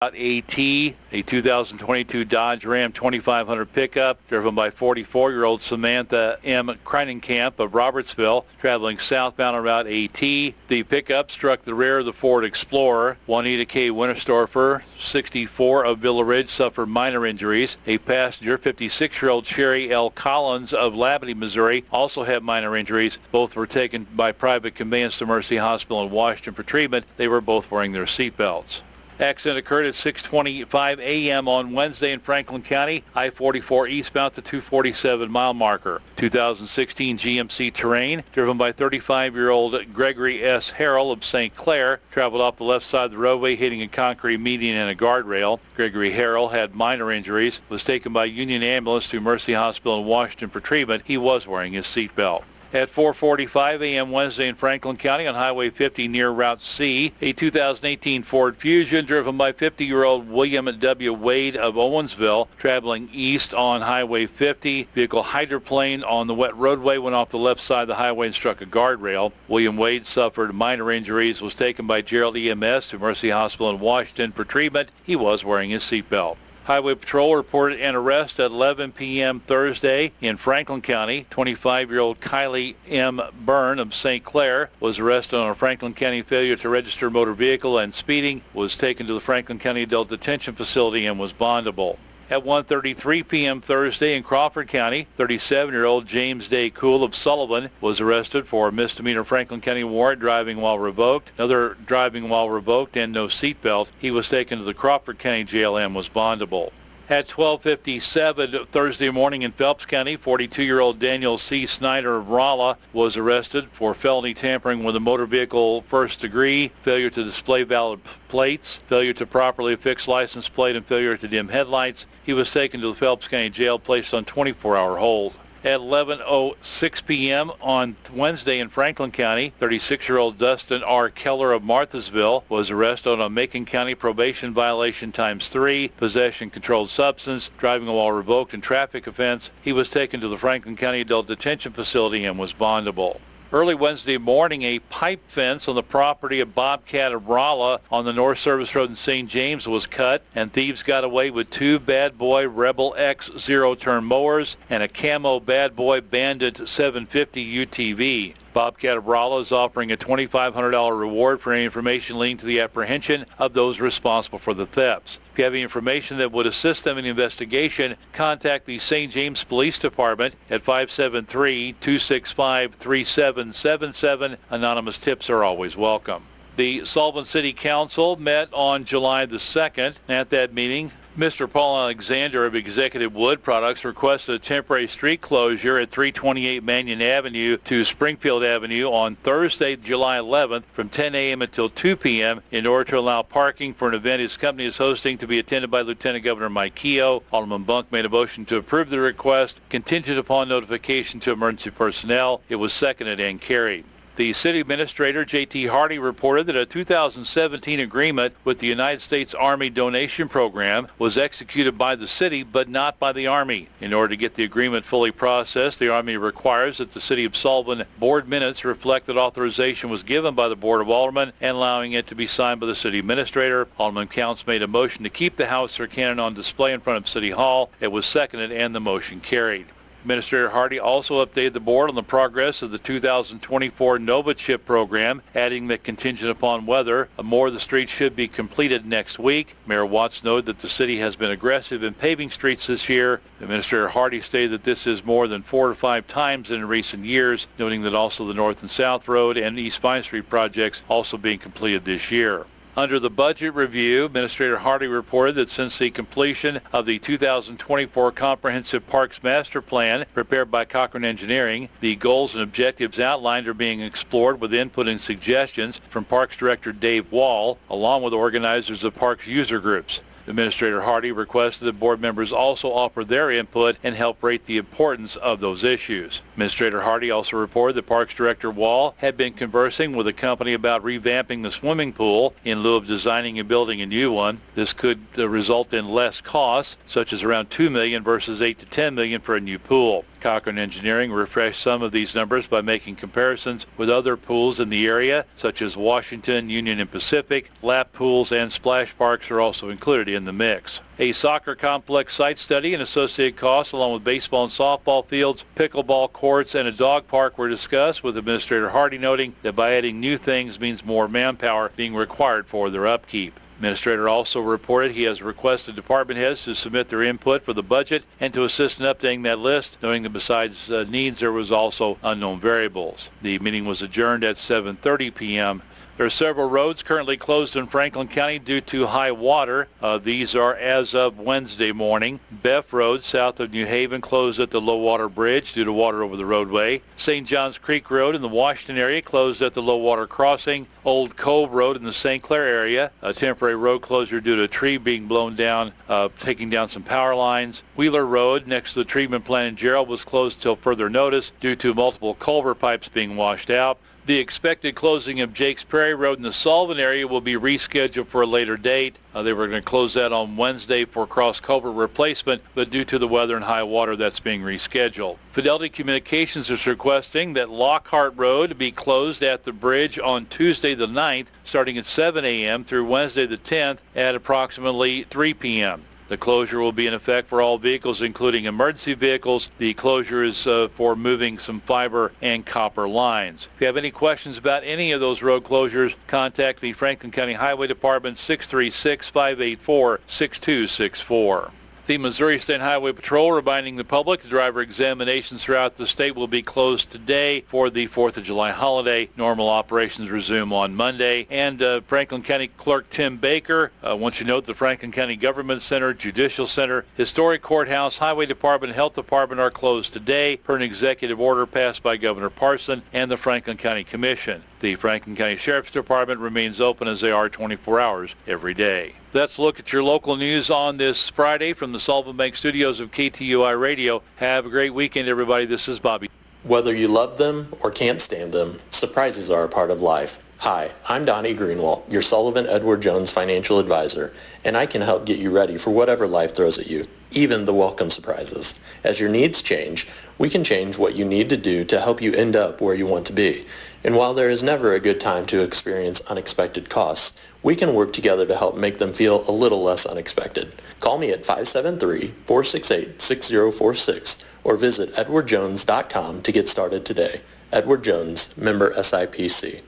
AT, a 2022 Dodge Ram 2500 pickup driven by 44-year-old Samantha M. Kreinenkamp of Robertsville, traveling southbound on Route AT. The pickup struck the rear of the Ford Explorer. Juanita K. Winterstorfer, 64 of Villa Ridge, suffered minor injuries. A passenger, 56-year-old Sherry L. Collins of Labadie, Missouri, also had minor injuries. Both were taken by private conveyance to Mercy Hospital in Washington for treatment. They were both wearing their seatbelts. Accident occurred at 6:25 a.m. on Wednesday in Franklin County, I-44 eastbound to 247 mile marker. 2016 GMC Terrain, driven by 35-year-old Gregory S. Harrell of St. Clair, traveled off the left side of the roadway, hitting a concrete median and a guardrail. Gregory Harrell had minor injuries, was taken by Union Ambulance to Mercy Hospital in Washington for treatment. He was wearing his seatbelt. At 4:45 a.m. Wednesday in Franklin County on Highway 50 near Route C, a 2018 Ford Fusion driven by 50-year-old William W. Wade of Owensville, traveling east on Highway 50. Vehicle hydroplaned on the wet roadway, went off the left side of the highway and struck a guardrail. William Wade suffered minor injuries, was taken by Gerald EMS to Mercy Hospital in Washington for treatment. He was wearing his seatbelt. Highway Patrol reported an arrest at 11 p.m. Thursday in Franklin County. 25-year-old Kylie M. Byrne of St. Clair was arrested on a Franklin County failure to register motor vehicle and speeding, was taken to the Franklin County Adult Detention Facility and was bondable. At 1:33 p.m. Thursday in Crawford County, 37-year-old James Day Cool of Sullivan was arrested for a misdemeanor Franklin County warrant, driving while revoked, another driving while revoked, and no seatbelt. He was taken to the Crawford County Jail and was bondable. At 12:57 Thursday morning in Phelps County, 42-year-old Daniel C. Snyder of Rolla was arrested for felony tampering with a motor vehicle first degree, failure to display valid plates, failure to properly fix license plate, and failure to dim headlights. He was taken to the Phelps County Jail, placed on 24-hour hold. At 11:06 p.m. on Wednesday in Franklin County, 36-year-old Dustin R. Keller of Marthasville was arrested on a Macon County probation violation ×3, possession controlled substance, driving while revoked, and traffic offense. He was taken to the Franklin County Adult Detention Facility and was bondable. Early Wednesday morning, a pipe fence on the property of Bobcat of Rolla on the North Service Road in St. James was cut, and thieves got away with 2 Bad Boy Rebel X zero-turn mowers and a camo Bad Boy Bandit 750 UTV. Bobcat of Rolla is offering a $2,500 reward for any information leading to the apprehension of those responsible for the thefts. If you have any information that would assist them in the investigation, contact the St. James Police Department at 573-265-3777. Anonymous tips are always welcome. The Sullivan City Council met on July the 2nd. At that meeting, Mr. Paul Alexander of Executive Wood Products requested a temporary street closure at 328 Mannion Avenue to Springfield Avenue on Thursday, July 11th from 10 a.m. until 2 p.m. in order to allow parking for an event his company is hosting to be attended by Lieutenant Governor Mike Keogh. Alderman Bunk made a motion to approve the request contingent upon notification to emergency personnel. It was seconded and carried. The city administrator, J.T. Hardy, reported that a 2017 agreement with the United States Army donation program was executed by the city, but not by the Army. In order to get the agreement fully processed, the Army requires that the City of Sullivan board minutes reflect that authorization was given by the Board of Aldermen and allowing it to be signed by the city administrator. Alderman Counts made a motion to keep the howitzer cannon on display in front of City Hall. It was seconded and the motion carried. Administrator Hardy also updated the board on the progress of the 2024 Nova Chip program, adding that contingent upon weather, more of the streets should be completed next week. Mayor Watts noted that the city has been aggressive in paving streets this year. Administrator Hardy stated that this is more than 4 to 5 times in recent years, noting that also the North and South Road and East Vine Street projects also being completed this year. Under the budget review, Administrator Hardy reported that since the completion of the 2024 Comprehensive Parks Master Plan prepared by Cochran Engineering, the goals and objectives outlined are being explored with input and suggestions from Parks Director Dave Wall, along with organizers of Parks user groups. Administrator Hardy requested that board members also offer their input and help rate the importance of those issues. Administrator Hardy also reported that Parks Director Wall had been conversing with a company about revamping the swimming pool in lieu of designing and building a new one. This could result in less costs, such as around $2 million versus $8 to $10 million for a new pool. Cochran Engineering refreshed some of these numbers by making comparisons with other pools in the area, such as Washington, Union and Pacific. Lap pools and splash parks are also included in the mix. A soccer complex site study and associated costs, along with baseball and softball fields, pickleball courts, and a dog park were discussed, with Administrator Hardy noting that by adding new things means more manpower being required for their upkeep. Administrator also reported he has requested department heads to submit their input for the budget and to assist in updating that list, knowing that besides needs, there was also unknown variables. The meeting was adjourned at 7:30 p.m. There are several roads currently closed in Franklin County due to high water. These are as of Wednesday morning. Beff Road south of New Haven closed at the low water bridge due to water over the roadway. St. Johns Creek Road in the Washington area closed at the low water crossing. Old Cove Road in the St. Clair area, a temporary road closure due to a tree being blown down, taking down some power lines. Wheeler Road next to the treatment plant in Gerald was closed till further notice due to multiple culvert pipes being washed out. The expected closing of Jakes Prairie Road in the Sullivan area will be rescheduled for a later date. They were going to close that on Wednesday for cross culvert replacement, but due to the weather and high water, that's being rescheduled. Fidelity Communications is requesting that Lockhart Road be closed at the bridge on Tuesday the 9th, starting at 7 a.m. through Wednesday the 10th at approximately 3 p.m. The closure will be in effect for all vehicles, including emergency vehicles. The closure is for moving some fiber and copper lines. If you have any questions about any of those road closures, contact the Franklin County Highway Department 636-584-6264. The Missouri State Highway Patrol reminding the public the driver examinations throughout the state will be closed today for the 4th of July holiday. Normal operations resume on Monday. And Franklin County Clerk Tim Baker wants you to note the Franklin County Government Center, Judicial Center, Historic Courthouse, Highway Department, Health Department are closed today per an executive order passed by Governor Parson and the Franklin County Commission. The Franklin County Sheriff's Department remains open as they are 24 hours every day. That's a look at your local news on this Friday from the Sullivan Bank Studios of KTUI Radio. Have a great weekend, everybody. This is Bobby. Whether you love them or can't stand them, surprises are a part of life. Hi, I'm Donnie Greenwald, your Sullivan Edward Jones financial advisor, and I can help get you ready for whatever life throws at you, even the welcome surprises. As your needs change, we can change what you need to do to help you end up where you want to be. And while there is never a good time to experience unexpected costs, we can work together to help make them feel a little less unexpected. Call me at 573-468-6046 or visit edwardjones.com to get started today. Edward Jones, member SIPC.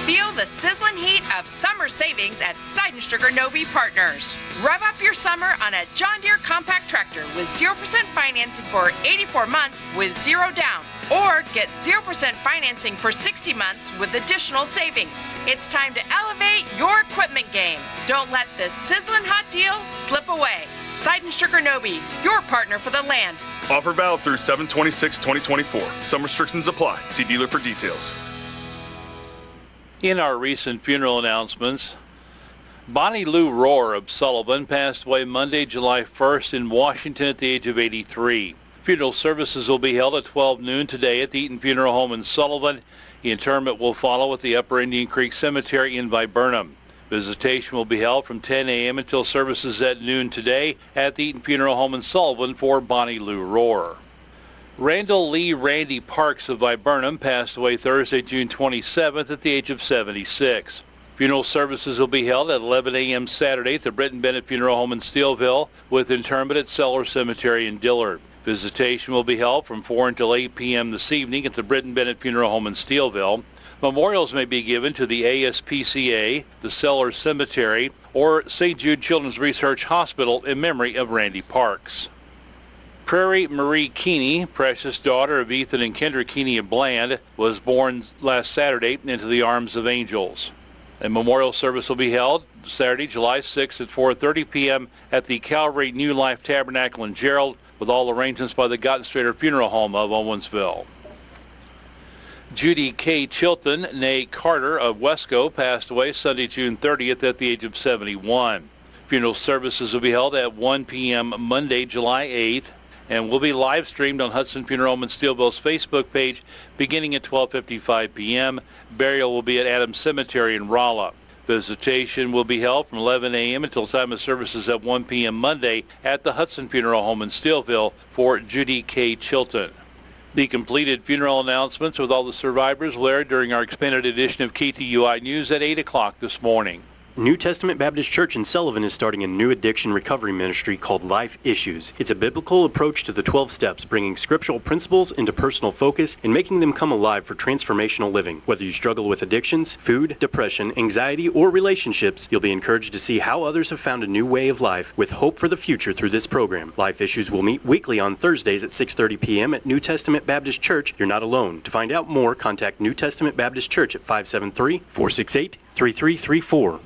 Feel the sizzling heat of summer savings at Seidenstricker Novi Partners. Rev up your summer on a John Deere compact tractor with 0% financing for 84 months with zero down. Or get 0% financing for 60 months with additional savings. It's time to elevate your equipment game. Don't let this sizzling hot deal slip away. Seidenstricker Novi, your partner for the land. Offer valid through 7/26/2024. Some restrictions apply. See dealer for details. In our recent funeral announcements, Bonnie Lou Rohr of Sullivan passed away Monday, July 1st in Washington at the age of 83. Funeral services will be held at 12 noon today at the Eaton Funeral Home in Sullivan. The interment will follow at the Upper Indian Creek Cemetery in Viburnum. Visitation will be held from 10 a.m. until services at noon today at the Eaton Funeral Home in Sullivan for Bonnie Lou Rohr. Randall Lee Randy Parks of Viburnum passed away Thursday, June 27th at the age of 76. Funeral services will be held at 11 a.m. Saturday at the Britton Bennett Funeral Home in Steelville, with interment at Sellers Cemetery in Dillard. Visitation will be held from 4 until 8 p.m. this evening at the Britton Bennett Funeral Home in Steelville. Memorials may be given to the ASPCA, the Sellers Cemetery, or St. Jude Children's Research Hospital in memory of Randy Parks. Prairie Marie Keeney, precious daughter of Ethan and Kendra Keeney of Bland, was born last Saturday into the arms of angels. A memorial service will be held Saturday, July 6th at 4:30 p.m. at the Calvary New Life Tabernacle in Gerald, with all arrangements by the Gottenstrader Funeral Home of Owensville. Judy K. Chilton, née Carter of Wesco, passed away Sunday, June 30th at the age of 71. Funeral services will be held at 1 p.m. Monday, July 8th, and will be live streamed on Hudson Funeral Home in Steelville's Facebook page beginning at 12:55 p.m. Burial will be at Adams Cemetery in Rolla. Visitation will be held from 11 a.m. until time of services at 1 p.m. Monday at the Hudson Funeral Home in Steelville for Judy K. Chilton. The completed funeral announcements with all the survivors will air during our expanded edition of KTUI News at 8 o'clock this morning. New Testament Baptist Church in Sullivan is starting a new addiction recovery ministry called Life Issues. It's a biblical approach to the 12 steps, bringing scriptural principles into personal focus and making them come alive for transformational living. Whether you struggle with addictions, food, depression, anxiety, or relationships, you'll be encouraged to see how others have found a new way of life with hope for the future through this program. Life Issues will meet weekly on Thursdays at 6:30 p.m. at New Testament Baptist Church. You're not alone. To find out more, contact New Testament Baptist Church at 573-468-3334.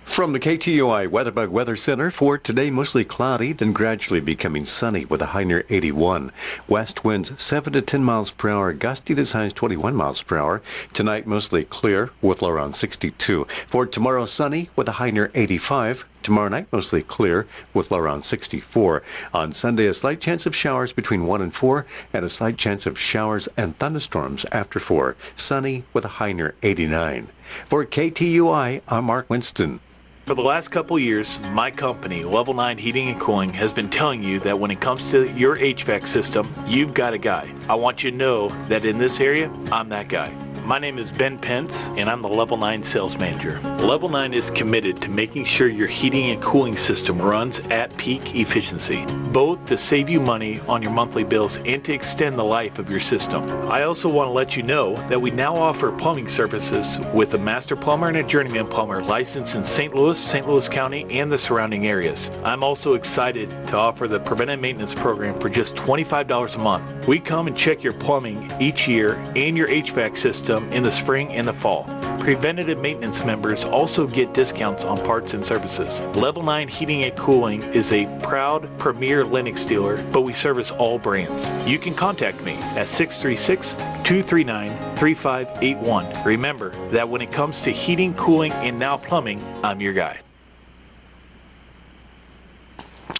From the KTUI WeatherBug Weather Center for today, mostly cloudy, then gradually becoming sunny with a high near 81. West winds 7 to 10 miles per hour, gusty as high as 21 miles per hour. Tonight, mostly clear with low around 62. For tomorrow, sunny with a high near 85. Tomorrow night, mostly clear with low around 64. On Sunday, a slight chance of showers between 1 and 4, and a slight chance of showers and thunderstorms after 4. Sunny with a high near 89. For KTUI, I'm Mark Winston. For the last couple years, my company, Level 9 Heating and Cooling, has been telling you that when it comes to your HVAC system, you've got a guy. I want you to know that in this area, I'm that guy. My name is Ben Pence, and I'm the Level 9 Sales Manager. Level 9 is committed to making sure your heating and cooling system runs at peak efficiency, both to save you money on your monthly bills and to extend the life of your system. I also want to let you know that we now offer plumbing services with a master plumber and a journeyman plumber licensed in St. Louis County, and the surrounding areas. I'm also excited to offer the preventive maintenance program for just $25 a month. We come and check your plumbing each year and your HVAC system in the spring and the fall. Preventative maintenance members also get discounts on parts and services. Level 9 Heating and Cooling is a proud premier Lennox dealer, but we service all brands. You can contact me at 636-239-3581. Remember that when it comes to heating, cooling, and now plumbing, I'm your guy.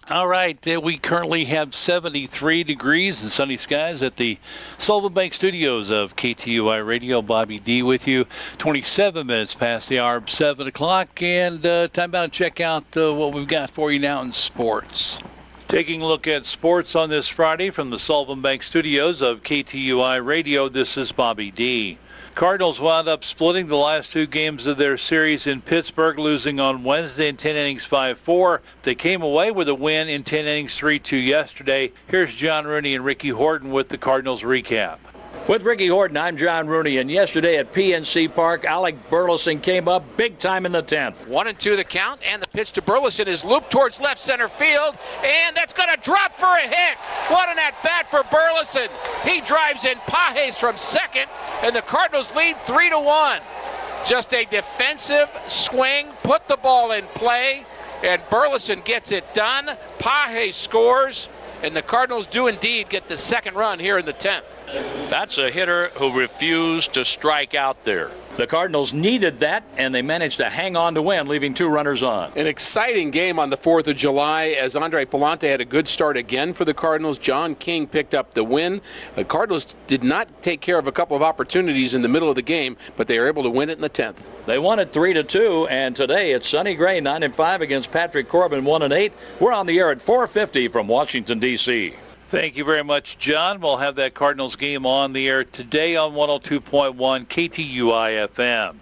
All right, we currently have 73 degrees and sunny skies at the Sullivan Bank Studios of KTUI Radio. Bobby D with you. 27 minutes past the hour of 7 o'clock, and time about to check out what we've got for you now in sports. Taking a look at sports on this Friday from the Sullivan Bank Studios of KTUI Radio, this is Bobby D. Cardinals wound up splitting the last two games of their series in Pittsburgh, losing on Wednesday in 10 innings 5-4. They came away with a win in 10 innings 3-2 yesterday. Here's John Rooney and Ricky Horton with the Cardinals recap. With Ricky Horton, I'm John Rooney, and yesterday at PNC Park, Alec Burleson came up big time in the 10th. 1-2 the count, and the pitch to Burleson is looped towards left center field, and that's going to drop for a hit. What an at-bat for Burleson. He drives in Pajes from second, and the Cardinals lead 3-1. Just a defensive swing, put the ball in play, and Burleson gets it done. Pajes scores, and the Cardinals do indeed get the second run here in the 10th. That's a hitter who refused to strike out there. The Cardinals needed that, and they managed to hang on to win, leaving two runners on. An exciting game on the 4th of July as Andre Palante had a good start again for the Cardinals. John King picked up the win. The Cardinals did not take care of a couple of opportunities in the middle of the game, but they were able to win it in the 10th. They won it 3-2, and today it's Sonny Gray 9-5 against Patrick Corbin 1-8. We're on the air at 4:50 from Washington, D.C. Thank you very much, John. We'll have that Cardinals game on the air today on 102.1 KTUI FM.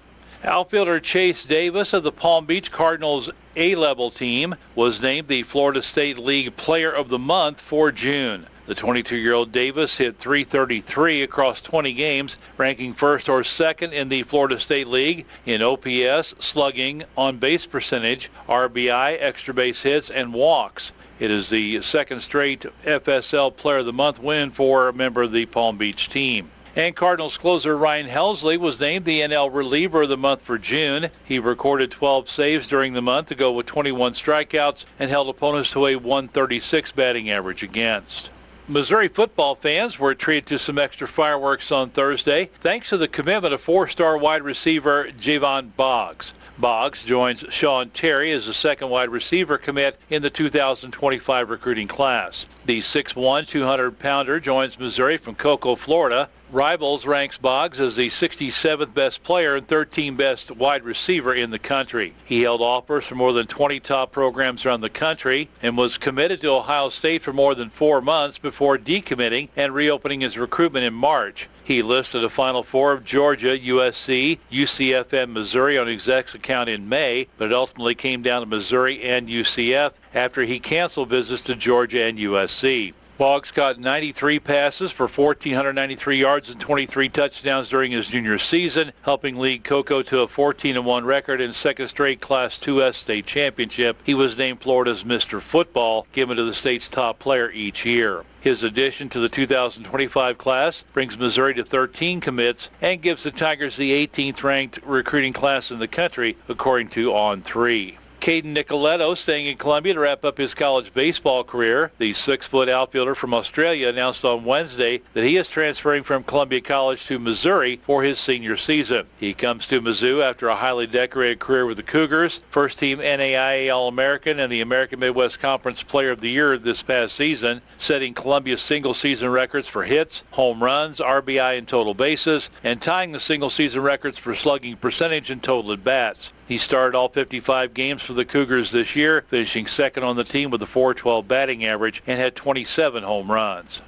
Outfielder Chase Davis of the Palm Beach Cardinals A-level team was named the Florida State League Player of the Month for June. The 22-year-old Davis hit .333 across 20 games, ranking first or second in the Florida State League in OPS, slugging, on-base percentage, RBI, extra base hits, and walks. It is the second straight FSL Player of the Month win for a member of the Palm Beach team. And Cardinals closer Ryan Helsley was named the NL Reliever of the Month for June. He recorded 12 saves during the month to go with 21 strikeouts and held opponents to a .136 batting average against. Missouri football fans were treated to some extra fireworks on Thursday thanks to the commitment of four-star wide receiver Javon Boggs. Boggs joins Sean Terry as the second wide receiver commit in the 2025 recruiting class. The 6'1", 200-pounder joins Missouri from Cocoa, Florida. Rivals ranks Boggs as the 67th best player and 13th best wide receiver in the country. He held offers for more than 20 top programs around the country and was committed to Ohio State for more than 4 months before decommitting and reopening his recruitment in March. He listed a Final Four of Georgia, USC, UCF, and Missouri on his exec's account in May, but it ultimately came down to Missouri and UCF after he canceled visits to Georgia and USC. Boggs caught 93 passes for 1,493 yards and 23 touchdowns during his junior season, helping lead Cocoa to a 14-1 record and second straight Class 2S state championship. He was named Florida's Mr. Football, given to the state's top player each year. His addition to the 2025 class brings Missouri to 13 commits and gives the Tigers the 18th ranked recruiting class in the country, according to On3. Caden Nicoletto staying in Columbia to wrap up his college baseball career. The 6-foot outfielder from Australia announced on Wednesday that he is transferring from Columbia College to Missouri for his senior season. He comes to Mizzou after a highly decorated career with the Cougars, first-team NAIA All-American and the American Midwest Conference Player of the Year this past season, setting Columbia's single-season records for hits, home runs, RBI, and total bases, and tying the single-season records for slugging percentage and total at-bats. He started all 55 games for the Cougars this year, finishing second on the team with a .412 batting average and had 27 home runs.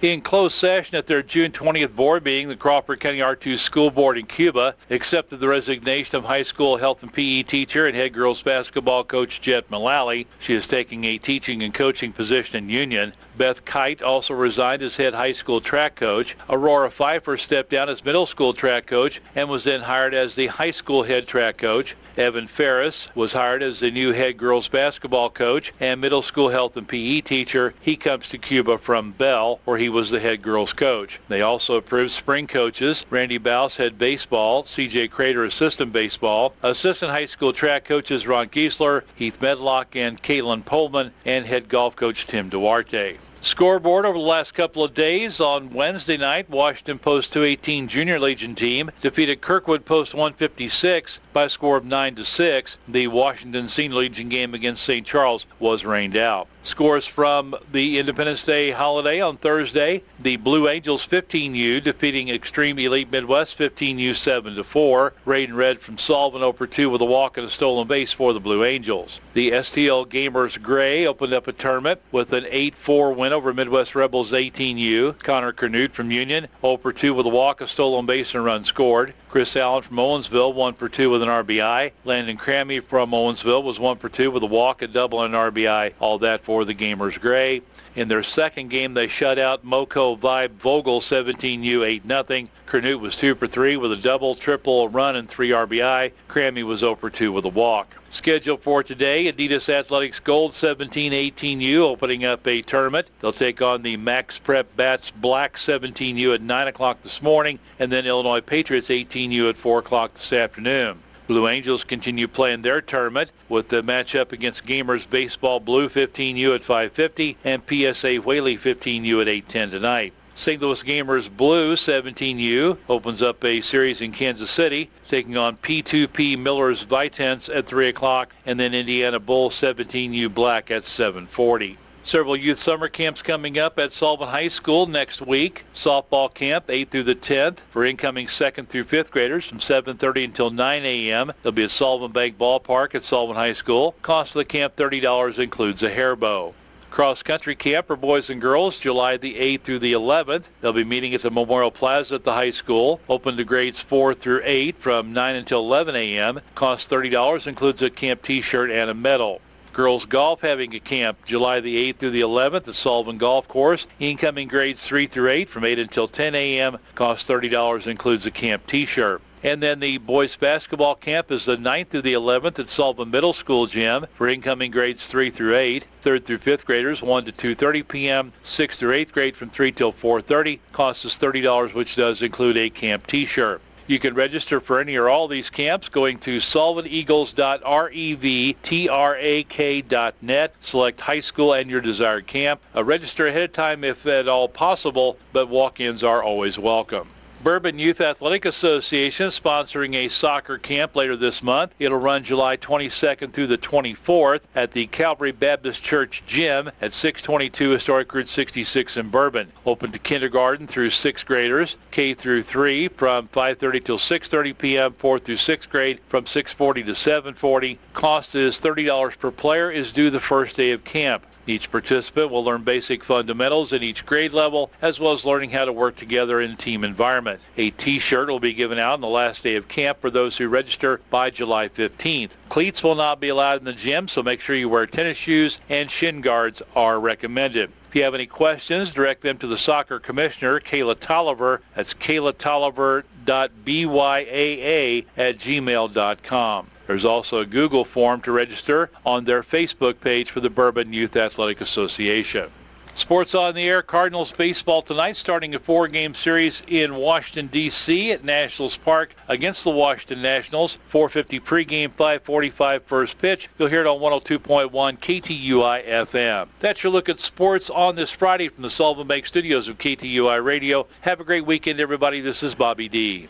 In closed session at their June 20th board meeting, the Crawford County R2 School Board in Cuba accepted the resignation of high school health and PE teacher and head girls basketball coach Jet Mullally. She is taking a teaching and coaching position in Union. Beth Kite also resigned as head high school track coach. Aurora Pfeiffer stepped down as middle school track coach and was then hired as the high school head track coach. Evan Ferris was hired as the new head girls basketball coach and middle school health and PE teacher. He comes to Cuba from Bell, where he was the head girls coach. They also approved spring coaches. Randy Baus, head baseball, CJ Crater, assistant baseball, assistant high school track coaches Ron Giesler, Heath Medlock, and Caitlin Pullman, and head golf coach Tim Duarte. Scoreboard over the last couple of days. On Wednesday night, Washington Post 218 Junior Legion team defeated Kirkwood Post 156 by a score of 9-6. The Washington Senior Legion game against St. Charles was rained out. Scores from the Independence Day holiday on Thursday. The Blue Angels 15U defeating Extreme Elite Midwest 15U 7-4. Raiden Red from Sullivan 0-2 with a walk and a stolen base for the Blue Angels. The STL Gamers Gray opened up a tournament with an 8-4 win over Midwest Rebels 18U. Connor Canute from Union 0-2 with a walk, a stolen base, and a run scored. Chris Allen from Owensville 1-2 with an RBI. Landon Crammy from Owensville was 1-2 with a walk, a double, and an RBI. All that for the Gamers Gray. In their second game, they shut out Moco Vibe Vogel 17U 8-0. Canute was 2-3 with a double, triple, a run, and 3 RBI. Crammy was 0-2 with a walk. Scheduled for today, Adidas Athletics Gold 17-18U opening up a tournament. They'll take on the Max Prep Bats Black 17U at 9 o'clock this morning, and then Illinois Patriots 18U at 4 o'clock this afternoon. Blue Angels continue playing their tournament with the matchup against Gamers Baseball Blue 15U at 5:50 and PSA Whaley 15U at 8:10 tonight. St. Louis Gamers Blue 17U opens up a series in Kansas City, taking on P2P Miller's Vitens at 3 o'clock, and then Indiana Bull 17U Black at 7:40. Several youth summer camps coming up at Sullivan High School next week. Softball camp 8th through the 10th for incoming 2nd through 5th graders from 7:30 until 9 a.m. They'll be at Sullivan Bank Ballpark at Sullivan High School. Cost of the camp $30, includes a hair bow. Cross-country camp for boys and girls, July the 8th through the 11th. They'll be meeting at the Memorial Plaza at the high school. Open to grades 4 through 8 from 9 until 11 a.m. Cost $30, includes a camp t-shirt and a medal. Girls golf having a camp July the 8th through the 11th at Sullivan Golf Course. Incoming grades 3 through 8 from 8 until 10 a.m. Cost $30, includes a camp t-shirt. And then the boys basketball camp is the 9th through the 11th at Sullivan Middle School Gym for incoming grades 3 through 8. 3rd through 5th graders 1 to 2:30 p.m. 6th through 8th grade from 3 till 4:30. Cost is $30, which does include a camp t-shirt. You can register for any or all these camps going to sullivaneagles.revtrak.net. Select high school and your desired camp. Register ahead of time if at all possible, but walk-ins are always welcome. Bourbon Youth Athletic Association is sponsoring a soccer camp later this month. It'll run July 22nd through the 24th at the Calvary Baptist Church Gym at 622 Historic Route 66 in Bourbon. Open to kindergarten through 6th graders, K through 3 from 5:30 till 6:30 p.m., 4th through 6th grade from 6:40 to 7:40. Cost is $30 per player, is due the first day of camp. Each participant will learn basic fundamentals at each grade level, as well as learning how to work together in a team environment. A T-shirt will be given out on the last day of camp for those who register by July 15th. Cleats will not be allowed in the gym, so make sure you wear tennis shoes, and shin guards are recommended. If you have any questions, direct them to the soccer commissioner, Kayla Tolliver. That's kaylatolliver.byaa@gmail.com. There's also a Google form to register on their Facebook page for the Bourbon Youth Athletic Association. Sports on the air. Cardinals baseball tonight, starting a 4-game series in Washington, D.C. at Nationals Park against the Washington Nationals. 4:50 pregame, 5:45 first pitch. You'll hear it on 102.1 KTUI FM. That's your look at sports on this Friday from the Sullivan Bank Studios of KTUI Radio. Have a great weekend, everybody. This is Bobby D.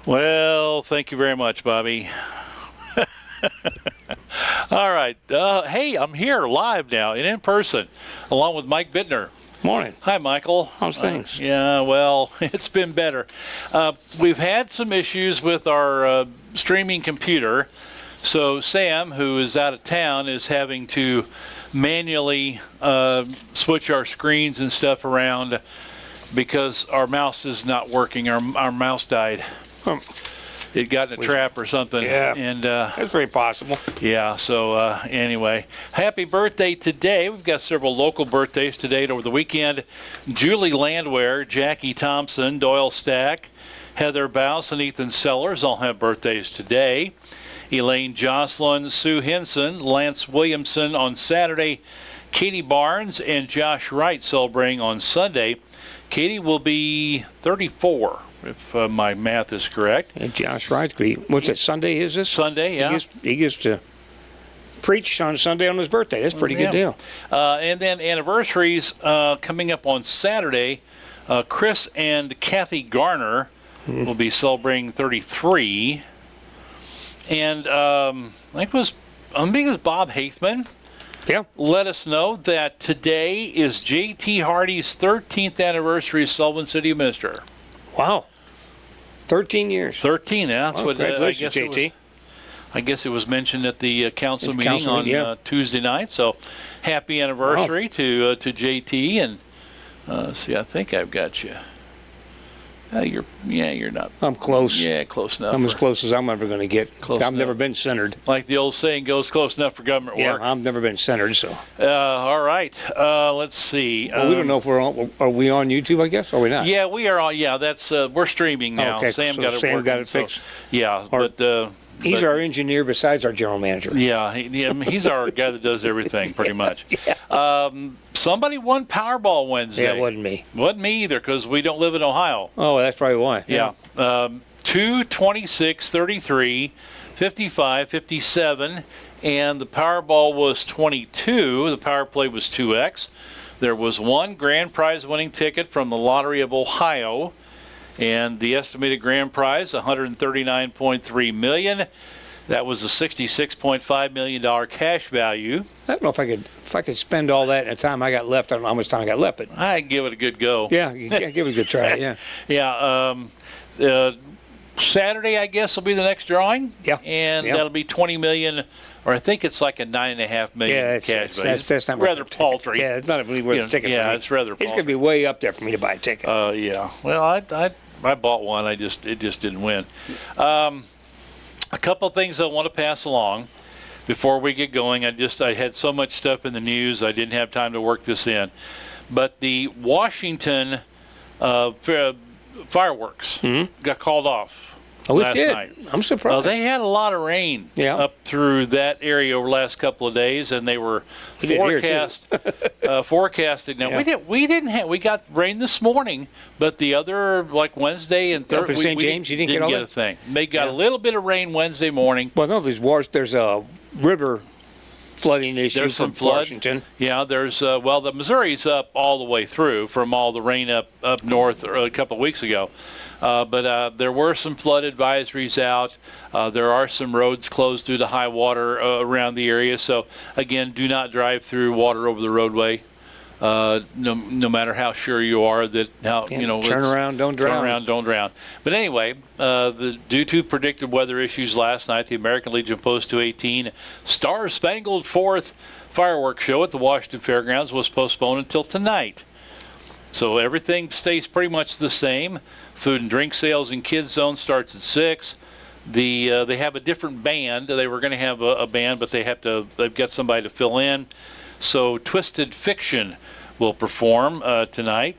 Well, thank you very much, Bobby. All right. Hey, I'm here live now and in person, along with Mike Bittner. Morning. Hi, Michael. How's things? Yeah, well, it's been better. We've had some issues with our streaming computer. So Sam, who is out of town, is having to manually switch our screens and stuff around because our mouse is not working. Our mouse died. It got in a trap or something. Yeah, and that's very possible. Yeah, so anyway, happy birthday today. We've got several local birthdays today and over the weekend. Julie Landwehr, Jackie Thompson, Doyle Stack, Heather Bouse, and Ethan Sellers all have birthdays today. Elaine Jocelyn, Sue Henson, Lance Williamson on Saturday. Katie Barnes and Josh Wright celebrating on Sunday. Katie will be 34. If my math is correct. And Josh Wright, what's it, Sunday is this? Sunday, yeah. He gets to preach on Sunday on his birthday. That's a pretty good deal. And then anniversaries coming up on Saturday. Chris and Kathy Garner will be celebrating 33. And I think it was Bob Haithman. Yeah. Let us know that today is J.T. Hardy's 13th anniversary as Sullivan City Minister. Wow. 13 years. 13, yeah. That's what congratulations, JT. I guess it was mentioned at the council meeting on Tuesday night. So happy anniversary to JT. And see, I think I've got you. You're not. I'm close. Yeah, close enough. I'm as close as I'm ever going to get. I've never been centered. Like the old saying goes, close enough for government work. Yeah, I've never been centered, so. All right. Let's see. Well, we don't know if we're on. Are we on YouTube, I guess? Or are we not? Yeah, we are on. Yeah, that's we're streaming now. Okay, Sam so got it Sam working, got it fixed. So, yeah, but he's our engineer besides our general manager. Yeah, he's our guy that does everything pretty much. Yeah. Somebody won Powerball Wednesday. Yeah, it wasn't me. Wasn't me either because we don't live in Ohio. Oh, that's probably why. Yeah. 2, 26, 33, 55, 57, and the Powerball was 22. The Power Play was 2X. There was one grand prize winning ticket from the Lottery of Ohio, and the estimated grand prize, $139.3 million. That was a $66.5 million cash value. I don't know if I could spend all that in the time I got left. I don't know how much time I got left, but I'd give it a good go. Yeah, give it a good try. Yeah. Yeah. Saturday, I guess, will be the next drawing. Yeah. And that'll be $20 million, or I think it's like a $9.5 million cash value. That's not rather paltry. Yeah, it's not really worth a ticket. Yeah, for me. it's rather paltry. It's going to be way up there for me to buy a ticket. Yeah. Well, I bought one. It just didn't win. A couple of things I want to pass along before we get going. I had so much stuff in the news, I didn't have time to work this in. But the Washington fireworks got called off last night. I'm surprised. Well, they had a lot of rain up through that area over the last couple of days, and they were forecasted. Now we got rain this morning, but the other like Wednesday and Thursday, St. James, you didn't get a thing. They got a little bit of rain Wednesday morning. Well, no, there's a river flooding issue. There's some from flood. Washington. Yeah, there's the Missouri's up all the way through from all the rain up north a couple of weeks ago. But there were some flood advisories out. There are some roads closed due to high water around the area. So, again, do not drive through water over the roadway. No matter how sure you are that turn around, don't drown. Turn around, don't drown. But anyway, due to predicted weather issues last night, the American Legion Post 218 Star Spangled Fourth fireworks show at the Washington Fairgrounds was postponed until tonight. So everything stays pretty much the same. Food and drink sales in Kids Zone starts at 6. They have a different band. They were going to have a band, but they've got somebody to fill in. So Twisted Fiction will perform tonight.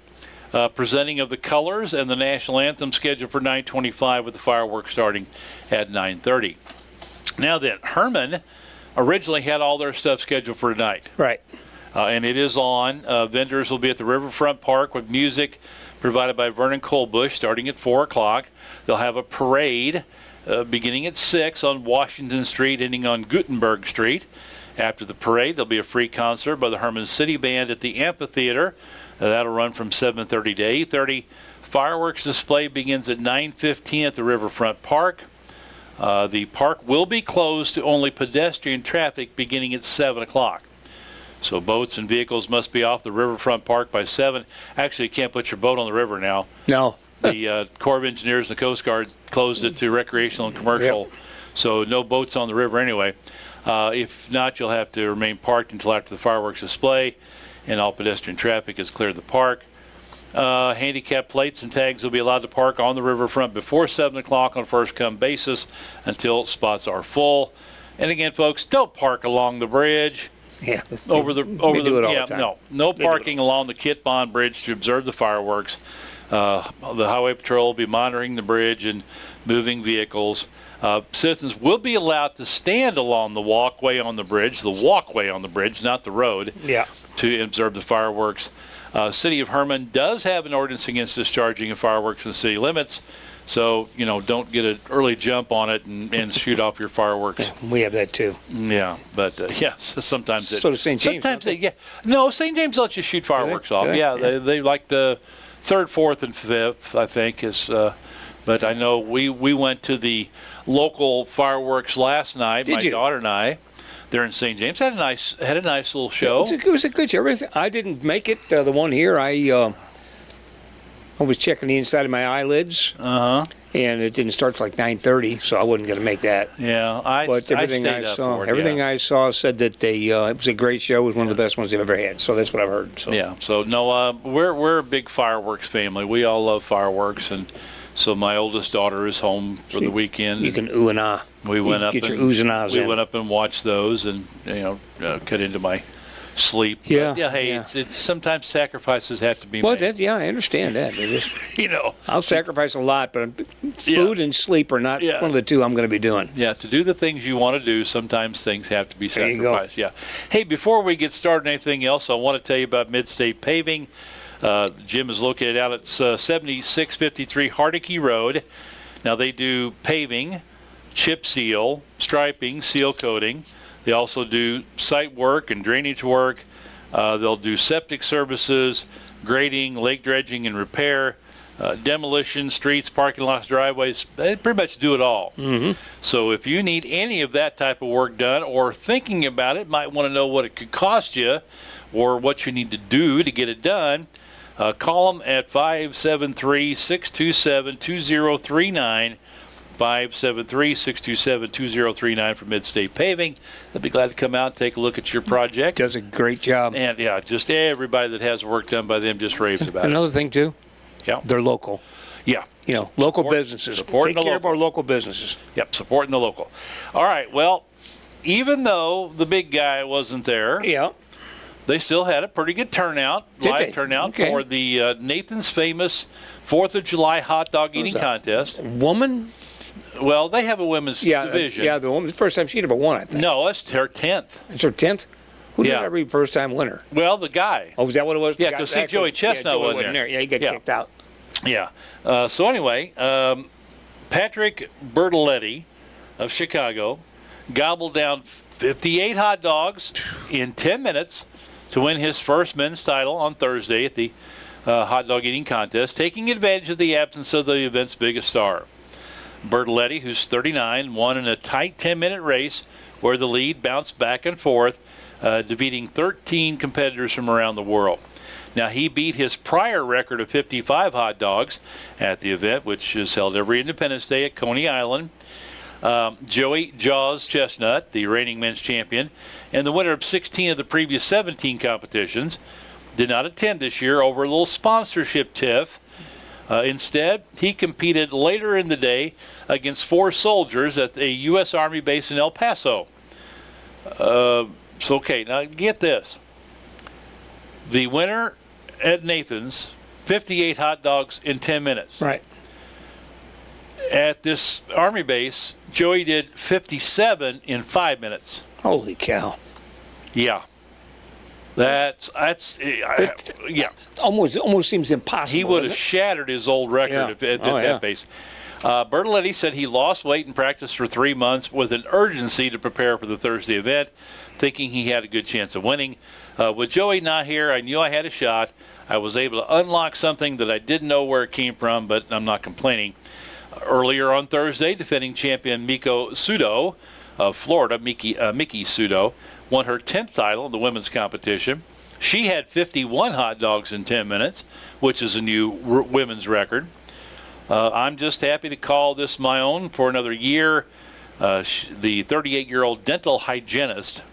Presenting of the colors and the national anthem scheduled for 9:25 with the fireworks starting at 9:30. Now then, Herman originally had all their stuff scheduled for tonight. Right. And it is on. Vendors will be at the Riverfront Park with music provided by Vernon Colbush starting at 4 o'clock. They'll have a parade beginning at 6 on Washington Street, ending on Gutenberg Street. After the parade, there'll be a free concert by the Herman City Band at the amphitheater. That'll run from 7:30 to 8:30. Fireworks display begins at 9:15 at the Riverfront Park. The park will be closed to only pedestrian traffic beginning at 7 o'clock. So boats and vehicles must be off the Riverfront Park by 7. Actually, you can't put your boat on the river now. No. The Corps of Engineers and the Coast Guard closed it to recreational and commercial. Yep. So no boats on the river anyway. If not, you'll have to remain parked until after the fireworks display and all pedestrian traffic has cleared the park. Handicap plates and tags will be allowed to park on the riverfront before 7 o'clock on a first-come basis until spots are full. And again, folks, don't park along the bridge. Yeah. No parking time. along the Kit Bond Bridge to observe the fireworks. The Highway Patrol will be monitoring the bridge and moving vehicles. Citizens will be allowed to stand along the walkway on the bridge, not the road, to observe the fireworks. City of Herman does have an ordinance against discharging of fireworks in the city limits. So, don't get an early jump on it and shoot off your fireworks. We have that too. Yeah, but yes, sometimes. So does St. James. Sometimes no, St. James lets you shoot fireworks off. Do they? Yeah, they like the 3rd, 4th, and 5th, I think is. But I know we went to the local fireworks last night. Did you? Daughter and I. They're in St. James. Had a nice little show. It was a good show. I didn't make it. The one here, I was checking the inside of my eyelids. And it didn't start till like 9:30, so I wasn't going to make that. Yeah, but everything I saw said that it was a great show. It was one of the best ones they've ever had. So that's what I've heard. So. Yeah. So no, we're a big fireworks family. We all love fireworks, and so my oldest daughter is home for the weekend. You can ooh and ah. We went up. Get your oohs and ahs in. We went up and watched those, and cut into my sleep. Yeah. But, it's sometimes sacrifices have to be made. Well, I understand that. Just, I'll sacrifice a lot, but food and sleep are not one of the two I'm going to be doing. Yeah, to do the things you want to do, sometimes things have to be sacrificed. Yeah. Hey, before we get started on anything else, I want to tell you about Midstate Paving. Jim is located out at 7653 Hardicke Road. Now, they do paving, chip seal, striping, seal coating. They also do site work and drainage work. They'll do septic services, grading, lake dredging and repair, demolition, streets, parking lots, driveways. They pretty much do it all. Mm-hmm. So if you need any of that type of work done or thinking about it, might want to know what it could cost you or what you need to do to get it done, call them at 573-627-2039. 573-627-2039 for Midstate Paving. They'll be glad to come out and take a look at your project. Does a great job. And just everybody that has work done by them just raves about it. Another thing too, they're local. Yeah. Local businesses. Supporting Take care of our local businesses. Yep, supporting the local. All right, well, even though the big guy wasn't there, they still had a pretty good turnout, live turnout for the Nathan's Famous 4th of July hot dog eating contest. Woman? Well, they have a women's division. The woman. The first time she'd ever won, I think. No, it's her 10th. It's her 10th? Who did every first-time winner? Well, the guy. Oh, was that what it was? Yeah, because Joey Chestnut wasn't there. Yeah, he got kicked out. Yeah. So anyway, Patrick Bertoletti of Chicago gobbled down 58 hot dogs in 10 minutes to win his first men's title on Thursday at the hot dog eating contest, taking advantage of the absence of the event's biggest star. Bertoletti, who's 39, won in a tight 10-minute race where the lead bounced back and forth, defeating 13 competitors from around the world. Now, he beat his prior record of 55 hot dogs at the event, which is held every Independence Day at Coney Island. Joey Jaws Chestnut, the reigning men's champion, and the winner of 16 of the previous 17 competitions, did not attend this year over a little sponsorship tiff. Instead, he competed later in the day against 4 soldiers at a U.S. Army base in El Paso. Okay, now get this. The winner at Nathan's, 58 hot dogs in 10 minutes. Right. At this Army base, Joey did 57 in 5 minutes. Holy cow. Yeah. That's yeah. Almost seems impossible. He would have shattered his old record at that pace. Bertoletti said he lost weight and practiced for 3 months with an urgency to prepare for the Thursday event, thinking he had a good chance of winning. With Joey not here, I knew I had a shot. I was able to unlock something that I didn't know where it came from, but I'm not complaining. Earlier on Thursday, defending champion Miko Sudo of Florida, Miki Sudo, won her 10th title in the women's competition. She had 51 hot dogs in 10 minutes, which is a new women's record. I'm just happy to call this my own for another year. The 38-year-old dental hygienist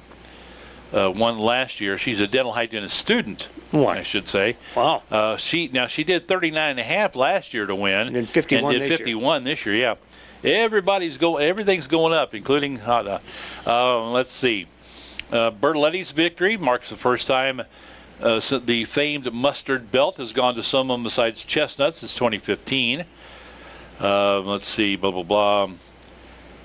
won last year. She's a dental hygienist student, I should say. Wow. She did 39.5 last year to win, and then 51 and did 51 this year. Yeah, everything's going up, including hot dog. Let's see. Bertoletti's victory marks the first time the famed mustard belt has gone to someone besides Chestnut since 2015. Let's see, blah, blah, blah.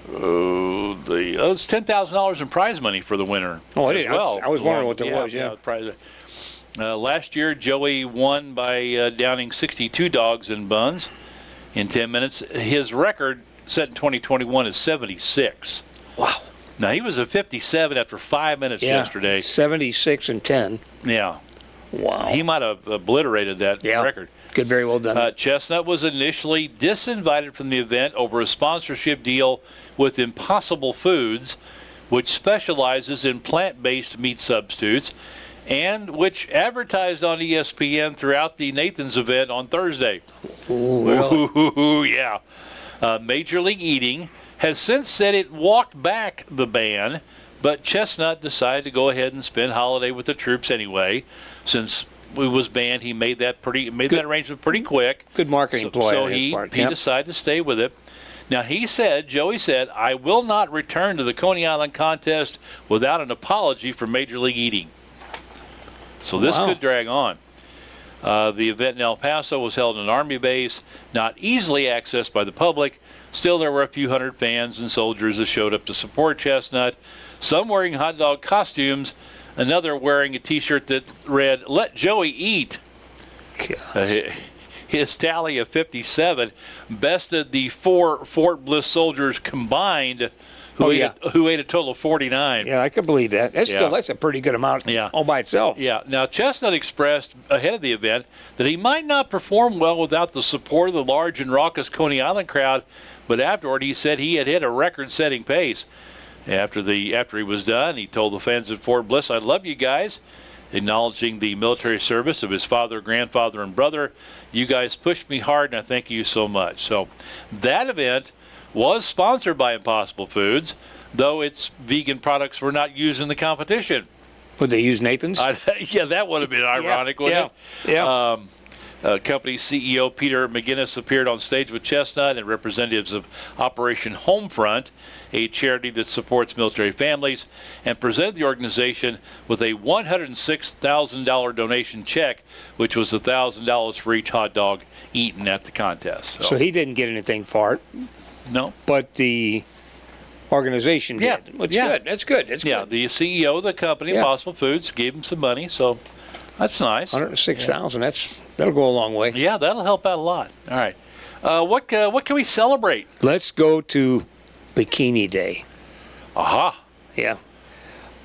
It's $10,000 in prize money for the winner. Oh, I as did. well. I was wondering what that was, yeah. Prize. Last year, Joey won by downing 62 dogs and buns in 10 minutes. His record set in 2021 is 76. Wow. Now, he was a 57 after 5 minutes yesterday. 76 and 10. Yeah. Wow. He might have obliterated that record. Good, very well done. Chestnut was initially disinvited from the event over a sponsorship deal with Impossible Foods, which specializes in plant-based meat substitutes, and which advertised on ESPN throughout the Nathan's event on Thursday. Ooh, really? Yeah. Major League Eating has since said it walked back the ban, but Chestnut decided to go ahead and spend holiday with the troops anyway. Since it was banned, he made that arrangement pretty quick. Good marketing ploy so on his part. He decided to stay with it. Now, Joey said, I will not return to the Coney Island contest without an apology for Major League Eating. So this could drag on. The event in El Paso was held in an Army base, not easily accessed by the public. Still, there were a few hundred fans and soldiers that showed up to support Chestnut, some wearing hot dog costumes, another wearing a T-shirt that read, "Let Joey eat." His tally of 57 bested the 4 Fort Bliss soldiers combined, who ate a total of 49. Yeah, I can believe that. That's a pretty good amount all by itself. Yeah. Now, Chestnut expressed ahead of the event that he might not perform well without the support of the large and raucous Coney Island crowd, but afterward he said he had hit a record-setting pace. After he was done, he told the fans at Fort Bliss, "I love you guys," acknowledging the military service of his father, grandfather, and brother. "You guys pushed me hard, and I thank you so much." So that event was sponsored by Impossible Foods, though its vegan products were not used in the competition. Would they use Nathan's? Yeah, that would have been ironic, wouldn't it? Yeah. Company CEO Peter McGinnis appeared on stage with Chestnut and representatives of Operation Homefront, a charity that supports military families, and presented the organization with a $106,000 donation check, which was $1,000 for each hot dog eaten at the contest. So he didn't get anything for it. No. But the organization did. Good. That's good. Yeah, the CEO of the company, Impossible Foods, gave him some money, so that's nice. $106,000. That'll go a long way. Yeah, that'll help out a lot. All right. What can we celebrate? Let's go to Bikini Day. Aha. Yeah.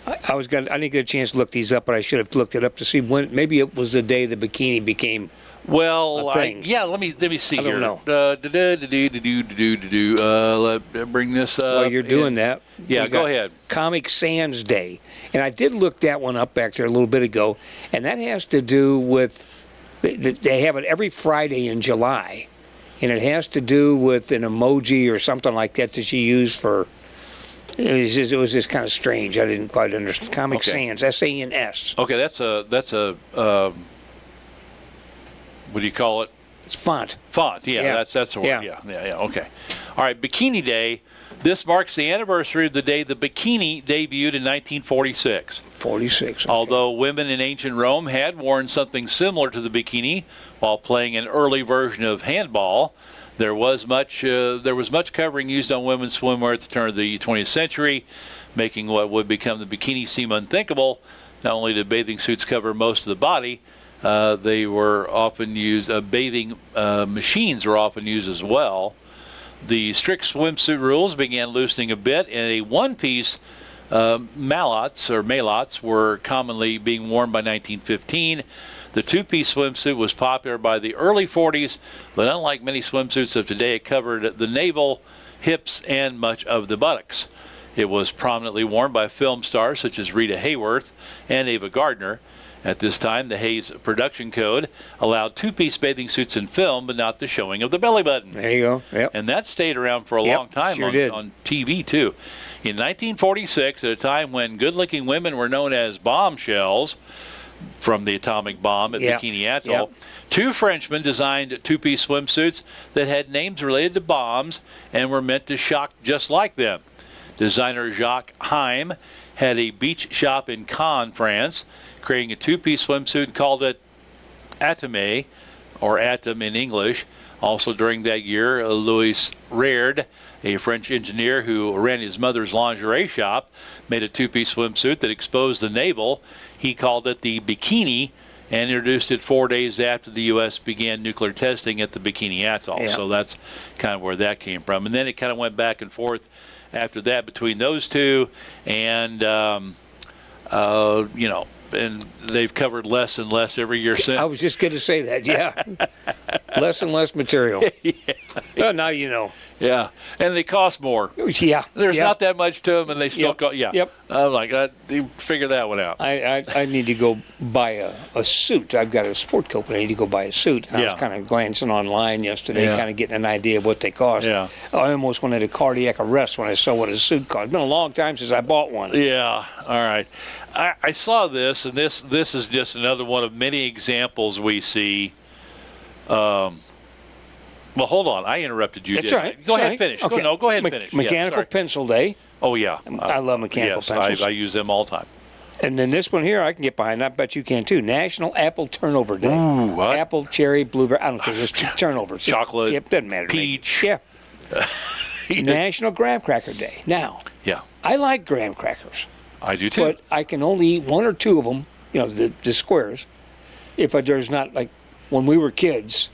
I didn't get a chance to look these up, but I should have looked it up to see when. Maybe it was the day the bikini became Well, thing. let me see I here. don't know. Let bring this up. While you're doing that, Yeah, we go got ahead. Comic Sans Day. And I did look that one up back there a little bit ago, and that has to do with, they have it every Friday in July, and it has to do with an emoji or something like that you use for, it was just kind of strange. I didn't quite understand. Comic Sans, S-A-N-S. Okay, that's a what do you call it? It's font. Font, yeah. That's the word. Yeah. Yeah, okay. All right, Bikini Day. This marks the anniversary of the day the bikini debuted in 1946. 46. Okay. Although women in ancient Rome had worn something similar to the bikini while playing an early version of handball, there was much covering used on women's swimwear at the turn of the 20th century, making what would become the bikini seem unthinkable. Not only did bathing suits cover most of the body, they were often used. Bathing machines were often used as well. The strict swimsuit rules began loosening a bit, and a one-piece malots were commonly being worn by 1915. The two-piece swimsuit was popular by the early 40s, but unlike many swimsuits of today, it covered the navel, hips, and much of the buttocks. It was prominently worn by film stars such as Rita Hayworth and Ava Gardner. At this time, the Hays production code allowed two-piece bathing suits in film, but not the showing of the belly button. There you go. Yep. And that stayed around for a long time on TV, too. In 1946, at a time when good-looking women were known as bombshells from the atomic bomb at Bikini Atoll, two Frenchmen designed two-piece swimsuits that had names related to bombs and were meant to shock just like them. Designer Jacques Heim had a beach shop in Cannes, France, creating a two-piece swimsuit and called it Atome, or Atom in English. Also during that year, Louis Reard, a French engineer who ran his mother's lingerie shop, made a two-piece swimsuit that exposed the navel. He called it the Bikini and introduced it 4 days after the U.S. began nuclear testing at the Bikini Atoll. Yeah. So that's kind of where that came from. And then it kind of went back and forth after that between those two, and and they've covered less and less every year since. I was just going to say that, yeah. Less and less material. Oh, now you know. Yeah, and they cost more. Yeah. There's not that much to them, and they still cost. Yeah. Yep. I'm like, you figure that one out. I need to go buy a suit. I've got a sport coat, but I need to go buy a suit. I was kind of glancing online yesterday, kind of getting an idea of what they cost. Yeah. I almost went into cardiac arrest when I saw what a suit cost. It's been a long time since I bought one. Yeah. All right. I saw this, and this is just another one of many examples we see. Well, hold on. I interrupted you. That's right. Go ahead and finish. Okay. Go ahead and finish. Mechanical pencil day. Oh, yeah. I love mechanical pencils. I use them all the time. And then this one here I can get behind. I bet you can too. National Apple Turnover Day. Ooh, what? Apple, cherry, blueberry. I don't care. It's turnovers. Chocolate. Yep, doesn't matter. Peach. To me. Yeah. National Graham Cracker Day. Now, yeah, I like graham crackers. I do too. But I can only eat one or two of them, the squares, if there's not, like, when we were kids,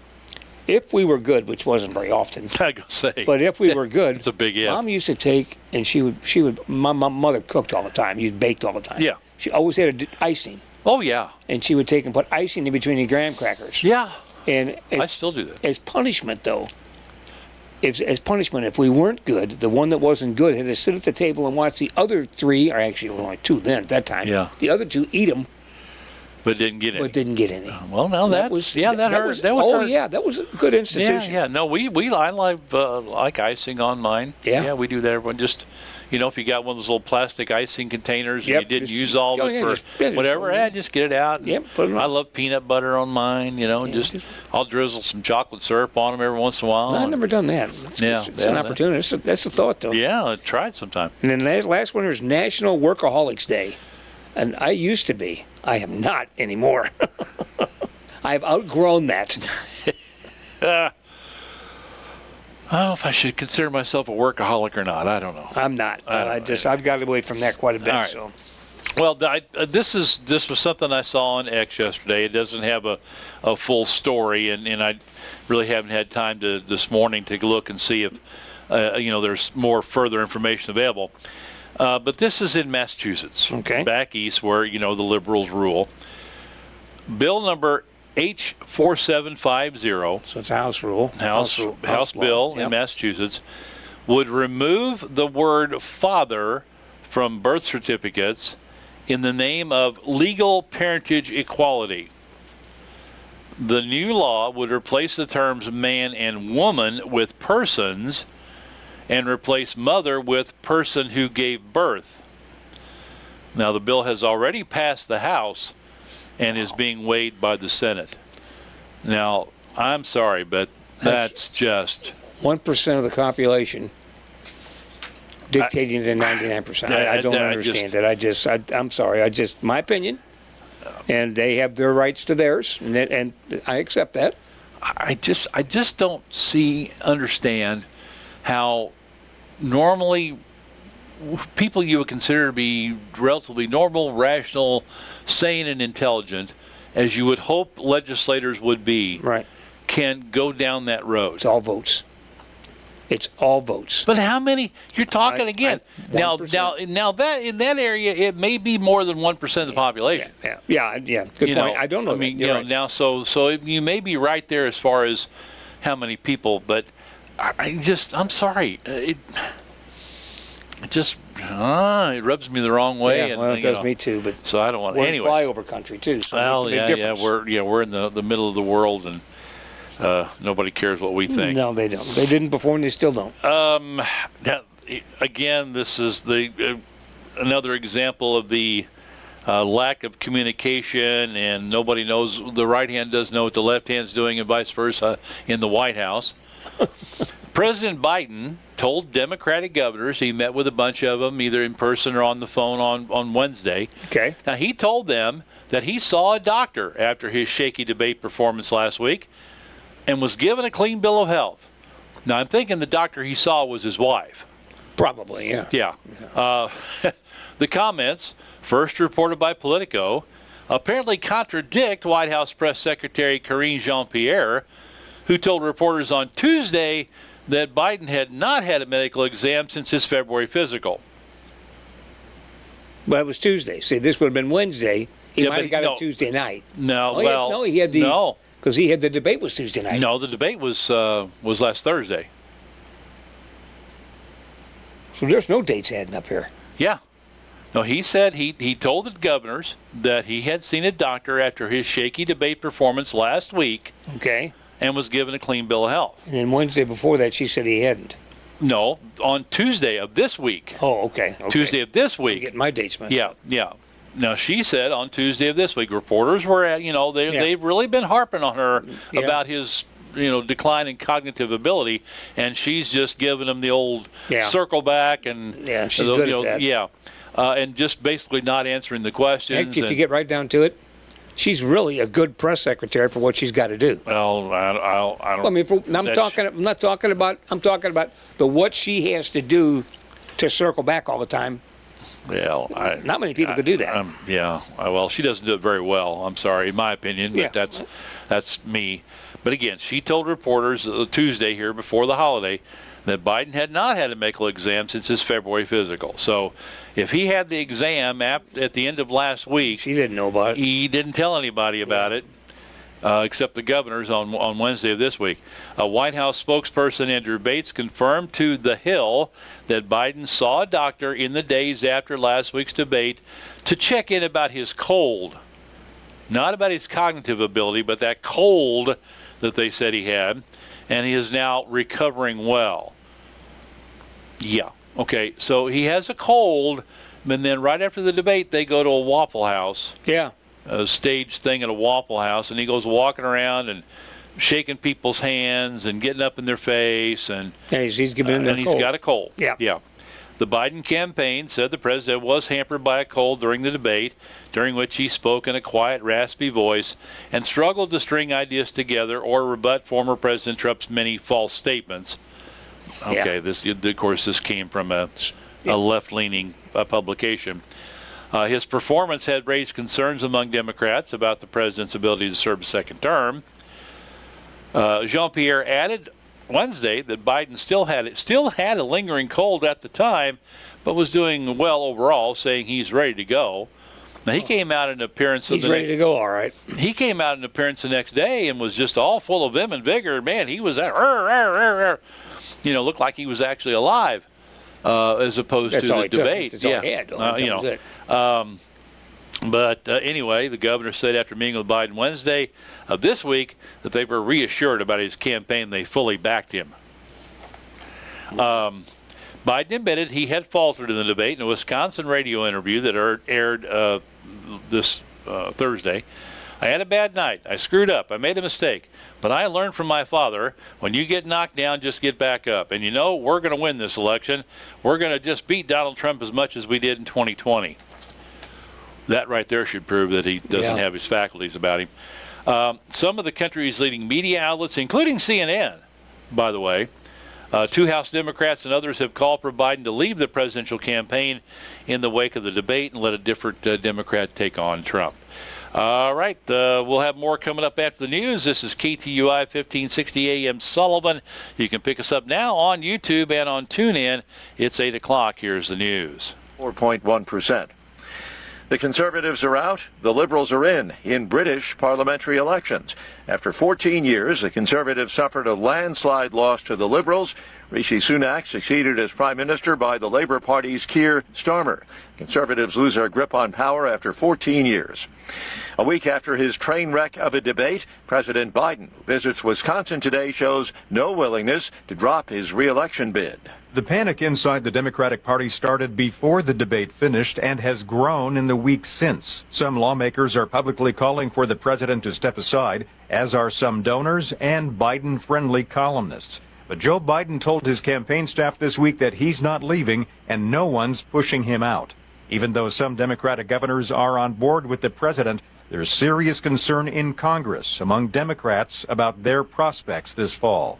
if we were good, which wasn't very often. I go say. But if we were good, it's a big if. Mom used to take, and she would. My mother cooked all the time. She baked all the time. Yeah. She always had icing. Oh yeah. And she would take and put icing in between the graham crackers. Yeah. And I still do that. As punishment, though, if we weren't good, the one that wasn't good had to sit at the table and watch the other three, or actually only two then at that time. Yeah. The other two eat them. But didn't get any. Well, no, that hurt. Yeah, that was a good institution. Yeah. No, I like icing on mine. Yeah, we do that. Everyone just, if you got one of those little plastic icing containers and you didn't use all of it for whatever, just get it out. Yep. Put it on. I love peanut butter on mine. I'll drizzle some chocolate syrup on them every once in a while. I've never done that. It's an opportunity. That's a thought, though. Yeah, try it sometime. And then last one is National Workaholics Day. And I used to be. I am not anymore. I've outgrown that. I don't know if I should consider myself a workaholic or not. I don't know. I'm not. I've got away from that quite a bit. All right. So. Well, this was something I saw on X yesterday. It doesn't have a full story, and I really haven't had time this morning to look and see if there's more further information available. But this is in Massachusetts, back east where, the liberals rule. Bill number H4750, So it's a House rule. House law. bill in Yep. Massachusetts, would remove the word father from birth certificates in the name of legal parentage equality. The new law would replace the terms man and woman with persons and replace mother with person who gave birth. Now, the bill has already passed the House and is being weighed by the Senate. Now, I'm sorry, but that's just 1% of the population dictating to 99%. I don't understand it. I'm sorry. My opinion. And they have their rights to theirs, and I accept that. I just don't understand how normally people you would consider to be relatively normal, rational, sane, and intelligent, as you would hope legislators would be, Right. can go down that road. It's all votes. It's all votes. But how many? You're talking again. Now 1%. that in that area, it may be more than 1% of the population. Yeah. Good point. I don't know. I mean, You're right. now, so you may be right there as far as how many people, but I'm sorry. It rubs me the wrong way. Yeah, and, well, it does me too. But so I don't want we're anyway. in flyover country too. So Well, it makes a big difference. we're in the middle of the world, and nobody cares what we think. No, they don't. They didn't before, and they still don't. Again, this is another example of the lack of communication, and nobody knows. The right hand doesn't know what the left hand's doing, and vice versa in the White House. President Biden told Democratic governors, he met with a bunch of them, either in person or on the phone on Wednesday. Okay. Now, he told them that he saw a doctor after his shaky debate performance last week and was given a clean bill of health. Now, I'm thinking the doctor he saw was his wife. Probably, yeah. Yeah. The comments, first reported by Politico, apparently contradict White House Press Secretary Karine Jean-Pierre, who told reporters on Tuesday that Biden had not had a medical exam since his February physical. But it was Tuesday. See, this would have been Wednesday. He might have got it Tuesday night. No, he had the no. Because he had the debate was Tuesday night. No, the debate was last Thursday. So there's no dates adding up here. Yeah. No, he said he told the governors that he had seen a doctor after his shaky debate performance last week. Okay. And was given a clean bill of health. And then Wednesday before that, she said he hadn't. No, on Tuesday of this week. Oh, okay. Tuesday of this week. I'm getting my dates messed up. Yeah. Now, she said on Tuesday of this week, reporters were they've really been harping on her about his decline in cognitive ability, and she's just giving him the old circle back and she's good at that. Yeah, and just basically not answering the questions. Actually, if you get right down to it, she's really a good press secretary for what she's got to do. Well, I don't. I mean, I'm talking about the what she has to do to circle back all the time. Well, not many people could do that. Well, she doesn't do it very well. I'm sorry, in my opinion, but that's me. But again, she told reporters Tuesday here before the holiday that Biden had not had a medical exam since his February physical. So if he had the exam at the end of last week, she didn't know about it. He didn't tell anybody about it, except the governors on Wednesday of this week. A White House spokesperson, Andrew Bates, confirmed to The Hill that Biden saw a doctor in the days after last week's debate to check in about his cold. Not about his cognitive ability, but that cold that they said he had, and he is now recovering well. Yeah. Okay, so he has a cold, and then right after the debate, they go to a Waffle House. Yeah. A staged thing at a Waffle House, and he goes walking around and shaking people's hands and getting up in their face, and he's giving them he's got a cold. Yeah. The Biden campaign said the president was hampered by a cold during the debate, during which he spoke in a quiet, raspy voice and struggled to string ideas together or rebut former President Trump's many false statements. Okay, of course, this came from a left-leaning publication. His performance had raised concerns among Democrats about the president's ability to serve a second term. Jean-Pierre added Wednesday that Biden still had a lingering cold at the time, but was doing well overall, saying he's ready to go. Now, he came out in an appearance. He's ready to go, all right. He came out in an appearance the next day and was just all full of vim and vigor. Man, he was looked like he was actually alive, as opposed to the debate. That's all he had. But anyway, the governor said after meeting with Biden Wednesday of this week that they were reassured about his campaign. They fully backed him. Biden admitted he had faltered in the debate in a Wisconsin radio interview that aired this Thursday. I had a bad night. I screwed up. I made a mistake. But I learned from my father, when you get knocked down, just get back up. And we're going to win this election. We're going to just beat Donald Trump as much as we did in 2020. That right there should prove that he doesn't have his faculties about him. Some of the country's leading media outlets, including CNN, by the way, two House Democrats and others have called for Biden to leave the presidential campaign in the wake of the debate and let a different Democrat take on Trump. All right, we'll have more coming up after the news. This is KTUI 1560 AM Sullivan. You can pick us up now on YouTube and on TuneIn. It's 8 o'clock. Here's the news. 4.1%. The Conservatives are out, the Liberals are in British parliamentary elections. After 14 years, the Conservatives suffered a landslide loss to the Liberals. Rishi Sunak succeeded as Prime Minister by the Labour Party's Keir Starmer. Conservatives lose their grip on power after 14 years. A week after his train wreck of a debate, President Biden, who visits Wisconsin today, shows no willingness to drop his re-election bid. The panic inside the Democratic Party started before the debate finished and has grown in the weeks since. Some lawmakers are publicly calling for the president to step aside, as are some donors and Biden-friendly columnists. But Joe Biden told his campaign staff this week that he's not leaving and no one's pushing him out. Even though some Democratic governors are on board with the president, there's serious concern in Congress among Democrats about their prospects this fall.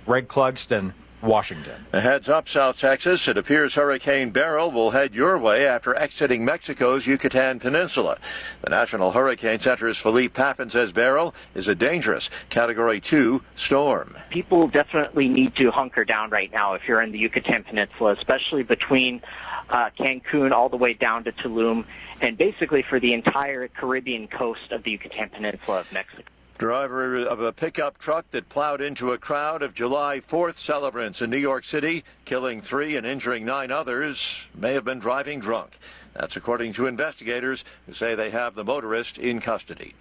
Greg Clugston, Washington. A heads up, South Texas. It appears Hurricane Beryl will head your way after exiting Mexico's Yucatan Peninsula. The National Hurricane Center's Philippe Papin says Beryl is a dangerous Category 2 storm. People definitely need to hunker down right now if you're in the Yucatan Peninsula, especially between Cancun all the way down to Tulum, and basically for the entire Caribbean coast of the Yucatan Peninsula of Mexico. Driver of a pickup truck that plowed into a crowd of July 4th celebrants in New York City, killing 3 and injuring 9 others, may have been driving drunk. That's according to investigators who say they have the motorist in custody.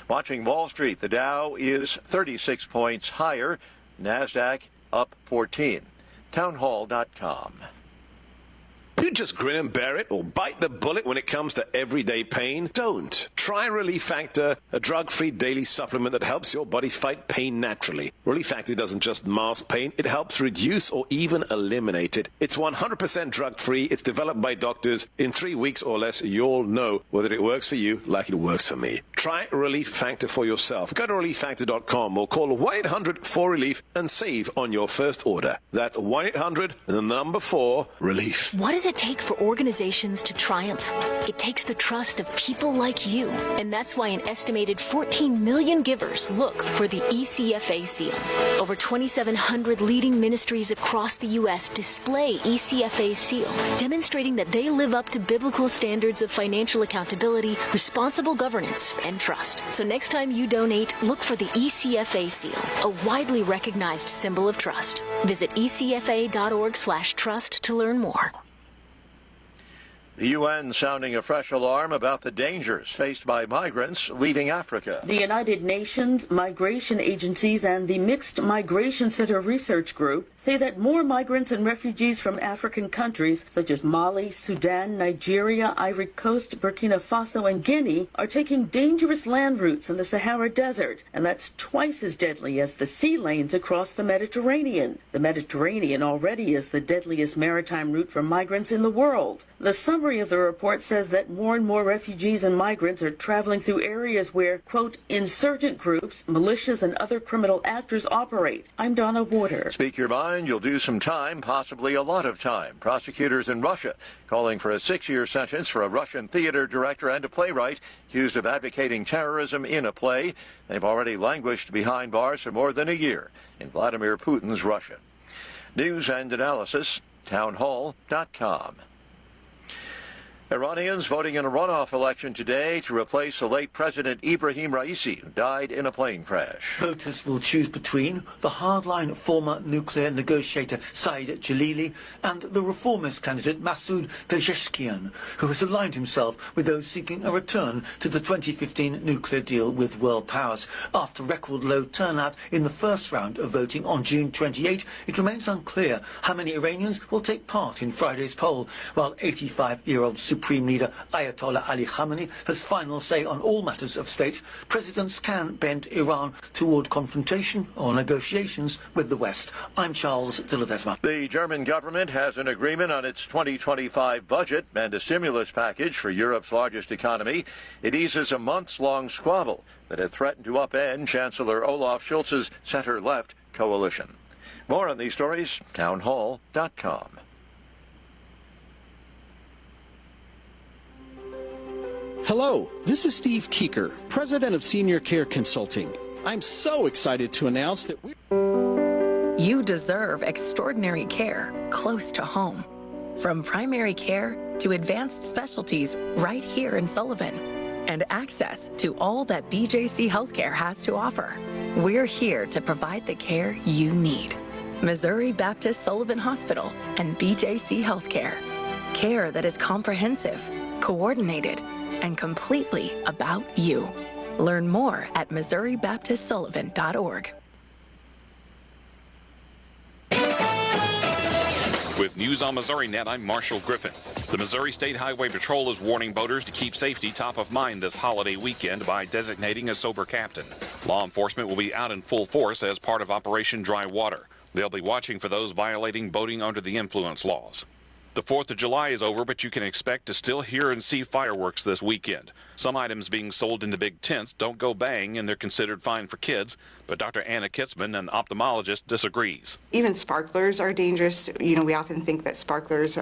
Watching Wall Street, the Dow is 36 points higher, NASDAQ up 14. Townhall.com. You just grin and bear it or bite the bullet when it comes to everyday pain? Don't. Try Relief Factor, a drug-free daily supplement that helps your body fight pain naturally. Relief Factor doesn't just mask pain, it helps reduce or even eliminate it. It's 100% drug-free, it's developed by doctors. In 3 weeks or less, you'll know whether it works for you like it works for me. Try Relief Factor for yourself. Go to relieffactor.com or call 1-800-4RELIEF and save on your first order. That's 1-800 and the number 4, RELIEF. What does it take for organizations to triumph? It takes the trust of people like you. And that's why an estimated 14 million givers look for the ECFA seal. Over 2,700 leading ministries across the U.S. display ECFA seal, demonstrating that they live up to biblical standards of financial accountability, responsible governance, and trust. So next time you donate, look for the ECFA seal, a widely recognized symbol of trust. Visit ecfa.org/trust to learn more. The UN sounding a fresh alarm about the dangers faced by migrants leaving Africa. The United Nations, migration agencies, and the Mixed Migration Center Research Group say that more migrants and refugees from African countries such as Mali, Sudan, Nigeria, Ivory Coast, Burkina Faso, and Guinea are taking dangerous land routes in the Sahara Desert, and that's twice as deadly as the sea lanes across the Mediterranean. The Mediterranean already is the deadliest maritime route for migrants in the world. The summary of the report says that more and more refugees and migrants are traveling through areas where, quote, insurgent groups, militias, and other criminal actors operate. I'm Donna Warder. Speak your mind, you'll do some time, possibly a lot of time. Prosecutors in Russia calling for a 6-year sentence for a Russian theater director and a playwright accused of advocating terrorism in a play. They've already languished behind bars for more than a year in Vladimir Putin's Russia. News and analysis, townhall.com. Iranians voting in a runoff election today to replace the late President Ibrahim Raisi, who died in a plane crash. Voters will choose between the hardline former nuclear negotiator Saeed Jalili and the reformist candidate Masoud Pezeshkian, who has aligned himself with those seeking a return to the 2015 nuclear deal with world powers. After record low turnout in the first round of voting on June 28, it remains unclear how many Iranians will take part in Friday's poll, while 85-year-old Supreme Leader Ayatollah Ali Khamenei has final say on all matters of state. Presidents can bend Iran toward confrontation or negotiations with the West. I'm Charles de Ledesma. The German government has an agreement on its 2025 budget and a stimulus package for Europe's largest economy. It eases a months-long squabble that had threatened to upend Chancellor Olaf Scholz's center-left coalition. More on these stories, townhall.com. Hello, this is Steve Keeker, President of Senior Care Consulting. I'm so excited to announce that You deserve extraordinary care close to home. From primary care to advanced specialties right here in Sullivan, and access to all that BJC Healthcare has to offer. We're here to provide the care you need. Missouri Baptist Sullivan Hospital and BJC Healthcare. Care that is comprehensive, coordinated, and completely about you. Learn more at MissouriBaptistSullivan.org. With News on Missouri Net, I'm Marshall Griffin. The Missouri State Highway Patrol is warning boaters to keep safety top of mind this holiday weekend by designating a sober captain. Law enforcement will be out in full force as part of Operation Dry Water. They'll be watching for those violating boating under the influence laws. The 4th of July is over, but you can expect to still hear and see fireworks this weekend. Some items being sold into big tents don't go bang, and they're considered fine for kids, but Dr. Anna Kitzman, an ophthalmologist, disagrees. Even sparklers are dangerous. You know, we often think that sparklers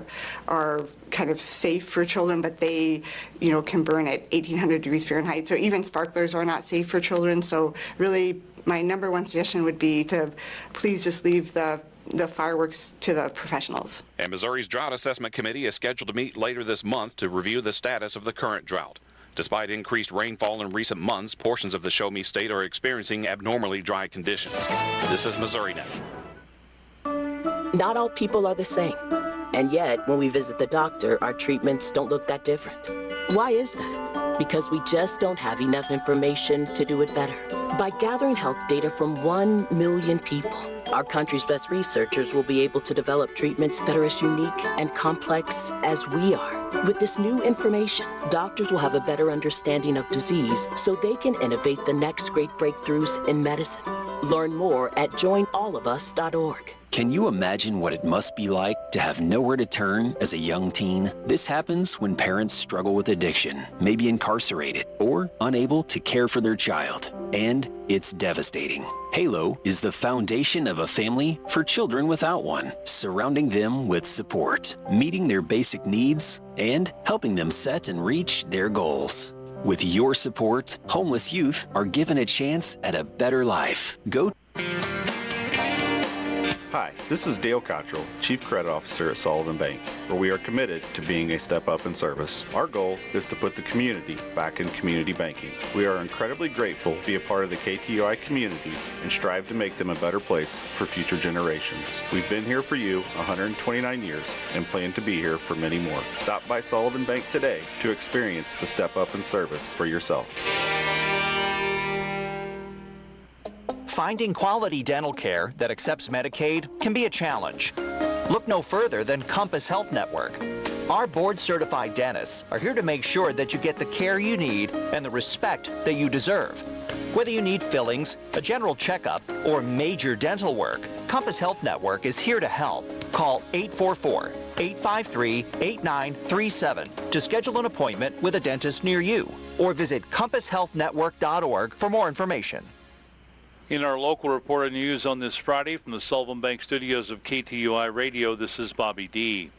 are kind of safe for children, but they, you know, can burn at 1800 degrees Fahrenheit. So even sparklers are not safe for children. So really, my number one suggestion would be to please just leave the fireworks to the professionals. And Missouri's Drought Assessment Committee is scheduled to meet later this month to review the status of the current drought. Despite increased rainfall in recent months, portions of the Show Me State are experiencing abnormally dry conditions. This is Missouri Net. Not all people are the same. And yet, when we visit the doctor, our treatments don't look that different. Why is that? Because we just don't have enough information to do it better. By gathering health data from 1 million people, our country's best researchers will be able to develop treatments that are as unique and complex as we are. With this new information, doctors will have a better understanding of disease so they can innovate the next great breakthroughs in medicine. Learn more at joinallofus.org. Can you imagine what it must be like to have nowhere to turn as a young teen? This happens when parents struggle with addiction, may be incarcerated, or unable to care for their child. And it's devastating. Halo is the foundation of a family for children without one, surrounding them with support, meeting their basic needs, and helping them set and reach their goals. With your support, homeless youth are given a chance at a better life. Hi, this is Dale Cottrell, Chief Credit Officer at Sullivan Bank, where we are committed to being a step up in service. Our goal is to put the community back in community banking. We are incredibly grateful to be a part of the KTUI communities and strive to make them a better place for future generations. We've been here for you 129 years and plan to be here for many more. Stop by Sullivan Bank today to experience the step up in service for yourself. Finding quality dental care that accepts Medicaid can be a challenge. Look no further than Compass Health Network. Our board-certified dentists are here to make sure that you get the care you need and the respect that you deserve. Whether you need fillings, a general checkup, or major dental work, Compass Health Network is here to help. Call 844-853-8937 to schedule an appointment with a dentist near you, or visit compasshealthnetwork.org for more information. In our local reported news on this Friday from the Sullivan Bank studios of KTUI Radio, this is Bobby D.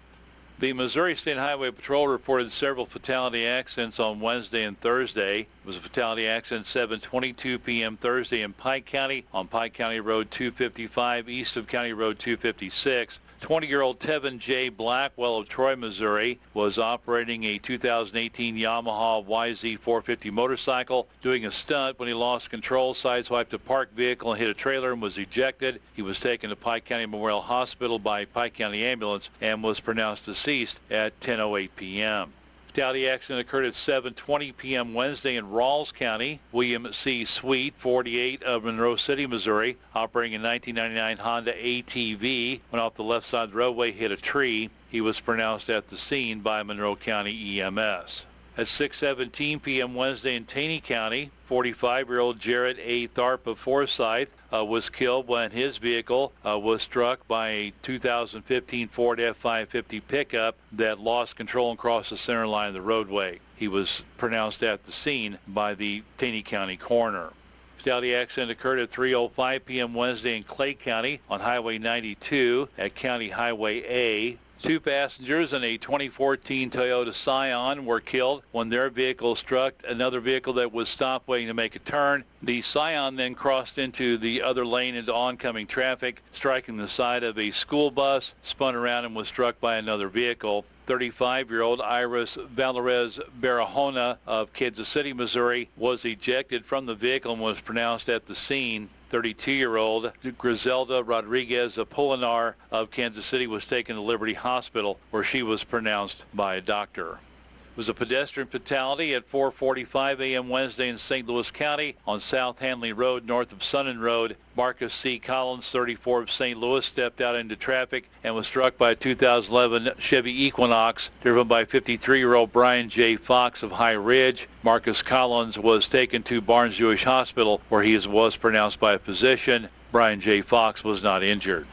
The Missouri State Highway Patrol reported several fatality accidents on Wednesday and Thursday. It was a fatality accident 7:22 p.m. Thursday in Pike County on Pike County Road 255 east of County Road 256. 20-year-old Tevin J. Blackwell of Troy, Missouri, was operating a 2018 Yamaha YZ450 motorcycle, doing a stunt when he lost control, sideswiped a parked vehicle and hit a trailer and was ejected. He was taken to Pike County Memorial Hospital by Pike County Ambulance and was pronounced deceased at 10:08 p.m. Fatality accident occurred at 7:20 p.m. Wednesday in Rawls County. William C. Sweet, 48, of Monroe City, Missouri, operating a 1999 Honda ATV, went off the left side of the roadway, hit a tree. He was pronounced at the scene by Monroe County EMS. At 6:17 p.m. Wednesday in Taney County, 45-year-old Jared A. Tharp of Forsyth was killed when his vehicle was struck by a 2015 Ford F-550 pickup that lost control and crossed the center line of the roadway. He was pronounced at the scene by the Taney County coroner. Fatality accident occurred at 3:05 p.m. Wednesday in Clay County on Highway 92 at County Highway A. 2 passengers in a 2014 Toyota Scion were killed when their vehicle struck another vehicle that was stopped waiting to make a turn. The Scion then crossed into the other lane into oncoming traffic, striking the side of a school bus, spun around and was struck by another vehicle. 35-year-old Iris Valerez Barahona of Kansas City, Missouri, was ejected from the vehicle and was pronounced at the scene. 32-year-old Griselda Rodriguez Apolinar of Kansas City was taken to Liberty Hospital, where she was pronounced by a doctor. It was a pedestrian fatality at 4:45 a.m. Wednesday in St. Louis County on South Hanley Road north of Sunnan Road. Marcus C. Collins, 34, of St. Louis, stepped out into traffic and was struck by a 2011 Chevy Equinox driven by 53-year-old Brian J. Fox of High Ridge. Marcus Collins was taken to Barnes Jewish Hospital, where he was pronounced by a physician. Brian J. Fox was not injured.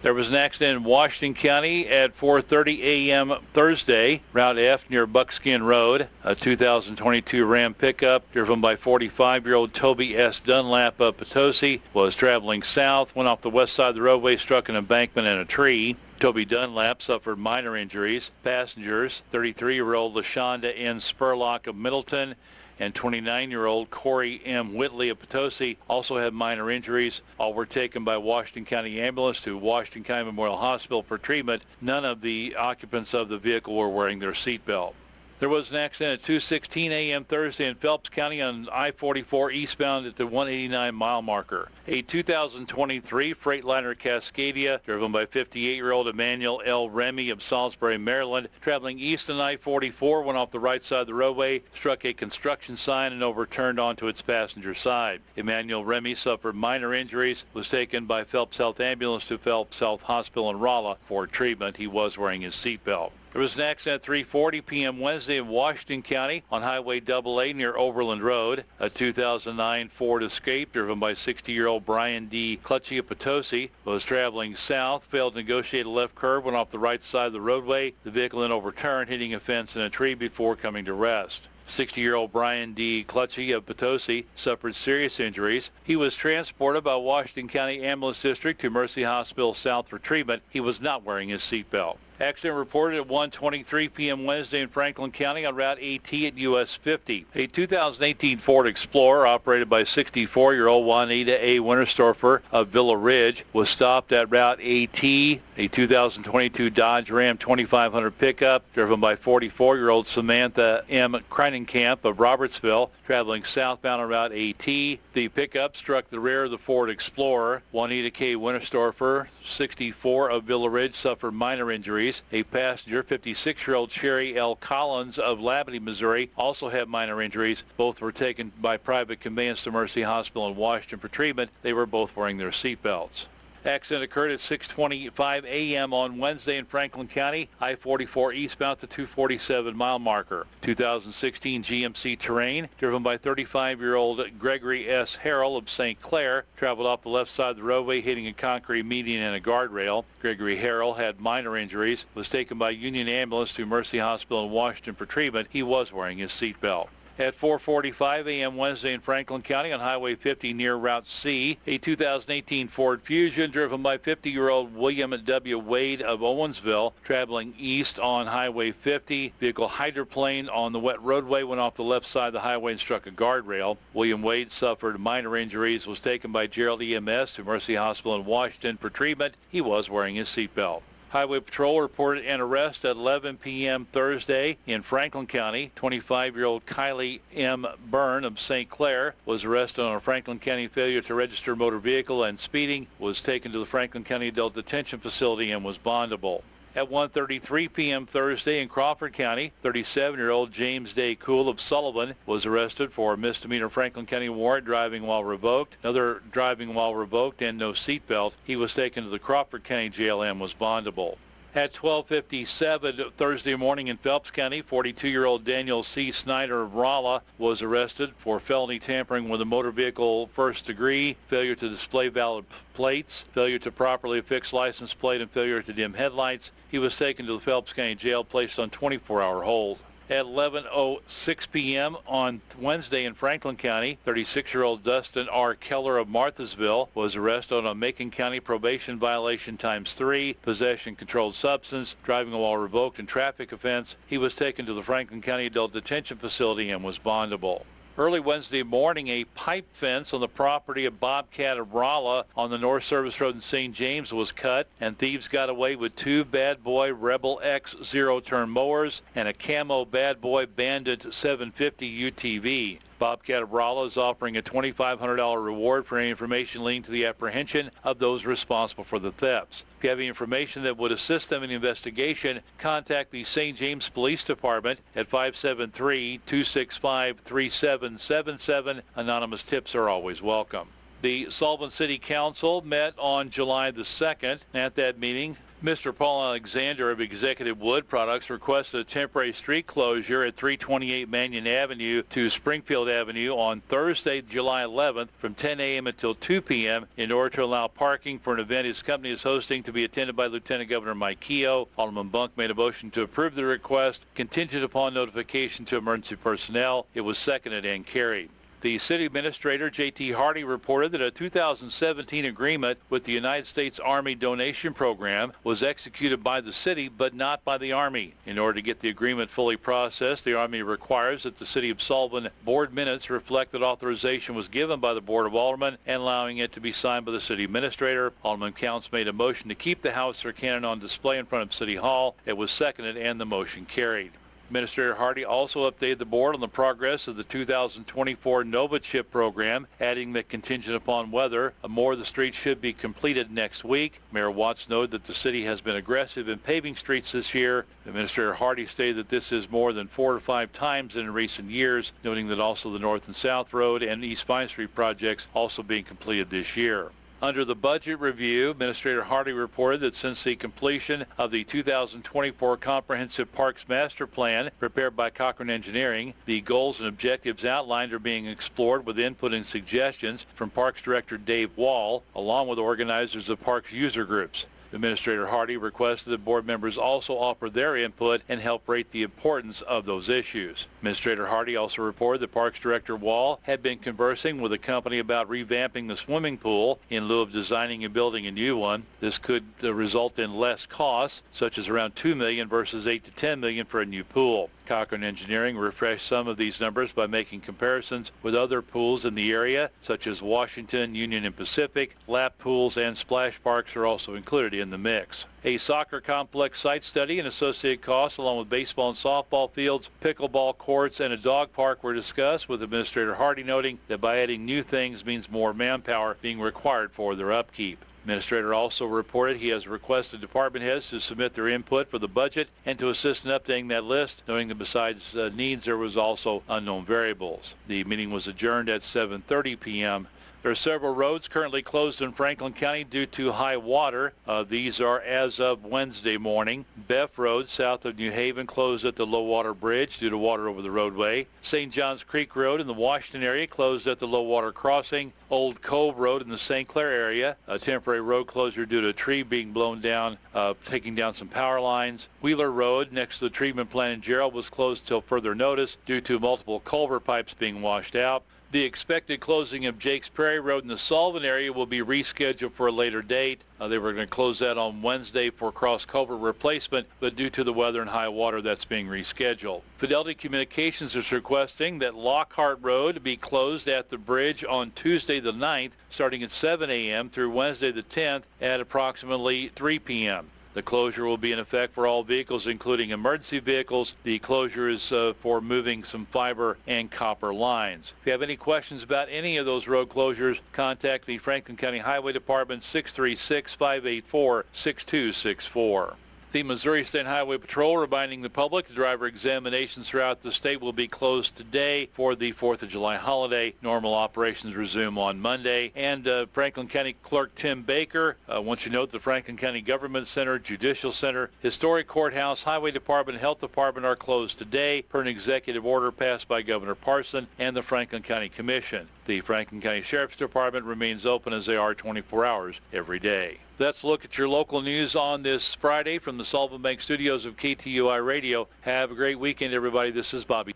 There was an accident in Washington County at 4:30 a.m. Thursday, Route F near Buckskin Road. A 2022 Ram pickup driven by 45-year-old Toby S. Dunlap of Potosi was traveling south, went off the west side of the roadway, struck an embankment and a tree. Toby Dunlap suffered minor injuries. Passengers, 33-year-old LaShonda N. Spurlock of Middleton and 29-year-old Corey M. Whitley of Potosi also had minor injuries. All were taken by Washington County Ambulance to Washington County Memorial Hospital for treatment. None of the occupants of the vehicle were wearing their seatbelt. There was an accident at 2:16 a.m. Thursday in Phelps County on I-44 eastbound at the 189-mile marker. A 2023 Freightliner Cascadia, driven by 58-year-old Emmanuel L. Remy of Salisbury, Maryland, traveling east on I-44, went off the right side of the roadway, struck a construction sign, and overturned onto its passenger side. Emmanuel Remy suffered minor injuries, was taken by Phelps Health Ambulance to Phelps Health Hospital in Rolla for treatment. He was wearing his seatbelt. There was an accident at 3:40 p.m. Wednesday in Washington County on Highway AA near Overland Road. A 2009 Ford Escape driven by 60-year-old Brian D. Clutchy of Potosi was traveling south, failed to negotiate a left curve, went off the right side of the roadway. The vehicle then overturned, hitting a fence and a tree before coming to rest. 60-year-old Brian D. Clutchy of Potosi suffered serious injuries. He was transported by Washington County Ambulance District to Mercy Hospital South for treatment. He was not wearing his seatbelt. Accident reported at 1:23 p.m. Wednesday in Franklin County on Route AT at US 50. A 2018 Ford Explorer operated by 64-year-old Juanita A. Winterstorfer of Villa Ridge was stopped at Route AT. A 2022 Dodge Ram 2500 pickup driven by 44-year-old Samantha M. Kreinenkamp of Robertsville, traveling southbound on Route AT. The pickup struck the rear of the Ford Explorer. Juanita K. Winterstorfer, 64, of Villa Ridge, suffered minor injuries. A passenger, 56-year-old Sherry L. Collins of Labadie, Missouri, also had minor injuries. Both were taken by private conveyance to Mercy Hospital in Washington for treatment. They were both wearing their seatbelts. Accident occurred at 6:25 a.m. on Wednesday in Franklin County, I-44 eastbound to 247-mile marker. 2016 GMC Terrain, driven by 35-year-old Gregory S. Harrell of St. Clair, traveled off the left side of the roadway, hitting a concrete median and a guardrail. Gregory Harrell had minor injuries, was taken by Union Ambulance to Mercy Hospital in Washington for treatment. He was wearing his seatbelt. At 4:45 a.m. Wednesday in Franklin County on Highway 50 near Route C, a 2018 Ford Fusion driven by 50-year-old William W. Wade of Owensville, traveling east on Highway 50. Vehicle hydroplaned on the wet roadway, went off the left side of the highway and struck a guardrail. William Wade suffered minor injuries, was taken by Gerald EMS to Mercy Hospital in Washington for treatment. He was wearing his seatbelt. Highway Patrol reported an arrest at 11 p.m. Thursday in Franklin County. 25-year-old Kylie M. Byrne of St. Clair was arrested on a Franklin County failure to register motor vehicle and speeding, was taken to the Franklin County Adult Detention Facility and was bondable. At 1:33 p.m. Thursday in Crawford County, 37-year-old James Day Cool of Sullivan was arrested for a misdemeanor Franklin County warrant, driving while revoked, another driving while revoked, and no seatbelt. He was taken to the Crawford County Jail and was bondable. At 12:57 Thursday morning in Phelps County, 42-year-old Daniel C. Snyder of Rolla was arrested for felony tampering with a motor vehicle first degree, failure to display valid plates, failure to properly affix license plate, and failure to dim headlights. He was taken to the Phelps County Jail, placed on 24-hour hold. At 11:06 p.m. on Wednesday in Franklin County, 36-year-old Dustin R. Keller of Marthasville was arrested on a Macon County probation violation ×3, possession of controlled substance, driving while revoked, and traffic offense. He was taken to the Franklin County Adult Detention Facility and was bondable. Early Wednesday morning, a pipe fence on the property of Bobcat of Rolla on the North Service Road in St. James was cut, and thieves got away with 2 Bad Boy Rebel X zero-turn mowers and a camo Bad Boy Bandit 750 UTV. Bobcat of Rolla is offering a $2,500 reward for any information leading to the apprehension of those responsible for the thefts. If you have any information that would assist them in the investigation, contact the St. James Police Department at 573-265-3777. Anonymous tips are always welcome. The Sullivan City Council met on July the 2nd. At that meeting, Mr. Paul Alexander of Executive Wood Products requested a temporary street closure at 328 Mannion Avenue to Springfield Avenue on Thursday, July 11th from 10 a.m. until 2 p.m. in order to allow parking for an event his company is hosting to be attended by Lieutenant Governor Mike Keogh. Alderman Bunk made a motion to approve the request contingent upon notification to emergency personnel. It was seconded and carried. The city administrator, J.T. Hardy, reported that a 2017 agreement with the United States Army donation program was executed by the city, but not by the Army. In order to get the agreement fully processed, the Army requires that the City of Sullivan board minutes reflect that authorization was given by the Board of Aldermen and allowing it to be signed by the city administrator. Alderman Counts made a motion to keep the howitzer cannon on display in front of City Hall. It was seconded and the motion carried. Administrator Hardy also updated the board on the progress of the 2024 Nova Chip program, adding that contingent upon weather, more of the streets should be completed next week. Mayor Watts noted that the city has been aggressive in paving streets this year. Administrator Hardy stated that this is more than 4 to 5 times in recent years, noting that also the North and South Road and East Vine Street projects also being completed this year. Under the budget review, Administrator Hardy reported that since the completion of the 2024 Comprehensive Parks Master Plan prepared by Cochran Engineering, the goals and objectives outlined are being explored with input and suggestions from Parks Director Dave Wall, along with organizers of parks user groups. Administrator Hardy requested that board members also offer their input and help rate the importance of those issues. Administrator Hardy also reported that Parks Director Wall had been conversing with a company about revamping the swimming pool in lieu of designing and building a new one. This could result in less costs, such as around $2 million versus $8 to $10 million for a new pool. Cochran Engineering refreshed some of these numbers by making comparisons with other pools in the area, such as Washington, Union, and Pacific. Lap pools and splash parks are also included in the mix. A soccer complex site study and associated costs, along with baseball and softball fields, pickleball courts, and a dog park were discussed, with Administrator Hardy noting that by adding new things means more manpower being required for their upkeep. Administrator also reported he has requested department heads to submit their input for the budget and to assist in updating that list, knowing that besides needs, there was also unknown variables. The meeting was adjourned at 7:30 p.m. There are several roads currently closed in Franklin County due to high water. These are as of Wednesday morning. Beff Road south of New Haven closed at the low water bridge due to water over the roadway. St. John's Creek Road in the Washington area closed at the low water crossing. Old Cove Road in the St. Clair area, a temporary road closure due to a tree being blown down, taking down some power lines. Wheeler Road next to the treatment plant in Gerald was closed till further notice due to multiple culvert pipes being washed out. The expected closing of Jake's Prairie Road in the Sullivan area will be rescheduled for a later date. They were going to close that on Wednesday for cross culvert replacement, but due to the weather and high water, that's being rescheduled. Fidelity Communications is requesting that Lockhart Road be closed at the bridge on Tuesday the 9th, starting at 7 a.m. through Wednesday the 10th at approximately 3 p.m. The closure will be in effect for all vehicles, including emergency vehicles. The closure is for moving some fiber and copper lines. If you have any questions about any of those road closures, contact the Franklin County Highway Department, 636-584-6264. The Missouri State Highway Patrol reminding the public the driver examinations throughout the state will be closed today for the 4th of July holiday. Normal operations resume on Monday. And Franklin County Clerk Tim Baker wants you to note the Franklin County Government Center, Judicial Center, Historic Courthouse, Highway Department, Health Department are closed today per an executive order passed by Governor Parson and the Franklin County Commission. The Franklin County Sheriff's Department remains open as they are 24 hours every day. Let's look at your local news on this Friday from the Sullivan Bank Studios of KTUI Radio. Have a great weekend, everybody. This is Bobby.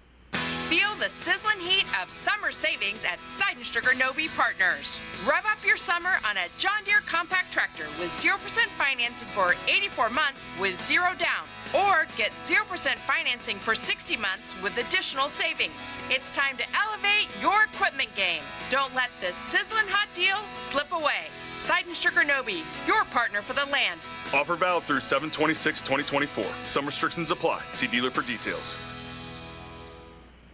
Feel the sizzling heat of summer savings at Seidenstricker Nobe Partners. Rev up your summer on a John Deere compact tractor with 0% financing for 84 months with zero down. Or get 0% financing for 60 months with additional savings. It's time to elevate your equipment game. Don't let this sizzling hot deal slip away. Seidenstricker Nobe, your partner for the land. Offer valid through 7/26/2024. Some restrictions apply. See dealer for details.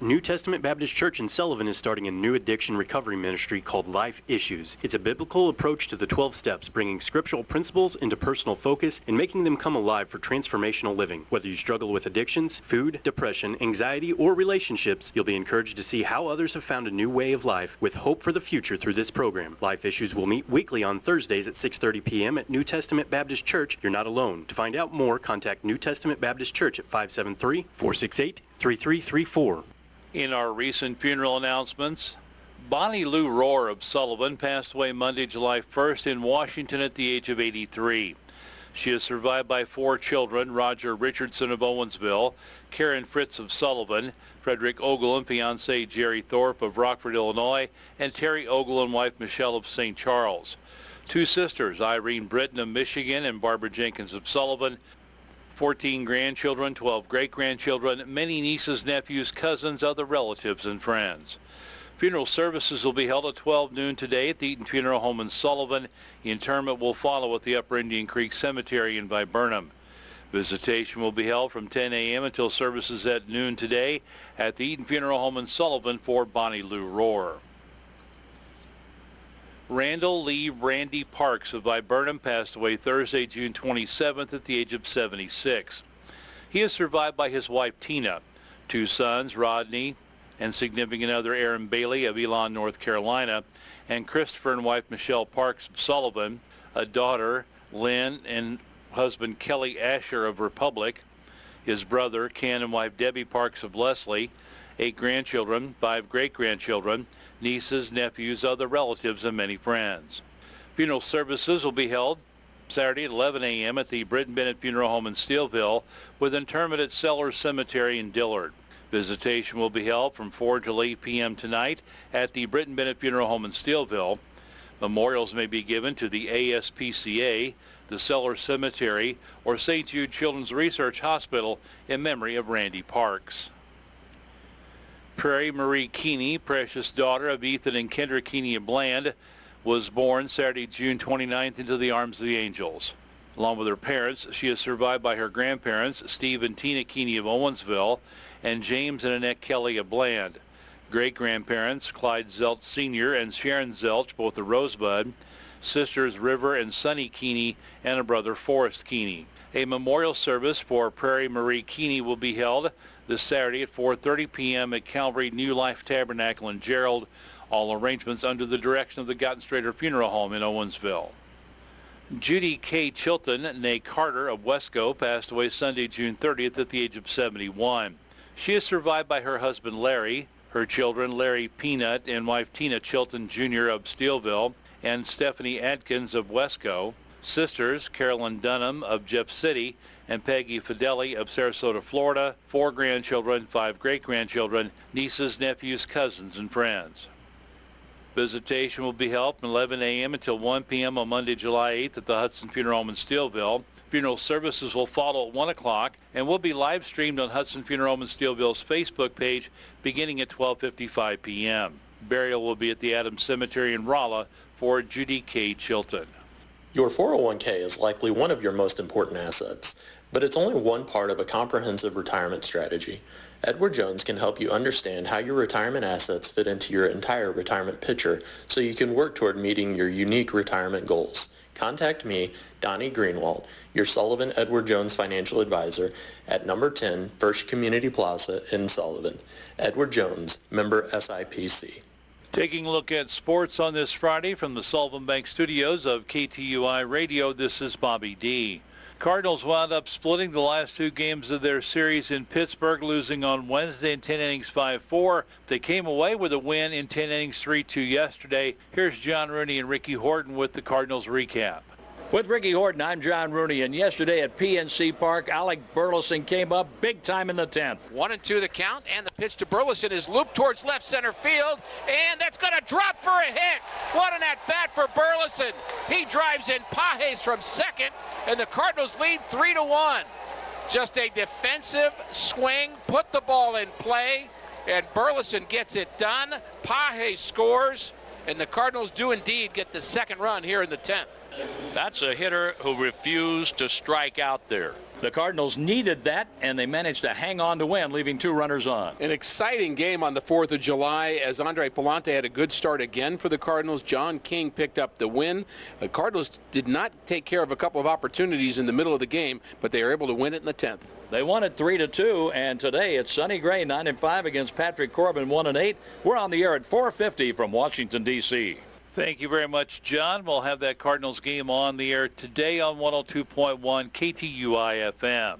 New Testament Baptist Church in Sullivan is starting a new addiction recovery ministry called Life Issues. It's a biblical approach to the 12 steps, bringing scriptural principles into personal focus and making them come alive for transformational living. Whether you struggle with addictions, food, depression, anxiety, or relationships, you'll be encouraged to see how others have found a new way of life with hope for the future through this program. Life Issues will meet weekly on Thursdays at 6:30 p.m. at New Testament Baptist Church. You're not alone. To find out more, contact New Testament Baptist Church at 573-468-3334. In our recent funeral announcements, Bonnie Lou Rohr of Sullivan passed away Monday, July 1st in Washington at the age of 83. She is survived by 4 children: Roger Richardson of Owensville, Karen Fritz of Sullivan, Frederick Ogle and fiancé Jerry Thorpe of Rockford, Illinois, and Terry Ogle and wife Michelle of St. Charles. 2 sisters, Irene Britton of Michigan and Barbara Jenkins of Sullivan. 14 grandchildren, 12 great-grandchildren, many nieces, nephews, cousins, other relatives, and friends. Funeral services will be held at 12 noon today at the Eaton Funeral Home in Sullivan. The interment will follow at the Upper Indian Creek Cemetery in Viburnum. Visitation will be held from 10 a.m. until services at noon today at the Eaton Funeral Home in Sullivan for Bonnie Lou Rohr. Randall Lee Randy Parks of Viburnum passed away Thursday, June 27th at the age of 76. He is survived by his wife Tina, 2 sons, Rodney and significant other Aaron Bailey of Elon, North Carolina, and Christopher and wife Michelle Parks of Sullivan, a daughter, Lynn, and husband Kelly Asher of Republic, his brother Ken and wife Debbie Parks of Leslie, 8 grandchildren, 5 great-grandchildren, nieces, nephews, other relatives, and many friends. Funeral services will be held Saturday at 11 a.m. at the Britton Bennett Funeral Home in Steelville, with interment at Sellers Cemetery in Dillard. Visitation will be held from 4 till 8 p.m. tonight at the Britton Bennett Funeral Home in Steelville. Memorials may be given to the ASPCA, the Sellers Cemetery, or St. Jude Children's Research Hospital in memory of Randy Parks. Prairie Marie Keeney, precious daughter of Ethan and Kendra Keeney of Bland, was born Saturday, June 29th into the arms of the angels. Along with her parents, she is survived by her grandparents, Steve and Tina Keeney of Owensville, and James and Annette Kelly of Bland. Great-grandparents, Clyde Zelch Sr. and Sharon Zelch, both of Rosebud, sisters River and Sunny Keeney, and a brother Forrest Keeney. A memorial service for Prairie Marie Keeney will be held this Saturday at 4:30 p.m. at Calvary New Life Tabernacle in Gerald. All arrangements under the direction of the Gottenstrader Funeral Home in Owensville. Judy K. Chilton, née Carter of Wesco, passed away Sunday, June 30th at the age of 71. She is survived by her husband Larry, her children Larry Peanut and wife Tina Chilton Jr. of Steelville, and Stephanie Adkins of Wesco, sisters Carolyn Dunham of Jeff City and Peggy Fideli of Sarasota, Florida, 4 grandchildren, 5 great-grandchildren, nieces, nephews, cousins, and friends. Visitation will be held from 11 a.m. until 1 p.m. on Monday, July 8th at the Hudson Funeral Home in Steelville. Funeral services will follow at 1 o'clock and will be live streamed on Hudson Funeral Home in Steelville's Facebook page beginning at 12:55 p.m. Burial will be at the Adams Cemetery in Rolla for Judy K. Chilton. Your 401k is likely one of your most important assets, but it's only one part of a comprehensive retirement strategy. Edward Jones can help you understand how your retirement assets fit into your entire retirement picture so you can work toward meeting your unique retirement goals. Contact me, Donnie Greenwald, your Sullivan Edward Jones financial advisor at number 10 First Community Plaza in Sullivan. Edward Jones, member SIPC. Taking a look at sports on this Friday from the Sullivan Bank studios of KTUI Radio, this is Bobby D. Cardinals wound up splitting the last two games of their series in Pittsburgh, losing on Wednesday in 10 innings 5-4. They came away with a win in 10 innings 3-2 yesterday. Here's John Rooney and Ricky Horton with the Cardinals recap. With Ricky Horton, I'm John Rooney, and yesterday at PNC Park, Alec Burleson came up big time in the 10th. 1-2 the count, and the pitch to Burleson is looped towards left center field, and that's going to drop for a hit. What an at-bat for Burleson. He drives in Pajes from second, and the Cardinals lead 3-1. Just a defensive swing, put the ball in play, and Burleson gets it done. Pajes scores, and the Cardinals do indeed get the second run here in the 10th. That's a hitter who refused to strike out there. The Cardinals needed that, and they managed to hang on to win, leaving two runners on. An exciting game on the 4th of July as Andre Palante had a good start again for the Cardinals. John King picked up the win. The Cardinals did not take care of a couple of opportunities in the middle of the game, but they were able to win it in the 10th. They won it 3-2, and today it's Sonny Gray 9-5 against Patrick Corbin 1-8. We're on the air at 4:50 from Washington, D.C. Thank you very much, John. We'll have that Cardinals game on the air today on 102.1 KTUI FM.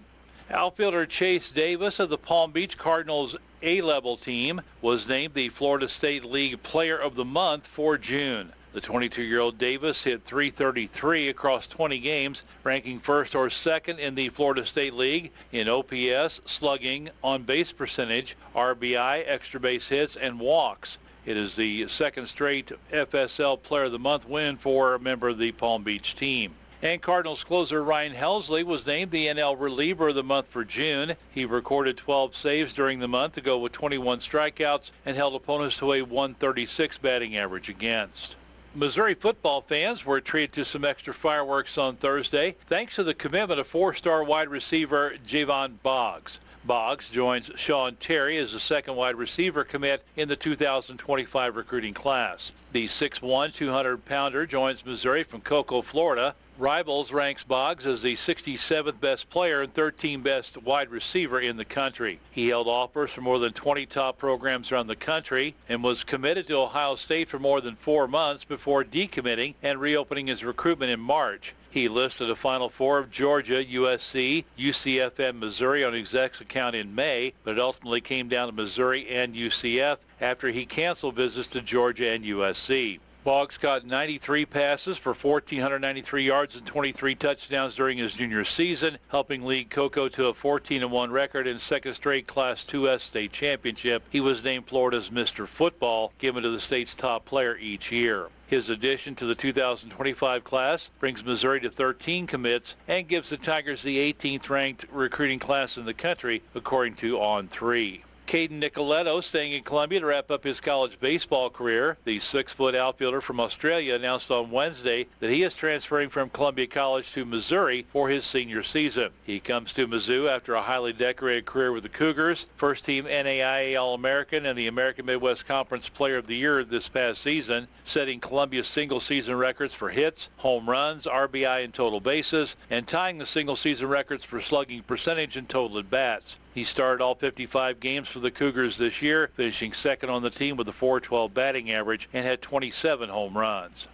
Outfielder Chase Davis of the Palm Beach Cardinals A-level team was named the Florida State League Player of the Month for June. The 22-year-old Davis hit .333 across 20 games, ranking first or second in the Florida State League in OPS, slugging, on-base percentage, RBI, extra base hits, and walks. It is the second straight FSL Player of the Month win for a member of the Palm Beach team. And Cardinals closer Ryan Helsley was named the NL Reliever of the Month for June. He recorded 12 saves during the month to go with 21 strikeouts and held opponents to a .136 batting average against. Missouri football fans were treated to some extra fireworks on Thursday thanks to the commitment of four-star wide receiver Javon Boggs. Boggs joins Sean Terry as the second wide receiver commit in the 2025 recruiting class. The 6'1", 200-pounder joins Missouri from Cocoa, Florida. Rivals ranks Boggs as the 67th best player and 13th best wide receiver in the country. He held offers from more than 20 top programs around the country and was committed to Ohio State for more than 4 months before decommitting and reopening his recruitment in March. He listed a Final Four of Georgia, USC, UCF, and Missouri on his exec's account in May, but it ultimately came down to Missouri and UCF after he canceled visits to Georgia and USC. Boggs caught 93 passes for 1,493 yards and 23 touchdowns during his junior season, helping lead Cocoa to a 14-1 record and second straight Class 2S state championship. He was named Florida's Mr. Football, given to the state's top player each year. His addition to the 2025 class brings Missouri to 13 commits and gives the Tigers the 18th-ranked recruiting class in the country, according to On3. Caden Nicoletto staying in Columbia to wrap up his college baseball career. The 6-foot outfielder from Australia announced on Wednesday that he is transferring from Columbia College to Missouri for his senior season. He comes to Mizzou after a highly decorated career with the Cougars, first-team NAIA All-American and the American Midwest Conference Player of the Year this past season, setting Columbia's single-season records for hits, home runs, RBI, and total bases, and tying the single-season records for slugging percentage and total at-bats. He started all 55 games for the Cougars this year, finishing second on the team with a .412 batting average and had 27 home runs.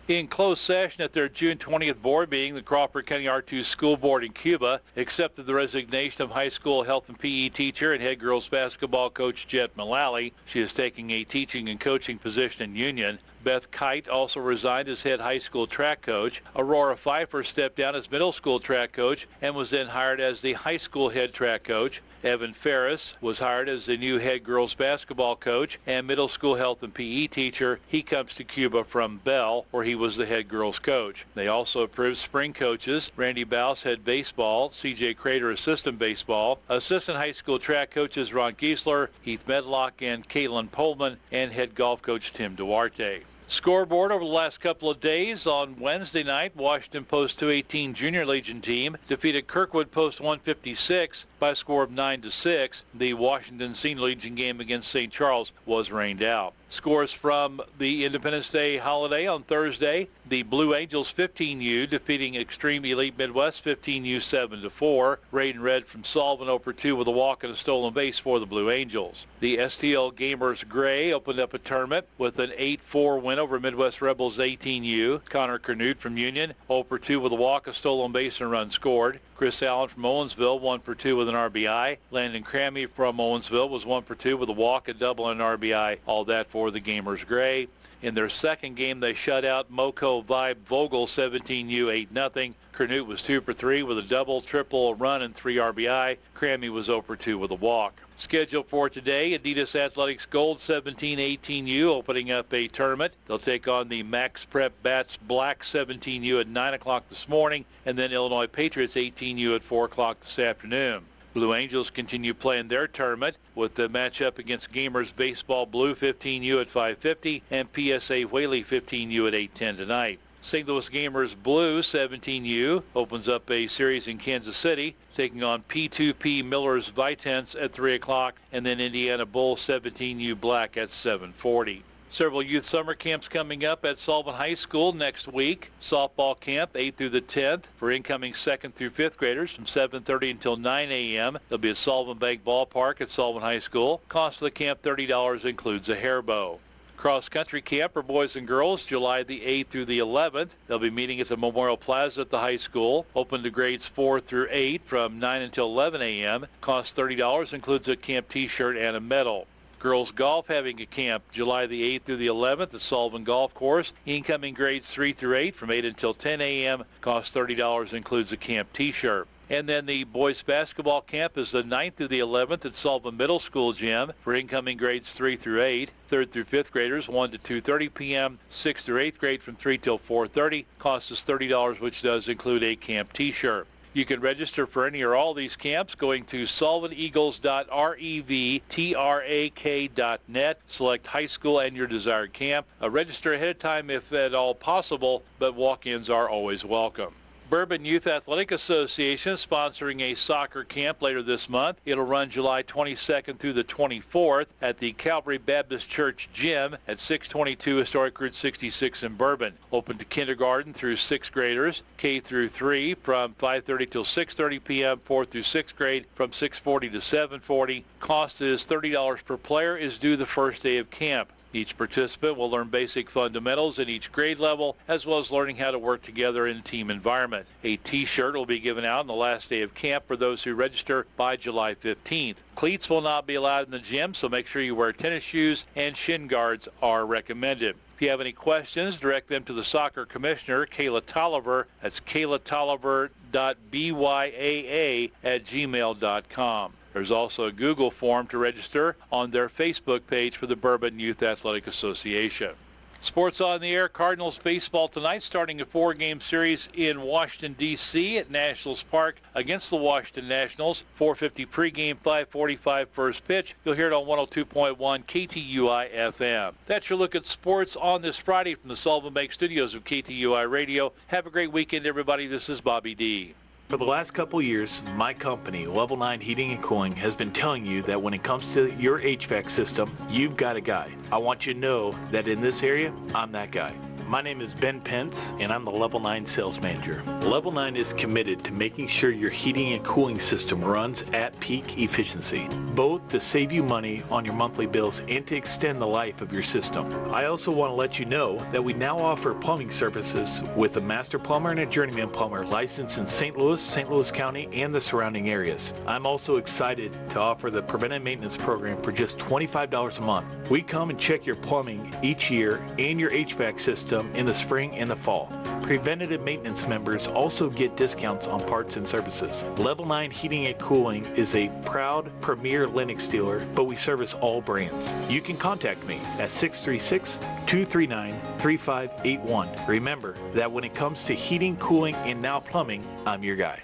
In closed session at their June 20th board meeting, the Crawford County R2 School Board in Cuba accepted the resignation of high school health and PE teacher and head girls basketball coach Jet Mullally. She is taking a teaching and coaching position in Union. Beth Kite also resigned as head high school track coach. Aurora Pfeiffer stepped down as middle school track coach and was then hired as the high school head track coach. Evan Ferris was hired as the new head girls basketball coach and middle school health and PE teacher. He comes to Cuba from Bell, where he was the head girls coach. They also approved spring coaches. Randy Baus, head baseball, CJ Crater, assistant baseball, assistant high school track coaches Ron Giesler, Heath Medlock, and Caitlin Pullman, and head golf coach Tim Duarte. Scoreboard over the last couple of days. On Wednesday night, Washington Post 218 Junior Legion team defeated Kirkwood Post 156 by a score of 9-6. The Washington Senior Legion game against St. Charles was rained out. Scores from the Independence Day holiday on Thursday. The Blue Angels 15U defeating Extreme Elite Midwest 15U 7-4. Raiden Red from Sullivan 0-2 with a walk and a stolen base for the Blue Angels. The STL Gamers Gray opened up a tournament with an 8-4 win over Midwest Rebels 18U. Connor Canute from Union 0-2 with a walk, a stolen base, and a run scored. Chris Allen from Owensville 1-2 with an RBI. Landon Crammy from Owensville was 1-2 with a walk, a double, and an RBI. All that for the Gamers Gray. In their second game, they shut out Moco Vibe Vogel 17U 8-0. Canute was 2-3 with a double, triple, a run, and 3 RBI. Crammy was 0-2 with a walk. Scheduled for today, Adidas Athletics Gold 17-18U opening up a tournament. They'll take on the Max Prep Bats Black 17U at 9 o'clock this morning, and then Illinois Patriots 18U at 4 o'clock this afternoon. Blue Angels continue playing their tournament with the matchup against Gamers Baseball Blue 15U at 5:50 and PSA Whaley 15U at 8:10 tonight. St. Louis Gamers Blue 17U opens up a series in Kansas City, taking on P2P Miller's Vitens at 3 o'clock, and then Indiana Bull 17U Black at 7:40. Several youth summer camps coming up at Sullivan High School next week. Softball camp 8th through the 10th for incoming 2nd through 5th graders from 7:30 until 9 a.m. They'll be at Sullivan Bank Ballpark at Sullivan High School. Cost of the camp $30, includes a hair bow. Cross country camp for boys and girls July the 8th through the 11th. They'll be meeting at the Memorial Plaza at the high school. Open to grades 4 through 8 from 9 until 11 a.m. Cost $30, includes a camp t-shirt and a medal. Girls golf having a camp July the 8th through the 11th at Sullivan Golf Course. Incoming grades 3 through 8 from 8 until 10 a.m. Cost $30, includes a camp t-shirt. And then the boys basketball camp is the 9th through the 11th at Sullivan Middle School Gym for incoming grades 3 through 8. 3rd through 5th graders 1 to 2:30 p.m. 6th through 8th grade from 3 till 4:30. Cost is $30, which does include a camp t-shirt. You can register for any or all these camps going to sullivaneagles.revtrak.net. Select high school and your desired camp. Register ahead of time if at all possible, but walk-ins are always welcome. Bourbon Youth Athletic Association sponsoring a soccer camp later this month. It'll run July 22nd through the 24th at the Calvary Baptist Church Gym at 622 Historic Route 66 in Bourbon. Open to kindergarten through 6th graders, K through 3 from 5:30 till 6:30 p.m., 4th through 6th grade from 6:40 to 7:40. Cost is $30 per player, is due the first day of camp. Each participant will learn basic fundamentals at each grade level, as well as learning how to work together in a team environment. A t-shirt will be given out on the last day of camp for those who register by July 15th. Cleats will not be allowed in the gym, so make sure you wear tennis shoes, and shin guards are recommended. If you have any questions, direct them to the soccer commissioner, Kayla Tolliver. That's kaylatolliver.byaa@gmail.com. There's also a Google form to register on their Facebook page for the Bourbon Youth Athletic Association. Sports on the air. Cardinals baseball tonight, starting a 4-game series in Washington, D.C. at Nationals Park against the Washington Nationals. 4:50 pregame, 5:45 first pitch. You'll hear it on 102.1 KTUI FM. That's your look at sports on this Friday from the Sullivan Bank Studios of KTUI Radio. Have a great weekend, everybody. This is Bobby D. For the last couple years, my company, Level 9 Heating and Cooling, has been telling you that when it comes to your HVAC system, you've got a guy. I want you to know that in this area, I'm that guy. My name is Ben Pence, and I'm the Level 9 sales manager. Level 9 is committed to making sure your heating and cooling system runs at peak efficiency, both to save you money on your monthly bills and to extend the life of your system. I also want to let you know that we now offer plumbing services with a master plumber and a journeyman plumber licensed in St. Louis County, and the surrounding areas. I'm also excited to offer the preventive maintenance program for just $25 a month. We come and check your plumbing each year and your HVAC system in the spring and the fall. Preventative maintenance members also get discounts on parts and services. Level 9 Heating and Cooling is a proud premier Lennox dealer, but we service all brands. You can contact me at 636-239-3581. Remember that when it comes to heating, cooling, and now plumbing, I'm your guy.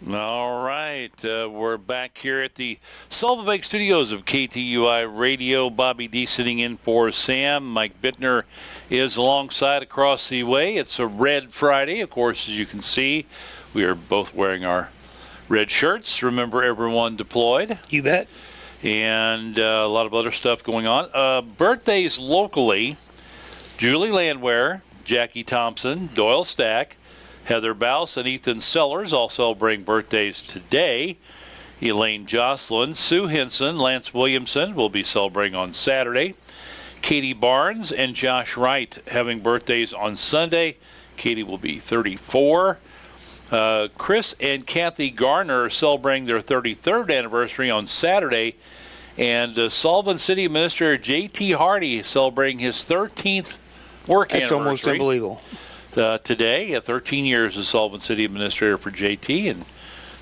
All right. We're back here at the Sullivan Bank Studios of KTUI Radio. Bobby D sitting in for Sam. Mike Bittner is alongside across the way. It's a red Friday. Of course, as you can see, we are both wearing our red shirts. Remember, everyone deployed. You bet. And a lot of other stuff going on. Birthdays locally: Julie Landwehr, Jackie Thompson, Doyle Stack, Heather Bouse, and Ethan Sellers all celebrating birthdays today. Elaine Jocelyn, Sue Henson, Lance Williamson will be celebrating on Saturday. Katie Barnes and Josh Wright having birthdays on Sunday. Katie will be 34. Chris and Kathy Garner are celebrating their 33rd anniversary on Saturday. And Sullivan City Administrator J.T. Hardy celebrating his 13th work anniversary. That's almost unbelievable. Today, 13 years as Sullivan City Administrator for JT, and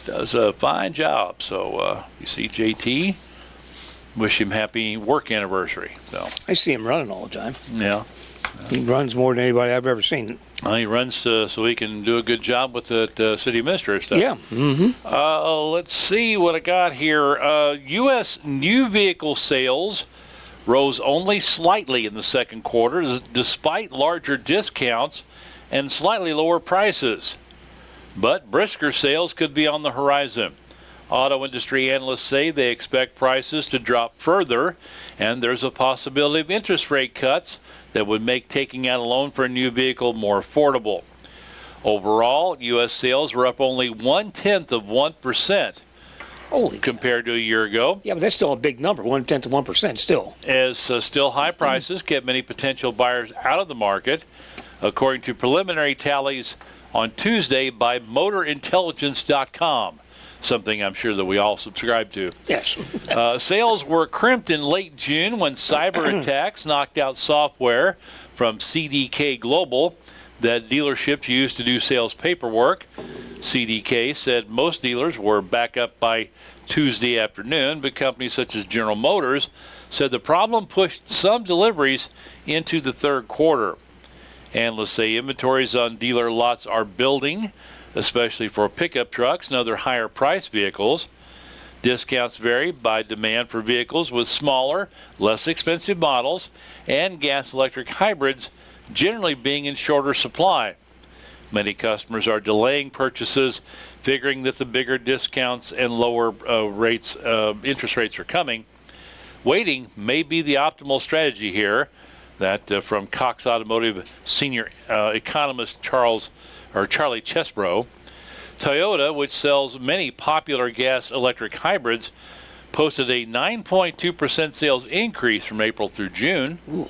does a fine job. So you see JT, wish him happy work anniversary. So I see him running all the time. Yeah. He runs more than anybody I've ever seen. He runs so he can do a good job with the city administrator stuff. Yeah. Mm-hmm. Let's see what I got here. U.S. new vehicle sales rose only slightly in the second quarter, despite larger discounts and slightly lower prices. But brisker sales could be on the horizon. Auto industry analysts say they expect prices to drop further, and there's a possibility of interest rate cuts that would make taking out a loan for a new vehicle more affordable. Overall, U.S. sales were up only 0.1% compared to a year ago. Yeah, but that's still a big number, 0.1% of 1% still. As still high prices kept many potential buyers out of the market, according to preliminary tallies on Tuesday by MotorIntelligence.com, something I'm sure that we all subscribe to. Yes. Sales were crimped in late June when cyber attacks knocked out software from CDK Global that dealerships use to do sales paperwork. CDK said most dealers were back up by Tuesday afternoon, but companies such as General Motors said the problem pushed some deliveries into the third quarter. Analysts say inventories on dealer lots are building, especially for pickup trucks and other higher-priced vehicles. Discounts vary by demand for vehicles with smaller, less expensive models and gas-electric hybrids generally being in shorter supply. Many customers are delaying purchases, figuring that the bigger discounts and lower interest rates are coming. Waiting may be the optimal strategy here. That from Cox Automotive senior economist Charlie Chesbrough. Toyota, which sells many popular gas-electric hybrids, posted a 9.2% sales increase from April through June. Ooh.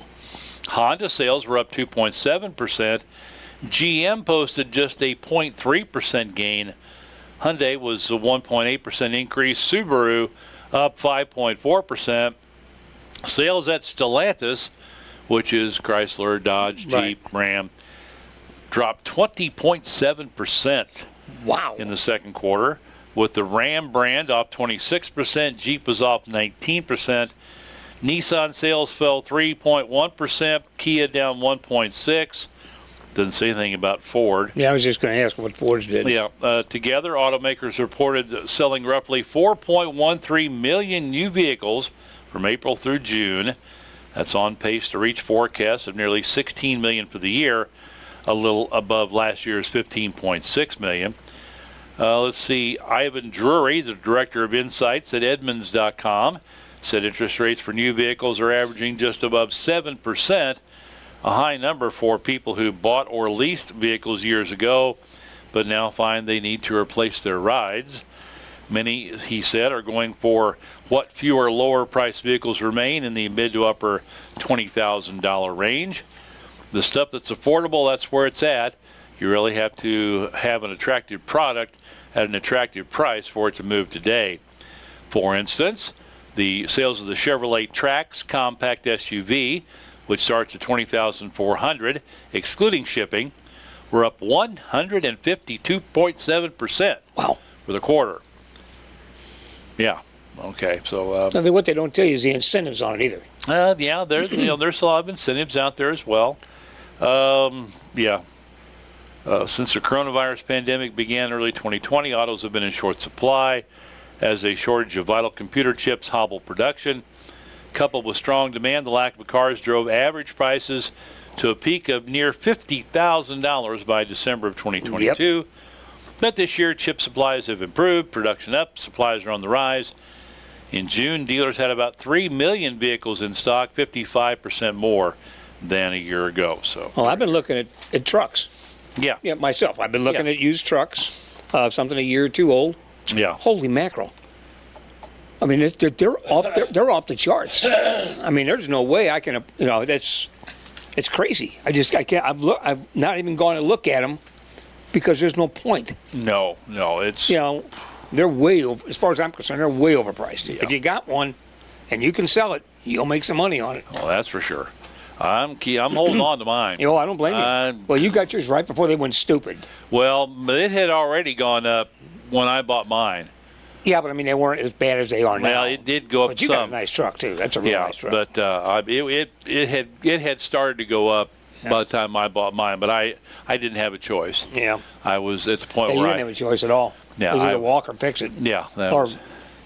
Honda sales were up 2.7%. GM posted just a 0.3% gain. Hyundai was a 1.8% increase. Subaru up 5.4%. Sales at Stellantis, which is Chrysler, Dodge, Jeep, Ram, dropped 20.7%. Wow. In the second quarter, with the Ram brand off 26%, Jeep was off 19%. Nissan sales fell 3.1%, Kia down 1.6%. Doesn't say anything about Ford. Yeah, I was just going to ask what Ford's did. Yeah, together, automakers reported selling roughly 4.13 million new vehicles from April through June. That's on pace to reach forecasts of nearly 16 million for the year, a little above last year's 15.6 million. Let's see. Ivan Drury, the director of insights at Edmunds.com, said interest rates for new vehicles are averaging just above 7%, a high number for people who bought or leased vehicles years ago, but now find they need to replace their rides. Many, he said, are going for what fewer lower-priced vehicles remain in the mid to upper $20,000 range. The stuff that's affordable, that's where it's at. You really have to have an attractive product at an attractive price for it to move today. For instance, the sales of the Chevrolet Trax compact SUV, which starts at $20,400, excluding shipping, were up 152.7%. Wow. For the quarter. Yeah. Okay. So. What they don't tell you is the incentives on it either. Yeah. There's a lot of incentives out there as well. Yeah. Since the coronavirus pandemic began early 2020, autos have been in short supply as a shortage of vital computer chips hobbled production. Coupled with strong demand, the lack of cars drove average prices to a peak of near $50,000 by December of 2022. Yep. But this year, chip supplies have improved, production up, supplies are on the rise. In June, dealers had about 3 million vehicles in stock, 55% more than a year ago. So, Well, I've been looking at trucks. Yeah. Yeah, myself. I've been looking Yeah. at used trucks, something a year or two old. Yeah. Holy mackerel. I mean, they're off the charts. I mean, there's no way I can, it's crazy. I can't, I'm not even going to look at them because there's no point. No, it's... They're way over, as far as I'm concerned, they're way overpriced. Yeah. If you got one and you can sell it, you'll make some money on it. Well, that's for sure. I'm holding on to mine. I don't blame you. Well, you got yours right before they went stupid. Well, but it had already gone up when I bought mine. Yeah, but I mean, they weren't as bad as they are now. Well, it did go up but you some. got a nice truck, too. That's a real nice truck. But it had started to go up by the time I bought mine, but I didn't have a choice. Yeah. I was at the point You where didn't have a choice at all. Yeah, It was either walk or fix it. Yeah. Or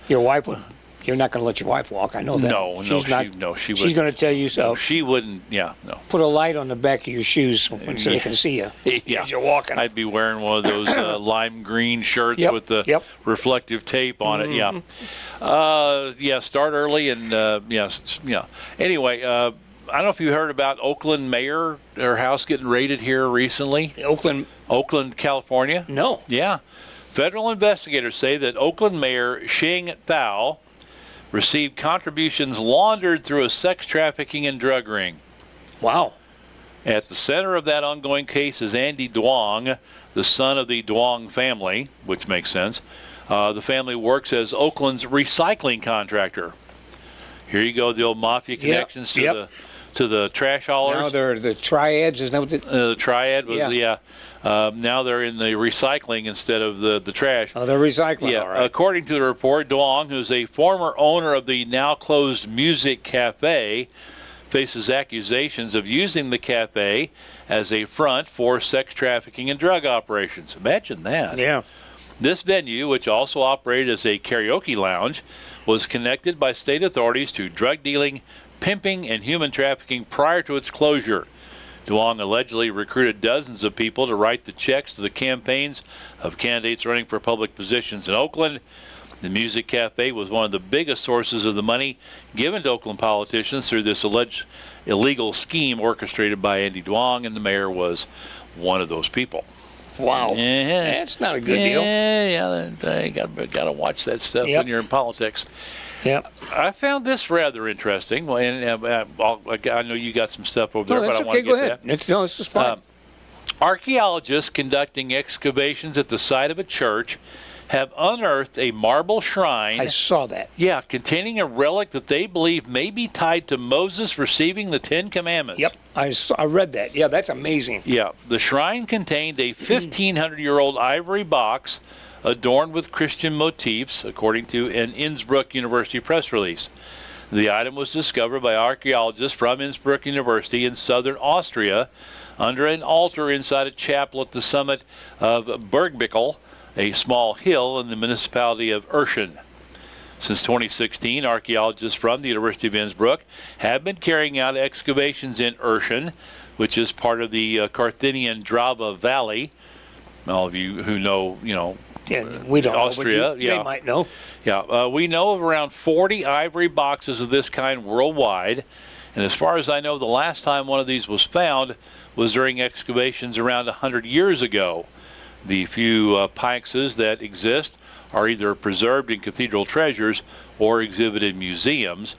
your wife would. You're not going to let your wife walk. I know that. She wouldn't. She's going to tell you so. No, she wouldn't. Yeah, no. Put a light on the back of your shoes so they can see you Yeah. as you're walking. I'd be wearing one of those lime green shirts Yep, with the yep. reflective tape on it. Yeah. Start early and yeah. Anyway, I don't know if you heard about Oakland mayor, her house getting raided here recently. Oakland, California. No. Yeah. Federal investigators say that Oakland Mayor Xing Thao received contributions laundered through a sex trafficking and drug ring. Wow. At the center of that ongoing case is Andy Duong, the son of the Duong family, which makes sense. The family works as Oakland's recycling contractor. Here you go, the old mafia connections to the trash haulers. Now they're the triads, isn't that what the triad was, now they're in the recycling instead of the trash. Oh, they're recycling, Yeah. all right. According to the report, Duong, who's a former owner of the now-closed music cafe, faces accusations of using the cafe as a front for sex trafficking and drug operations. Imagine that. Yeah. This venue, which also operated as a karaoke lounge, was connected by state authorities to drug dealing, pimping, and human trafficking prior to its closure. Duong allegedly recruited dozens of people to write the checks to the campaigns of candidates running for public positions in Oakland. The Music Cafe was one of the biggest sources of the money given to Oakland politicians through this alleged illegal scheme orchestrated by Andy Duong, and the mayor was one of those people. Wow. Yeah. That's not a good deal. Yeah, you got to watch that stuff when you're in politics. Yep. I found this rather interesting, and I know you got some stuff over there, No, that's but I want okay. to get Go ahead. that. No, it's just fine. Archaeologists conducting excavations at the site of a church have unearthed a marble shrine. I saw that. Yeah, containing a relic that they believe may be tied to Moses receiving the Ten Commandments. Yep. I read that. Yeah, that's amazing. Yeah, the shrine contained a 1,500-year-old ivory box adorned with Christian motifs, according to an Innsbruck University press release. The item was discovered by archaeologists from Innsbruck University in southern Austria under an altar inside a chapel at the summit of Bergbickel, a small hill in the municipality of Urschen. Since 2016, archaeologists from the University of Innsbruck have been carrying out excavations in Urschen, which is part of the Carthaginian Drava Valley. All of you who know, Yeah, we don't Austria, know, but they might know. Yeah, we know of around 40 ivory boxes of this kind worldwide, and as far as I know, the last time one of these was found was during excavations around 100 years ago. The few pyxes that exist are either preserved in cathedral treasures or exhibited in museums.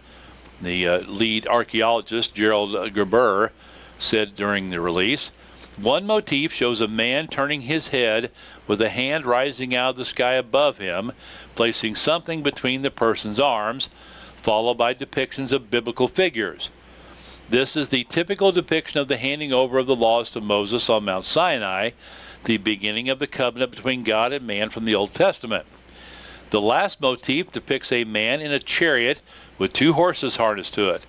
The lead archaeologist, Gerald Gerber, said during the release, one motif shows a man turning his head with a hand rising out of the sky above him, placing something between the person's arms, followed by depictions of biblical figures. This is the typical depiction of the handing over of the laws to Moses on Mount Sinai, the beginning of the covenant between God and man from the Old Testament. The last motif depicts a man in a chariot with 2 horses harnessed to it.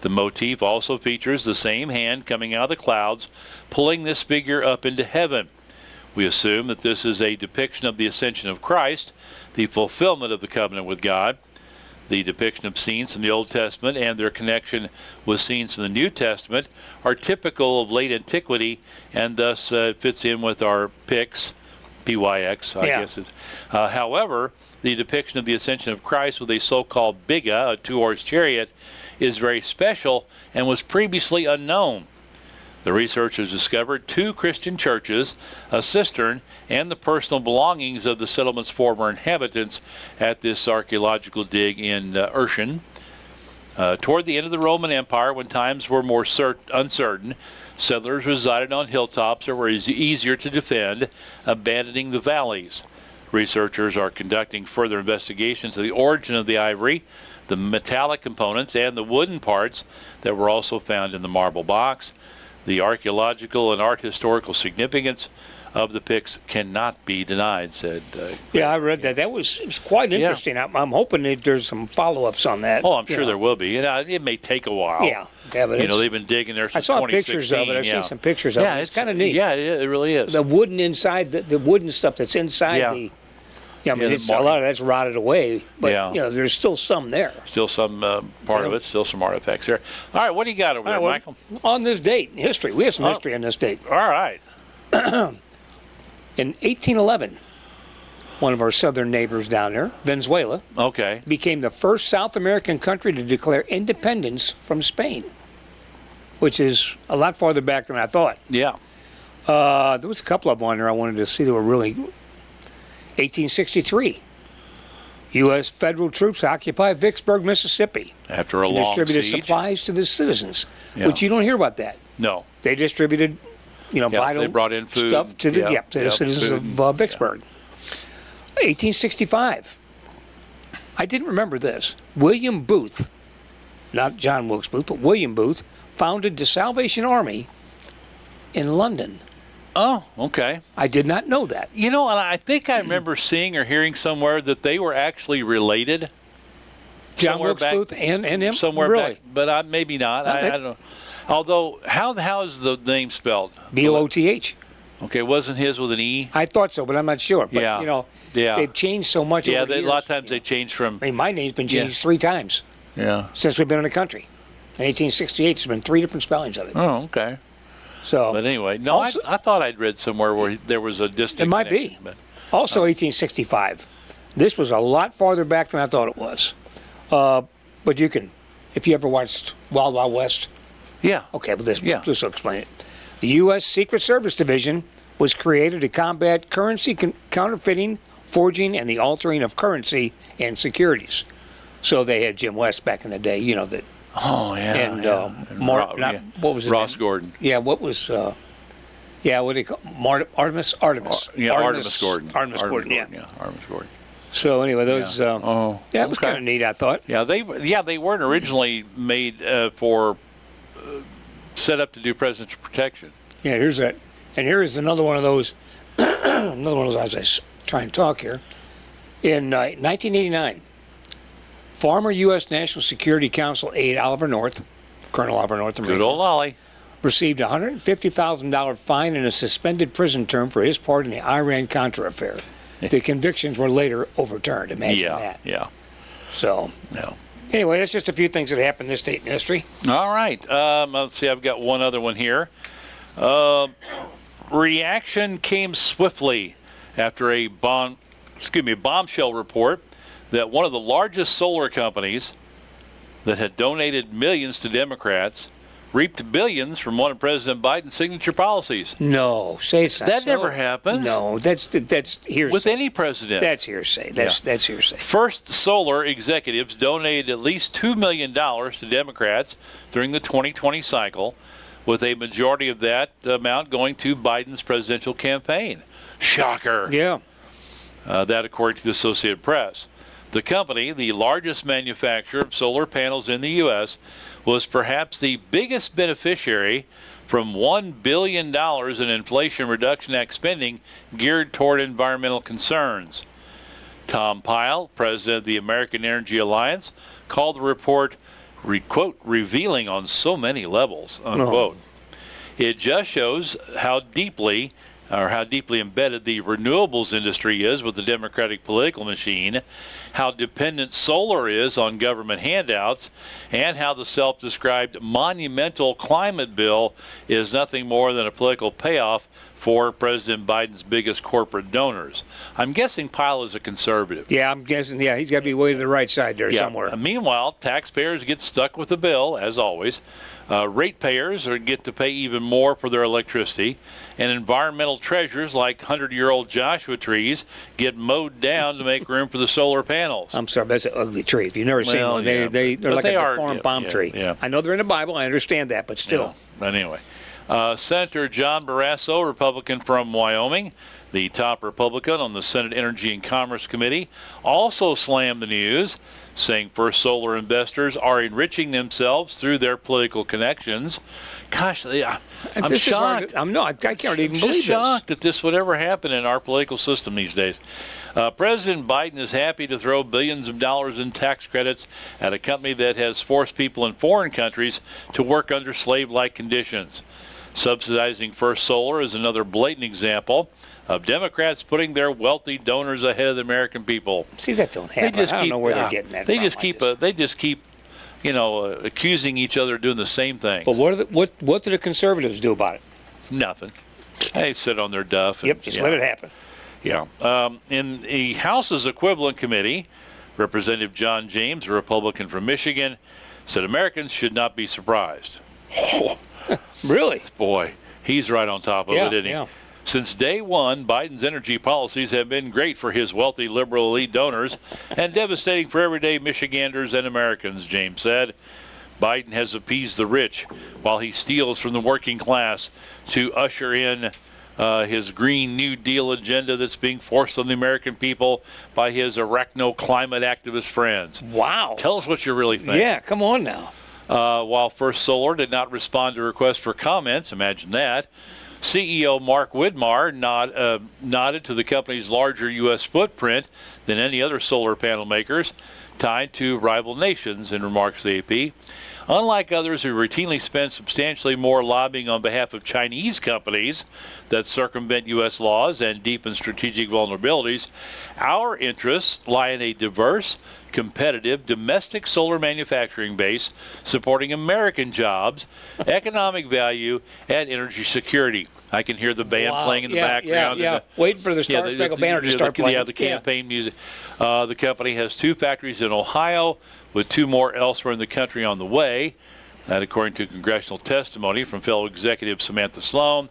The motif also features the same hand coming out of the clouds, pulling this figure up into heaven. We assume that this is a depiction of the ascension of Christ, the fulfillment of the covenant with God. The depiction of scenes from the Old Testament and their connection with scenes from the New Testament are typical of late antiquity, and thus fits in with our PYX, P-Y-X, I guess. However, the depiction of the ascension of Christ with a so-called biga, a two-horse chariot, is very special and was previously unknown. The researchers discovered 2 Christian churches, a cistern, and the personal belongings of the settlement's former inhabitants at this archaeological dig in Urshan. Toward the end of the Roman Empire, when times were more uncertain, settlers resided on hilltops that were easier to defend, abandoning the valleys. Researchers are conducting further investigations of the origin of the ivory, the metallic components, and the wooden parts that were also found in the marble box. The archaeological and art historical significance of the PYX cannot be denied, said Yeah, I read that. It was quite interesting. Yeah. I'm hoping that there's some follow-ups on that. Oh, I'm sure there will be. It may take a while. Yeah, but they've been digging there since 2016. I saw pictures of it. I've seen some pictures of it. It's kind of neat. Yeah, it really is. The wooden inside, the wooden stuff that's inside the... Yeah, I mean, a lot of that's rotted away, but there's still some there. Still some part of it, still some artifacts there. All right, what do you got over there, Michael? On this date, history. We have some history on this date. All right. In 1811, one of our southern neighbors down there, Venezuela, became the first South American country to declare independence from Spain, which is a lot farther back than I thought. Yeah. There was a couple of them on there I wanted to see that were really... 1863, U.S. federal troops occupy Vicksburg, Mississippi. After a long distributed siege. supplies to the citizens, which you don't hear about that. No. They distributed, vital they brought in food. stuff to the citizens of Vicksburg. 1865. I didn't remember this. William Booth, not John Wilkes Booth, but William Booth, founded the Salvation Army in London. Oh, okay. I did not know that. And I think I remember seeing or hearing somewhere that they were actually related. John Wilkes Booth and him? Somewhere really? back, but maybe not. I don't know. Although, how is the name spelled? B-O-O-T-H. Okay, wasn't his with an E? I thought so, but I'm not sure. But, they've changed so much over the years. A lot of times they change from... I mean, my name's been changed 3 times. Yeah. Since we've been in the country. In 1868, there's been 3 different spellings of it. Oh, okay. So, but anyway, no, also, I thought I'd read somewhere where there was a distinct... It might be. But, also, 1865. This was a lot farther back than I thought it was. But you can, if you ever watched Wild Wild West. Yeah. Okay, but this will explain it. The U.S. Secret Service Division was created to combat currency counterfeiting, forging, and the altering of currency and securities. So they had Jim West back in the day, that... Oh, yeah. And what was it? Ross Gordon. Yeah, what was... what do they call Artemis? Artemis Gordon. Artemis Gordon, yeah. Artemis Gordon. So anyway, those... it was kind of neat, I thought. Yeah, they weren't originally made set up to do presidential protection. Yeah, here's that. And here is another one of those... as I try and talk here. In 1989... Former U.S. National Security Council aide Colonel Oliver North, good old Ollie, received a $150,000 fine and a suspended prison term for his part in the Iran-Contra affair. The convictions were later overturned. Imagine that. Yeah. So, anyway, that's just a few things that happened this date in history. All right. Let's see. I've got one other one here. Reaction came swiftly after a bombshell report that one of the largest solar companies that had donated millions to Democrats reaped billions from one of President Biden's signature policies. No, say it's not that so. Never happened. No, that's hearsay. With any president. That's hearsay. That's hearsay. First Solar executives donated at least $2 million to Democrats during the 2020 cycle, with a majority of that amount going to Biden's presidential campaign. Shocker. Yeah. That according to the Associated Press. The company, the largest manufacturer of solar panels in the U.S., was perhaps the biggest beneficiary from $1 billion in Inflation Reduction Act spending geared toward environmental concerns. Tom Pyle, president of the American Energy Alliance, called the report, quote, revealing on so many levels, unquote. It just shows how deeply or how deeply embedded the renewables industry is with the Democratic political machine, how dependent solar is on government handouts, and how the self-described monumental climate bill is nothing more than a political payoff for President Biden's biggest corporate donors. I'm guessing Pyle is a conservative. Yeah, I'm guessing, he's got to be way to the right side there somewhere. Meanwhile, taxpayers get stuck with the bill, as always. Ratepayers get to pay even more for their electricity, and environmental treasures like 100-year-old Joshua trees get mowed down to make room for the solar panels. I'm sorry, that's an ugly tree. If you've never seen one, they're like a deformed palm tree. Yeah. I know they're in the Bible, I understand that, but still. Yeah. But anyway, Senator John Barrasso, Republican from Wyoming, the top Republican on the Senate Energy and Commerce Committee, also slammed the news, saying First Solar investors are enriching themselves through their political connections. Gosh, I'm shocked. I can't even believe just this. shocked that this would ever happen in our political system these days. President Biden is happy to throw billions of dollars in tax credits at a company that has forced people in foreign countries to work under slave-like conditions. Subsidizing First Solar is another blatant example of Democrats putting their wealthy donors ahead of the American people. See, that don't happen. I don't know where they're getting that They from. just keep, accusing each other of doing the same thing. But what do the conservatives do about it? Nothing. They sit on their duff. Yep, just let it happen. Yeah. In the House's equivalent committee, Representative John James, a Republican from Michigan, said Americans should not be surprised. Oh, really? Boy, he's right on top of it, isn't he? Yeah. Since day one, Biden's energy policies have been great for his wealthy liberal elite donors and devastating for everyday Michiganders and Americans, James said. Biden has appeased the rich while he steals from the working class to usher in his Green New Deal agenda that's being forced on the American people by his arachno-climate activist friends. Wow. Tell us what you really think. Yeah, come on now. While First Solar did not respond to requests for comments, imagine that, CEO Mark Widmar nodded to the company's larger U.S. footprint than any other solar panel makers, tied to rival nations, in remarks to the AP. Unlike others who routinely spend substantially more lobbying on behalf of Chinese companies that circumvent U.S. laws and deepen strategic vulnerabilities, our interests lie in a diverse, competitive, domestic solar manufacturing base supporting American jobs, economic value, and energy security. I can hear the band playing in the background. Yeah. Waiting for the Star Spangled Banner to start playing. Yeah, the campaign music. The company has 2 factories in Ohio, with 2 more elsewhere in the country on the way. That according to congressional testimony from fellow executive Samantha Sloan.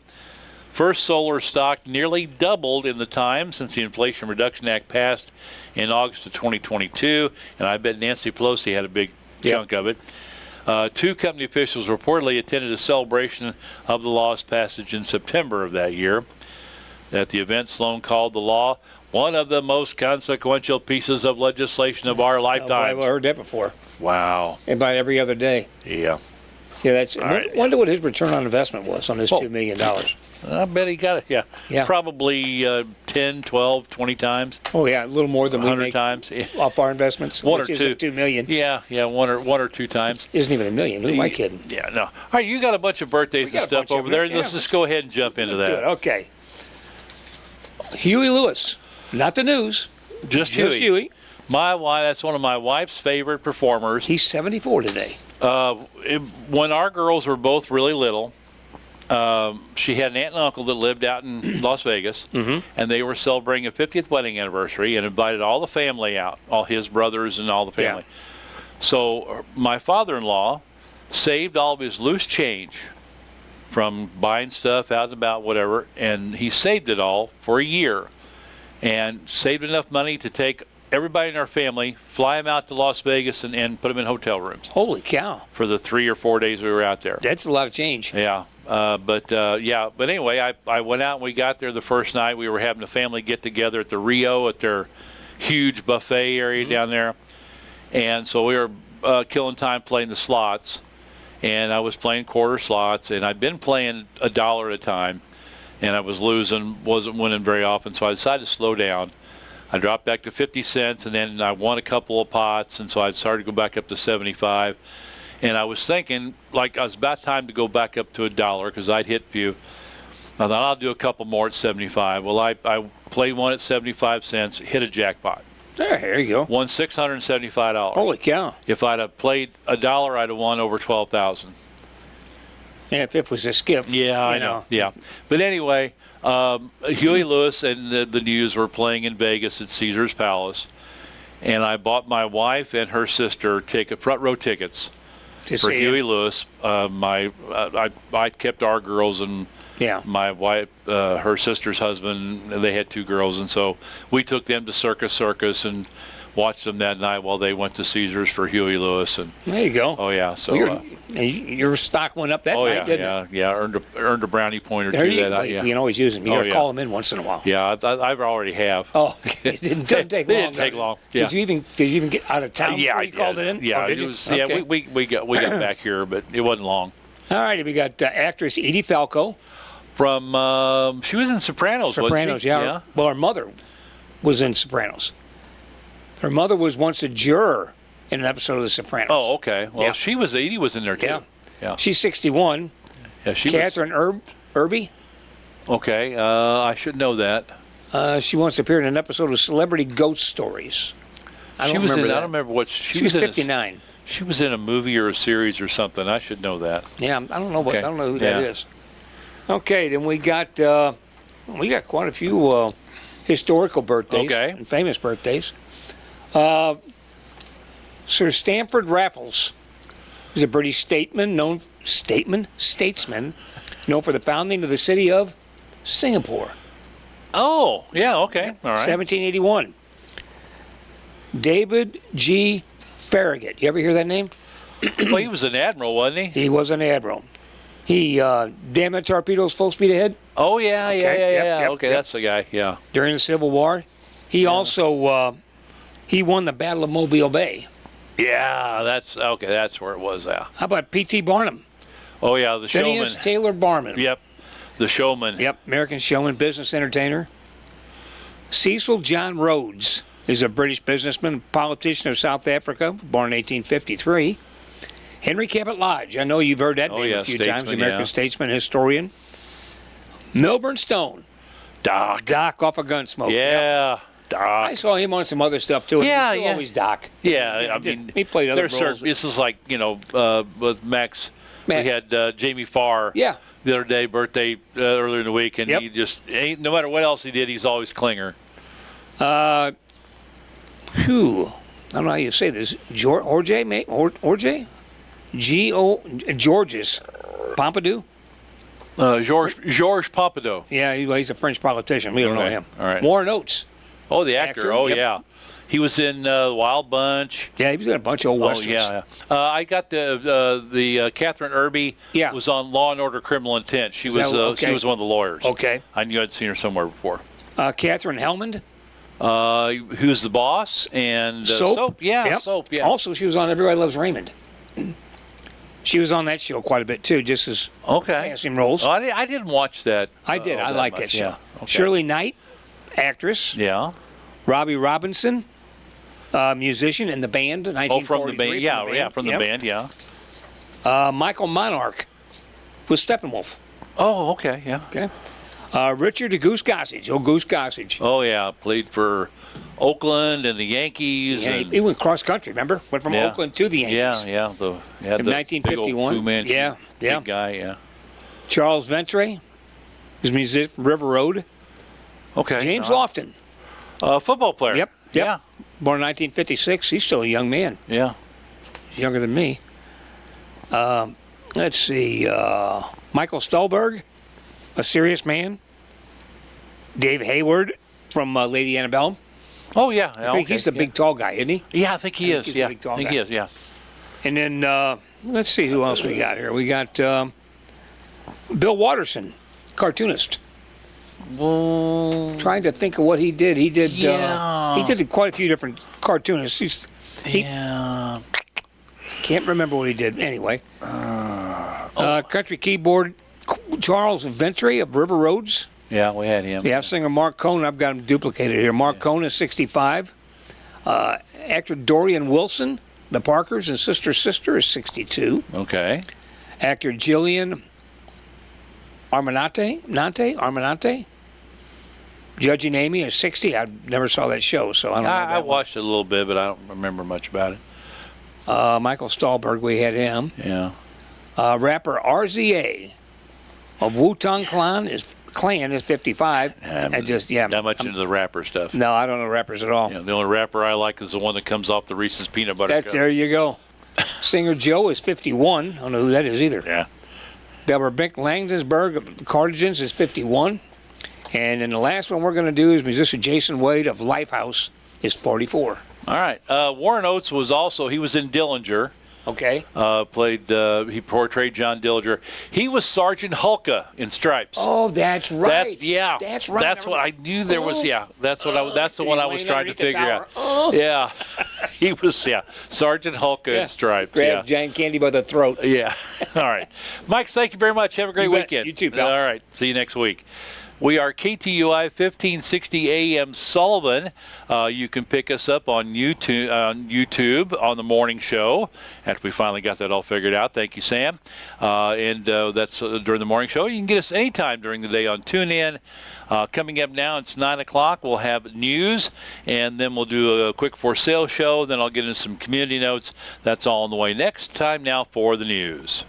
First Solar stock nearly doubled in the time since the Inflation Reduction Act passed in August of 2022, and I bet Nancy Pelosi had a big chunk of it. 2 company officials reportedly attended a celebration of the law's passage in September of that year. At the event, Sloan called the law one of the most consequential pieces of legislation of our lifetime. I've heard that before. Wow. And by every other day. Yeah. Yeah, that's. I wonder what his return on investment was on this $2 million. I bet he got it, yeah. Probably 10, 12, 20 times. Oh, yeah, a little more than 100 we make times. off our investments. One which or isn't two. $2 million. Yeah, one or 2 times. Isn't even $1 million. Who am I kidding? Yeah, no. All right, you got a bunch of birthdays and stuff over there. Let's just go ahead and jump into that. Okay. Huey Lewis. Not the news. Just Huey. That's one of my wife's favorite performers. He's 74 today. When our girls were both really little, she had an aunt and uncle that lived out in Las Vegas, and they were celebrating a 50th wedding anniversary and invited all the family out, all his brothers and all the family. Yeah. So my father-in-law saved all of his loose change from buying stuff out and about, whatever, and he saved it all for a year and saved enough money to take everybody in our family, fly them out to Las Vegas and put them in hotel rooms. Holy cow. For the 3 or 4 days we were out there. That's a lot of change. Yeah. But anyway, I went out and we got there the first night. We were having a family get together at the Rio at their huge buffet area down there. And so we were killing time playing the slots. And I was playing quarter slots. And I'd been playing $1 at a time. And I was losing, wasn't winning very often. So I decided to slow down. I dropped back to 50 cents, and then I won a couple of pots, and so I started to go back up to 75. And I was thinking, like, it was about time to go back up to $1 because I'd hit a few. I thought I'll do a couple more at 75. Well, I played one at 75 cents, hit a jackpot. There you go. Won $675. Holy cow. If I'd have played $1, I'd have won over 12,000. Yeah, if it was a skiff. Yeah, I know. Yeah. But anyway, Huey Lewis and the News were playing in Vegas at Caesar's Palace. And I bought my wife and her sister front row tickets for Huey Lewis. I kept our girls, and my wife, her sister's husband, they had 2 girls, and so we took them to Circus and watched them that night while they went to Caesars for Huey Lewis. And there you go. Oh yeah, so your stock went up that night, didn't it? Yeah, earned a brownie point or there 2 you, that night. Yeah. You can always use them. You got to call them in once in a while. Yeah, I already have. Oh, it didn't take long. Didn't take long. Yeah. Did you even get out of town before you called it in? Yeah, did it was. Okay. Yeah, we got back here, but it wasn't long. All righty, we got actress Edie Falco. From she was in Sopranos. Sopranos, wasn't she? yeah. Well, her mother was in Sopranos. Her mother was once a juror in an episode of The Sopranos. Oh, okay. Well, Edie was in there too. Yeah. She's 61. Yeah, Catherine Irby. Okay, I should know that. She once appeared in an episode of Celebrity Ghost Stories. I don't remember what she was 59. She was in a movie or a series or something. I should know that. Yeah, I don't know I don't know who that is. Okay, then we got quite a few historical birthdays and famous birthdays. Sir Stamford Raffles was a British statesman known for the founding of the city of Singapore. Oh, yeah, okay. All right. 1781. David G. Farragut. You ever hear that name? Well, he was an admiral, wasn't he? He was an admiral. He damaged torpedoes full speed ahead. Oh, yeah. Okay, that's the guy, yeah. During the Civil War. He also he won the Battle of Mobile Bay. Yeah, that's where it was. Yeah. How about P.T. Barnum? Oh, yeah, the Phineas showman. Taylor Barnum. Yep, the showman. Yep, American showman, business entertainer. Cecil John Rhodes is a British businessman, politician of South Africa, born in 1853. Henry Cabot Lodge. I know you've heard that name a few times. The American statesman, historian. Milburn Stone. Doc off of Gunsmoke. Yeah. Yep. Doc. I saw him on some other stuff too. Yeah, He's always Doc. Yeah, I mean, he played other roles. This is like with Max. We had Jamie Farr. Yeah. The other day, birthday earlier in the week, and he just no matter what else he did, he's always Klinger. I don't know how you say this. Georges Pompidou. Georges Pompidou. Yeah, he's a French politician. We don't know him. All right. Warren Oates. Oh, the actor. Oh, yeah. He was in Wild Bunch. Yeah, he was in a bunch of old westerns. Oh, yeah. I got the Catherine Irby. Yeah. Was on Law and Order: Criminal Intent. She was she was one of the lawyers. Okay. I knew I'd seen her somewhere before. Catherine Hellman. Who's the boss and Soap. Yeah, yep. Soap. Yeah. Also, she was on Everybody Loves Raymond. She was on that show quite a bit too, just as passing roles. Oh, I didn't watch that. I did. I like that show. Yeah. Okay. Shirley Knight, actress. Yeah. Robbie Robinson, musician in the band. 1943. Oh, from the band. Yeah, from the band. Yeah. Michael Monarch was Steppenwolf. Oh, okay. Yeah. Okay. Richard Goose Gossage. Goose Gossage. Oh, yeah. Played for Oakland and the Yankees. Yeah, he went cross country, remember? Went from Oakland to the Yankees. Yeah. In 1951. Yeah. Big guy, yeah. Charles Ventre, his musician, River Road. Okay. James Lofton. Football player. Yep. Yeah. Born in 1956. He's still a young man. Yeah. He's younger than me. Let's see. Michael Stolberg, a serious man. Dave Hayward from Lady Annabelle. Oh, yeah. I think he's the big tall guy, isn't he? Yeah, I think he is. Yeah, I think he is, yeah. And then, let's see who else we got here. We got Bill Watterson, cartoonist. Trying to think of what he did. He did quite a few different cartoonists. Can't remember what he did. Anyway. Country keyboard, Charles Ventre of River Roads. Yeah, we had him. Yeah, singer Mark Cohn. I've got him duplicated here. Mark Cohn is 65. Actor Dorian Wilson, The Parkers and Sister is 62. Okay. Actor Jillian Armanante. Judging Amy is 60. I never saw that show, so I don't know. I watched it a little bit, but I don't remember much about it. Michael Stahlberg, we had him. Yeah. Rapper RZA of Wu-Tang Clan is 55. Not much into the rapper stuff. No, I don't know rappers at all. The only rapper I like is the one that comes off the Reese's peanut butter cup. There you go. Singer Joe is 51. I don't know who that is either. Yeah. Deborah Bick Langdonsberg of the Cardigans is 51. And then the last one we're going to do is musician Jason Wade of Lifehouse is 44. All right. Warren Oates was in Dillinger. Okay. He portrayed John Dillinger. He was Sergeant Hulka in Stripes. Oh, that's right. That's right. That's what I knew there was. Yeah. That's the one I was trying to figure out. Oh. Yeah. He was, Sergeant Hulka in Stripes. Grab Giant Candy by the throat. Yeah. All right. Mike, thank you very much. Have a great weekend. You too, pal. All right. See you next week. We are KTUI 1560 AM Sullivan. You can pick us up on YouTube on the morning show after we finally got that all figured out. Thank you, Sam. That's during the morning show. You can get us anytime during the day on TuneIn. Coming up now, it's 9 o'clock. We'll have news, and then we'll do a quick for sale show. Then I'll get into some community notes. That's all on the way. Next time now for the news.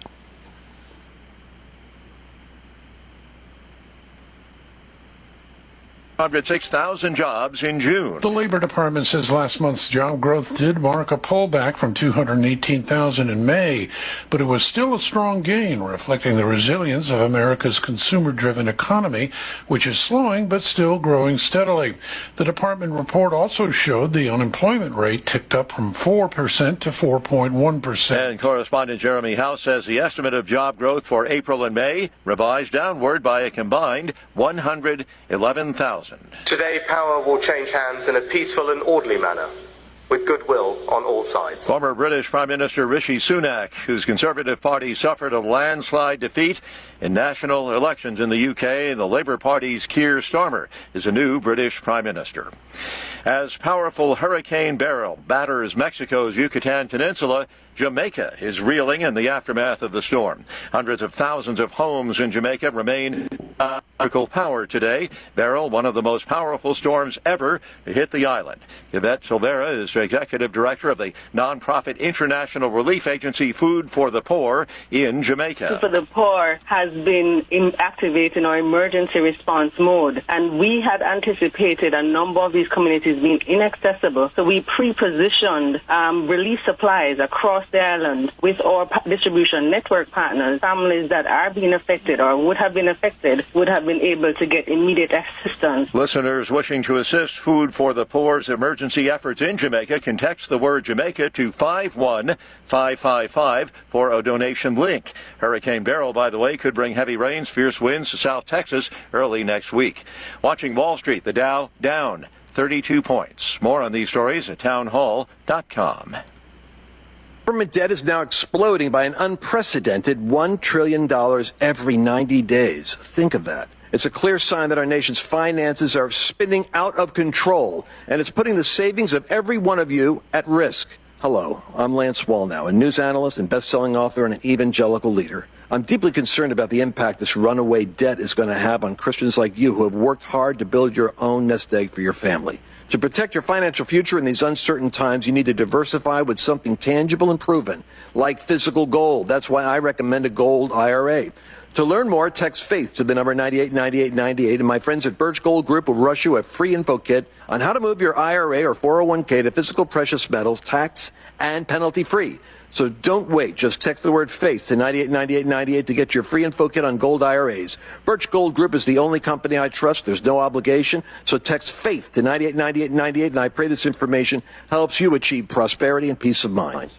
106,000 jobs in June. The Labor Department says last month's job growth did mark a pullback from 218,000 in May, but it was still a strong gain, reflecting the resilience of America's consumer-driven economy, which is slowing but still growing steadily. The department report also showed the unemployment rate ticked up from 4% to 4.1%. And correspondent Jeremy House says the estimate of job growth for April and May revised downward by a combined 111,000. Today, power will change hands in a peaceful and orderly manner, with goodwill on all sides. Former British Prime Minister Rishi Sunak, whose Conservative Party suffered a landslide defeat in national elections in the UK, and the Labour Party's Keir Starmer is a new British Prime Minister. As powerful Hurricane Beryl batters Mexico's Yucatan Peninsula, Jamaica is reeling in the aftermath of the storm. Hundreds of thousands of homes in Jamaica remain without electrical power today. Beryl, one of the most powerful storms ever to hit the island. Yvette Silvera is executive director of the nonprofit international relief agency Food for the Poor in Jamaica. Food for the Poor has been activating our emergency response mode, and we had anticipated a number of these communities being inaccessible, so we pre-positioned relief supplies across the island with our distribution network partners. Families that are being affected or would have been affected would have been able to get immediate assistance. Listeners wishing to assist Food for the Poor's emergency efforts in Jamaica can text the word Jamaica to 51555 for a donation link. Hurricane Beryl, by the way, could bring heavy rains, fierce winds to South Texas early next week. Watching Wall Street, the Dow down 32 points. More on these stories at townhall.com. Government debt is now exploding by an unprecedented $1 trillion every 90 days. Think of that. It's a clear sign that our nation's finances are spinning out of control, and it's putting the savings of every one of you at risk. Hello, I'm Lance Wallnow, a news analyst and best-selling author and an evangelical leader. I'm deeply concerned about the impact this runaway debt is going to have on Christians like you who have worked hard to build your own nest egg for your family. To protect your financial future in these uncertain times, you need to diversify with something tangible and proven, like physical gold. That's why I recommend a gold IRA. To learn more, text FAITH to the number 989898, and my friends at Birch Gold Group will rush you a free info kit on how to move your IRA or 401k to physical precious metals, tax and penalty free. So don't wait. Just text the word FAITH to 989898 to get your free info kit on gold IRAs. Birch Gold Group is the only company I trust. There's no obligation. So text FAITH to 989898, and I pray this information helps you achieve prosperity and peace of mind.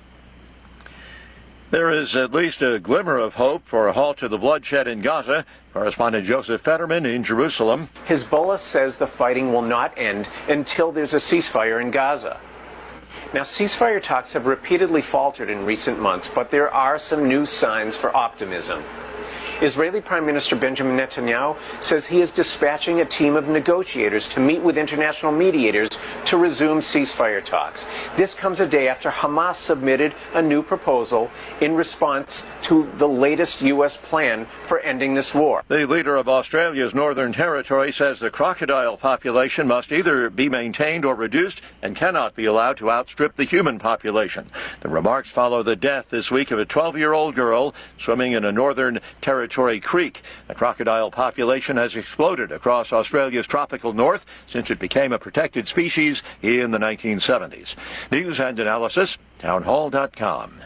There is at least a glimmer of hope for a halt to the bloodshed in Gaza. Correspondent Joseph Fetterman in Jerusalem. Hezbollah says the fighting will not end until there's a ceasefire in Gaza. Now, ceasefire talks have repeatedly faltered in recent months, but there are some new signs for optimism. Israeli Prime Minister Benjamin Netanyahu says he is dispatching a team of negotiators to meet with international mediators to resume ceasefire talks. This comes a day after Hamas submitted a new proposal in response to the latest U.S. plan for ending this war. The leader of Australia's Northern Territory says the crocodile population must either be maintained or reduced and cannot be allowed to outstrip the human population. The remarks follow the death this week of a 12-year-old girl swimming in a Northern Territory creek. The crocodile population has exploded across Australia's tropical north since it became a protected species in the 1970s. News and analysis, townhall.com.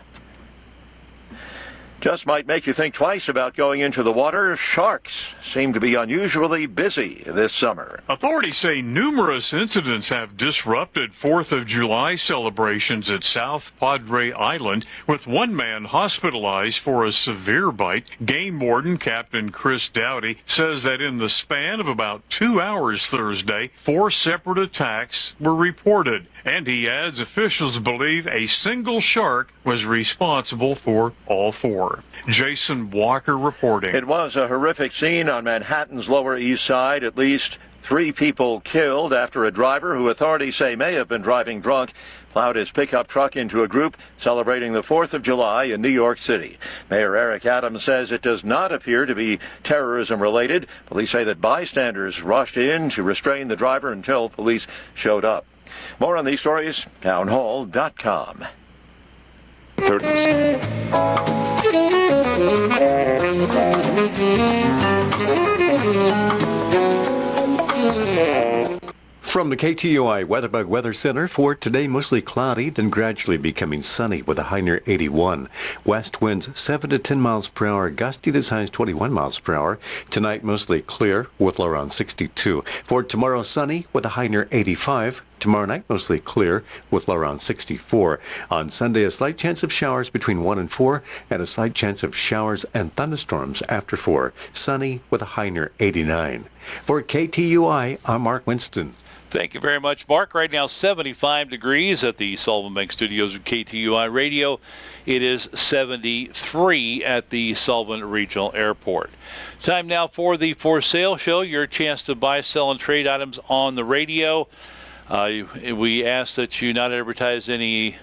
Just might make you think twice about going into the water. Sharks seem to be unusually busy this summer. Authorities say numerous incidents have disrupted 4th of July celebrations at South Padre Island, with one man hospitalized for a severe bite. Game warden Captain Chris Dowdy says that in the span of about 2 hours Thursday, 4 separate attacks were reported. And he adds officials believe a single shark was responsible for all 4. Jason Walker reporting. It was a horrific scene on Manhattan's Lower East Side. At least 3 people killed after a driver, who authorities say may have been driving drunk, plowed his pickup truck into a group celebrating the 4th of July in New York City. Mayor Eric Adams says it does not appear to be terrorism related. Police say that bystanders rushed in to restrain the driver until police showed up. More on these stories, townhall.com. From the KTUI WeatherBug Weather Center, for today mostly cloudy, then gradually becoming sunny with a high near 81. West winds 7 to 10 miles per hour, gusty as high as 21 miles per hour. Tonight mostly clear with low around 62. For tomorrow, sunny with a high near 85. Tomorrow night, mostly clear with low around 64. On Sunday, a slight chance of showers between 1 and 4, and a slight chance of showers and thunderstorms after 4. Sunny with a high near 89. For KTUI, I'm Mark Winston. Thank you very much, Mark. Right now, 75 degrees at the Sullivan Bank Studios of KTUI Radio. It is 73 at the Sullivan Regional Airport. Time now for the For Sale Show, your chance to buy, sell, and trade items on the radio. We ask that you not advertise any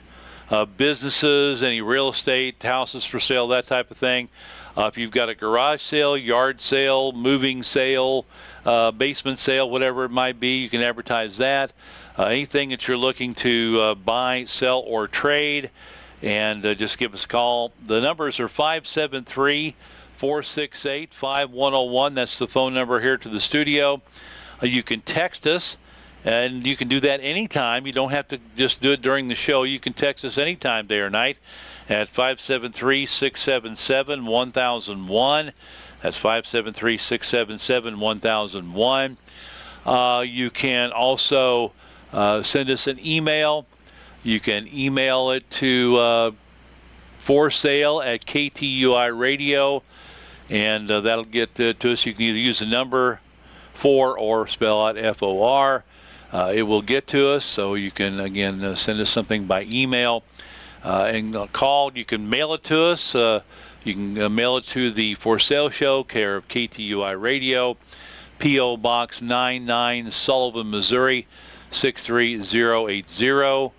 businesses, any real estate, houses for sale, that type of thing. If you've got a garage sale, yard sale, moving sale, basement sale, whatever it might be, you can advertise that. Anything that you're looking to buy, sell, or trade, and just give us a call. The numbers are 573-468-5101. That's the phone number here to the studio. You can text us. And you can do that anytime. You don't have to just do it during the show. You can text us anytime, day or night, at 573-677-1001. That's 573-677-1001. You can also send us an email. You can email it to forsale@KTUI Radio, and that'll get to us. You can either use the number 4 or spell out FOR. It will get to us, so you can, again, send us something by email and call. You can mail it to us. You can mail it to the For Sale Show, care of KTUI Radio, P.O. Box 99, Sullivan, Missouri, 63080.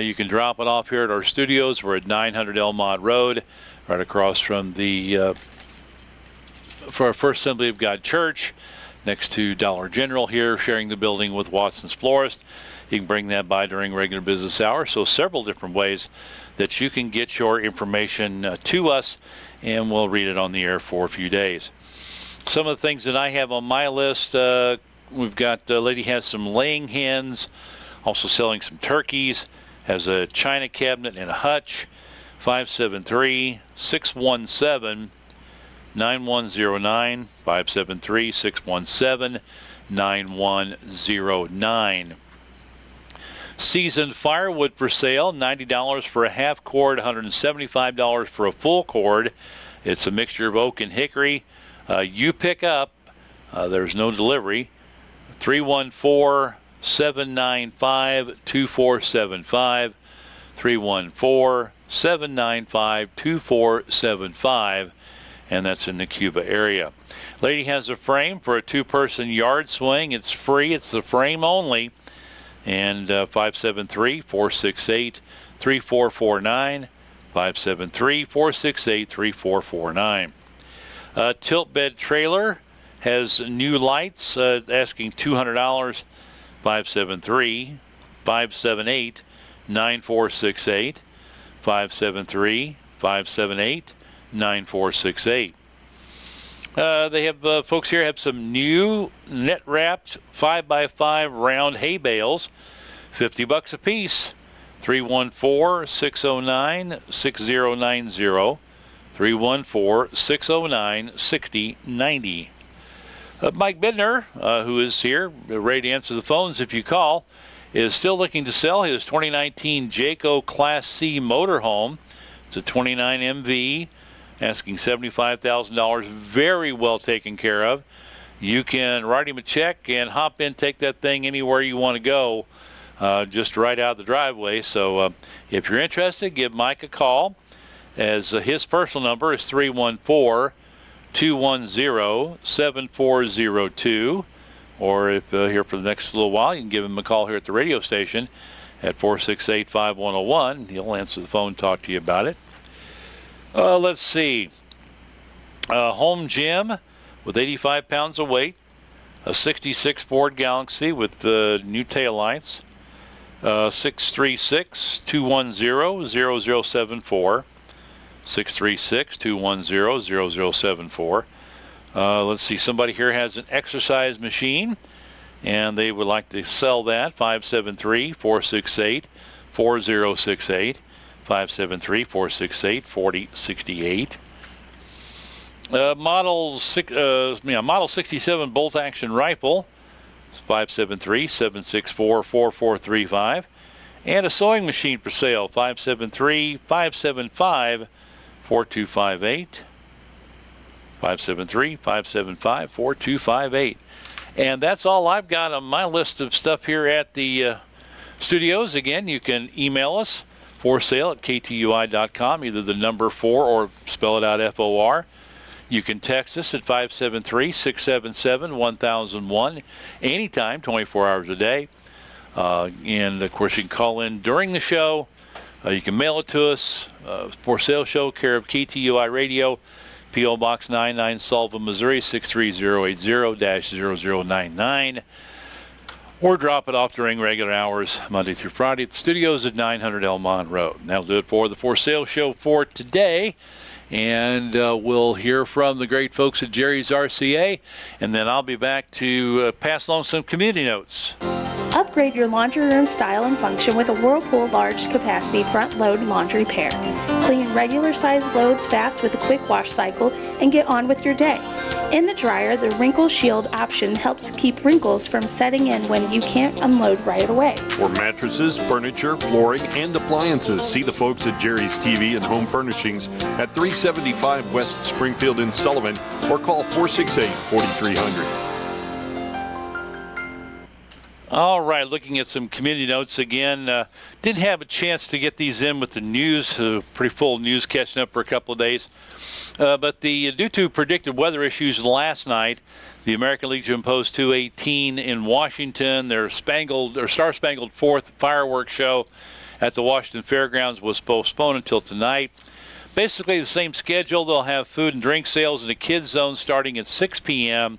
You can drop it off here at our studios. We're at 900 Elmont Road, right across from the for our First Assembly of God Church, next to Dollar General here, sharing the building with Watson's Florist. You can bring that by during regular business hours. So several different ways that you can get your information to us, and we'll read it on the air for a few days. Some of the things that I have on my list, we've got a lady has some laying hens, also selling some turkeys, has a china cabinet and a hutch. 573-617 9109, 573-617-9109. Seasoned firewood for sale, $90 for a half cord, $175 for a full cord. It's a mixture of oak and hickory. You pick up, there's no delivery. 314-795-2475, 314-795-2475. and that's in the Cuba area. Lady has a frame for a 2-person yard swing. It's free. It's the frame only. And 573-468-3449. 573-468-3449. Tilt bed trailer has new lights, asking $200. 573-578-9468. 573-578-9468. They have folks here have some new net wrapped 5x5 round hay bales, $50 a piece. 314-609-6090. 314-609-6090. Mike Bidner, who is here, ready to answer the phones if you call, is still looking to sell his 2019 Jayco Class C motorhome. It's a 29 MV, asking $75,000. Very well taken care of. You can write him a check and hop in, take that thing anywhere you want to go, just right out of the driveway. So if you're interested, give Mike a call, as his personal number is 314-210-7402. Or if here for the next little while, you can give him a call here at the radio station at 468-5101. He'll answer the phone and talk to you about it. Let's see. Home gym with 85 pounds of weight. A 66 Ford Galaxy with new taillights. 636-210-0074. 636-210-0074. Let's see, somebody here has an exercise machine, and they would like to sell that. 573-468-4068. 573-468-4068. Model 67 bolt-action rifle. 573-764-4435. And a sewing machine for sale. 573-575-4258. 573-575-4258. And that's all I've got on my list of stuff here at the studios. Again, you can email us for sale at KTUI.com, either the number 4 or spell it out FOR. You can text us at 573-677-1001 anytime, 24 hours a day. And, of course, you can call in during the show. You can mail it to us. For sale show, care of KTUI Radio, P.O. Box 99, Sullivan, Missouri, 63080-0099. Or drop it off during regular hours, Monday through Friday, at the studios at 900 Elmont Road. And that'll do it for the For Sale show for today. And we'll hear from the great folks at Jerry's RCA. And then I'll be back to pass along some community notes. Upgrade your laundry room style and function with a Whirlpool large capacity front load laundry pair. Clean regular sized loads fast with a quick wash cycle and get on with your day. In the dryer, the Wrinkle Shield option helps keep wrinkles from setting in when you can't unload right away. For mattresses, furniture, flooring, and appliances, see the folks at Jerry's TV and Home Furnishings at 375 West Springfield in Sullivan, or call 468-4300. All right, looking at some community notes again. Didn't have a chance to get these in with the news. Pretty full news, catching up for a couple of days. But due to predicted weather issues last night, the American Legion imposed 218 in Washington. Their Star-Spangled Fourth fireworks show at the Washington Fairgrounds was postponed until tonight. Basically the same schedule. They'll have food and drink sales in the kids zone starting at 6 p.m.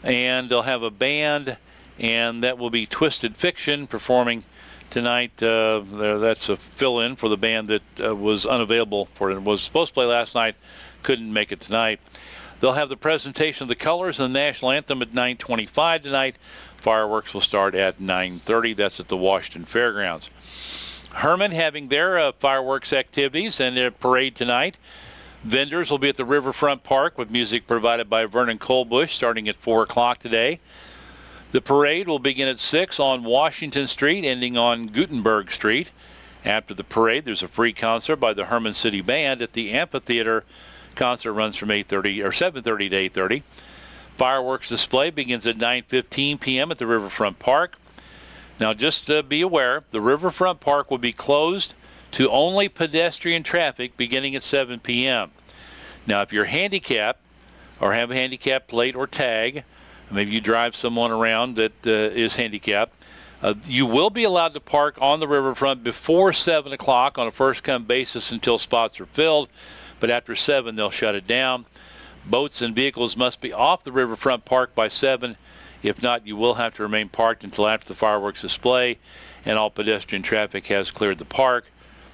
And they'll have a band, and that will be Twisted Fiction performing tonight. That's a fill-in for the band that was unavailable was supposed to play last night, couldn't make it tonight. They'll have the presentation of the colors and the national anthem at 9:25 tonight. Fireworks will start at 9:30. That's at the Washington Fairgrounds. Herman having their fireworks activities and their parade tonight. Vendors will be at the Riverfront Park with music provided by Vernon Colbush starting at 4 o'clock today. The parade will begin at 6 on Washington Street, ending on Gutenberg Street. After the parade, there's a free concert by the Herman City Band at the amphitheater. Concert runs from 7:30 to 8:30. Fireworks display begins at 9:15 p.m. at the Riverfront Park. Now, just be aware, the Riverfront Park will be closed to only pedestrian traffic beginning at 7 p.m. Now, if you're handicapped or have a handicap plate or tag, maybe you drive someone around that is handicapped, you will be allowed to park on the riverfront before 7 o'clock on a first-come basis until spots are filled, but after 7 they'll shut it down. Boats and vehicles must be off the riverfront park by 7. If not, you will have to remain parked until after the fireworks display, and all pedestrian traffic has cleared the park.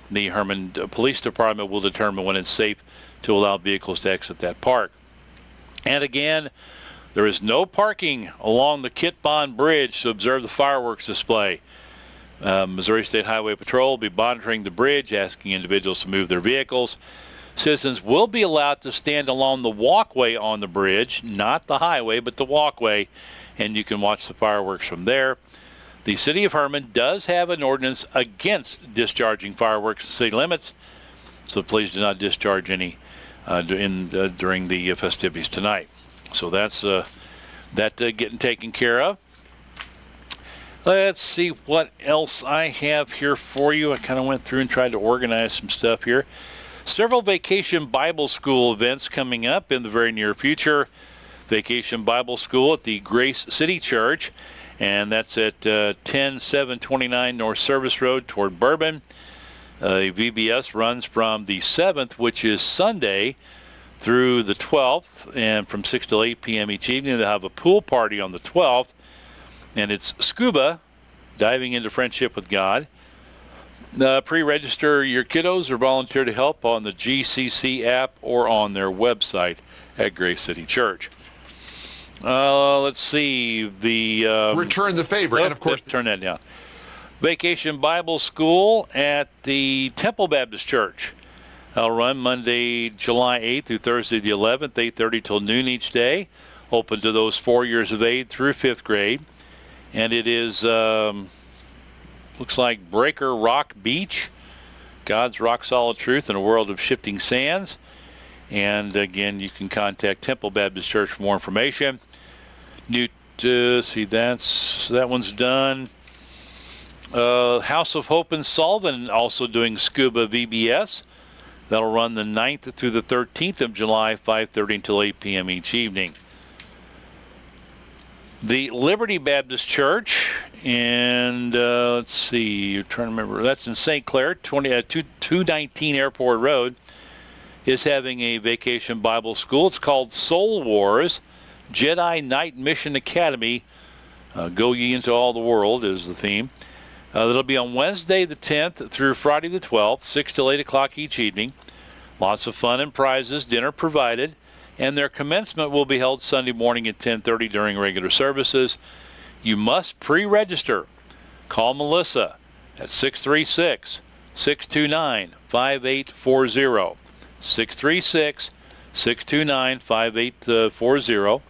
The Herman Police Department will determine when it's safe to allow vehicles to exit that park. And again, there is no parking along the Kit Bond Bridge to observe the fireworks display. Missouri State Highway Patrol will be monitoring the bridge, asking individuals to move their vehicles. Citizens will be allowed to stand along the walkway on the bridge, not the highway, but the walkway, and you can watch the fireworks from there. The City of Herman does have an ordinance against discharging fireworks in city limits, so please do not discharge any during the festivities tonight. So that's getting taken care of. Let's see what else I have here for you. I kind of went through and tried to organize some stuff here. Several Vacation Bible School events coming up in the very near future. Vacation Bible School at the Grace City Church, and that's at 10729 North Service Road toward Bourbon. VBS runs from the 7th, which is Sunday, through the 12th, and from 6 to 8 p.m. each evening. They'll have a pool party on the 12th, and it's scuba, diving into friendship with God. Pre-register your kiddos or volunteer to help on the GCC app or on their website at Grace City Church. Let's see. Return the favor, and of course... Turn that down. Vacation Bible School at the Temple Baptist Church. I'll run Monday, July 8th through Thursday the 11th, 8:30 till noon each day. Open to those 4 years of age through 5th grade. And it is, looks like Breaker Rock Beach, God's rock-solid truth in a world of shifting sands. And again, you can contact Temple Baptist Church for more information. That one's done. House of Hope in Sullivan also doing scuba VBS. That'll run the 9th through the 13th of July, 5:30 until 8 p.m. each evening. The Liberty Baptist Church, and let's see, you're trying to remember, that's in St. Clair, 219 Airport Road, is having a Vacation Bible School. It's called Soul Wars Jedi Knight Mission Academy. Go ye into all the world is the theme. That'll be on Wednesday the 10th through Friday the 12th, 6 till 8 o'clock each evening. Lots of fun and prizes, dinner provided, and their commencement will be held Sunday morning at 10:30 during regular services. You must pre-register. Call Melissa at 636-629-5840. 636-629-5840.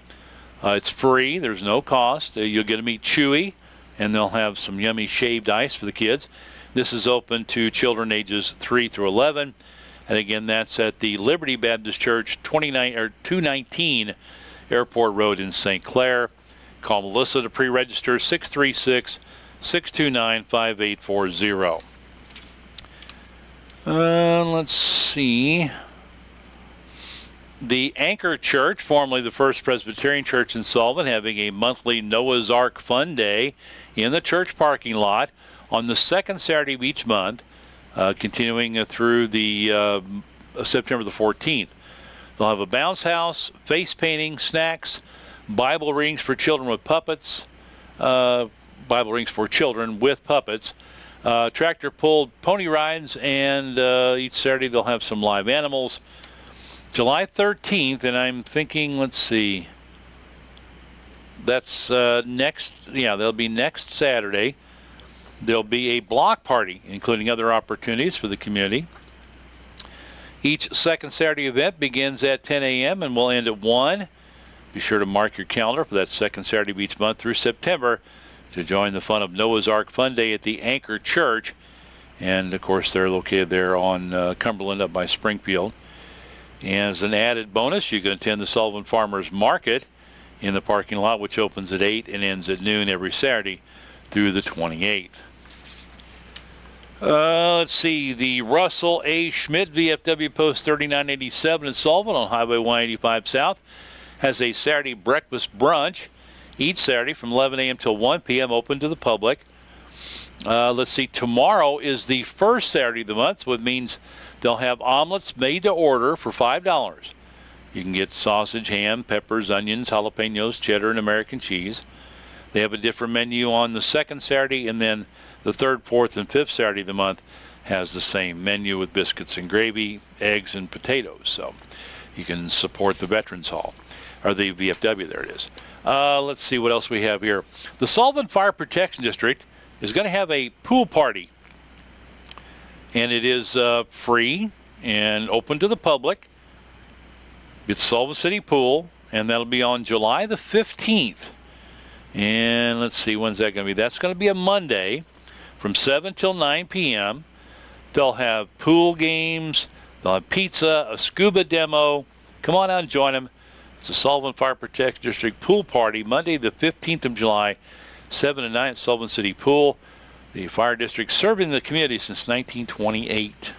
It's free. There's no cost. You'll get to meet Chewy, and they'll have some yummy shaved ice for the kids. This is open to children ages 3 through 11. And again, that's at the Liberty Baptist Church, 219 Airport Road in St. Clair. Call Melissa to pre-register, 636-629-5840. Let's see. The Anchor Church, formerly the First Presbyterian Church in Sullivan, having a monthly Noah's Ark Fun Day in the church parking lot on the second Saturday of each month, continuing through the September the 14th. They'll have a bounce house, face painting, snacks, Bible readings for children with puppets, Bible readings for children with puppets, tractor-pulled pony rides, and each Saturday they'll have some live animals. July 13th, and I'm thinking, let's see, that's that'll be next Saturday. There'll be a block party, including other opportunities for the community. Each second Saturday event begins at 10 a.m. and will end at 1. Be sure to mark your calendar for that second Saturday of each month through September to join the fun of Noah's Ark Fun Day at the Anchor Church. And, of course, they're located there on Cumberland up by Springfield. And as an added bonus, you can attend the Sullivan Farmers Market in the parking lot, which opens at 8 and ends at noon every Saturday through the 28th. Let's see. The Russell A. Schmidt VFW Post 3987 in Sullivan on Highway 185 South has a Saturday breakfast brunch each Saturday from 11 a.m. till 1 p.m. open to the public. Let's see. Tomorrow is the first Saturday of the month, so it means they'll have omelets made to order for $5. You can get sausage, ham, peppers, onions, jalapenos, cheddar, and American cheese. They have a different menu on the second Saturday, and then the third, fourth, and fifth Saturday of the month has the same menu with biscuits and gravy, eggs, and potatoes. So you can support the Veterans Hall, or the VFW, there it is. Let's see what else we have here. The Sullivan Fire Protection District is going to have a pool party, and it is free and open to the public. It's Sullivan City Pool, and that'll be on July the 15th. And let's see, when's that going to be? That's going to be a Monday from 7 till 9 p.m. They'll have pool games, they'll have pizza, a scuba demo. Come on out and join them. It's the Sullivan Fire Protection District Pool Party, Monday the 15th of July, 7 to 9 at Sullivan City Pool. The fire district serving the community since 1928.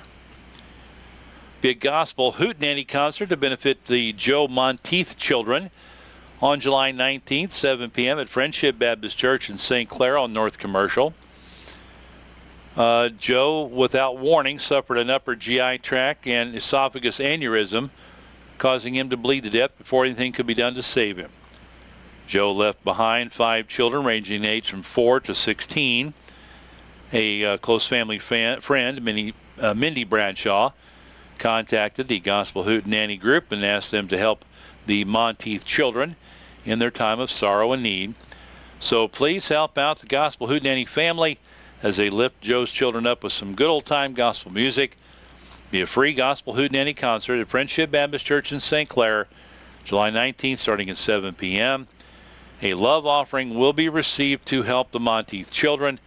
Big Gospel Hootenanny concert to benefit the Joe Monteith children on July 19th, 7 p.m. at Friendship Baptist Church in St. Clair on North Commercial. Joe, without warning, suffered an upper GI tract and esophagus aneurysm, causing him to bleed to death before anything could be done to save him. Joe left behind 5 children ranging in age from 4 to 16. A close family friend, Mindy Bradshaw, contacted the Gospel Hootenanny group and asked them to help the Monteith children in their time of sorrow and need. So please help out the Gospel Hootenanny family as they lift Joe's children up with some good old-time gospel music. Be a free Gospel Hootenanny concert at Friendship Baptist Church in St. Clair, July 19th, starting at 7 p.m. A love offering will be received to help the Monteith children.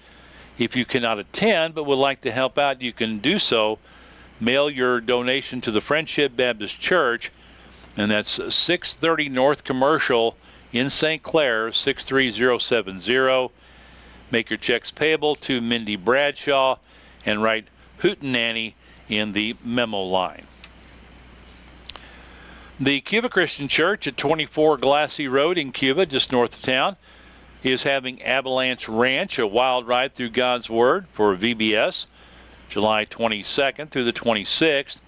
If you cannot attend but would like to help out, you can do so. Mail your donation to the Friendship Baptist Church, and that's 630 North Commercial in St. Clair, 63070. Make your checks payable to Mindy Bradshaw and write Hootenanny in the memo line. The Cuba Christian Church at 24 Glassy Road in Cuba, just north of town, is having Avalanche Ranch, a wild ride through God's Word for VBS, July 22nd through the 26th.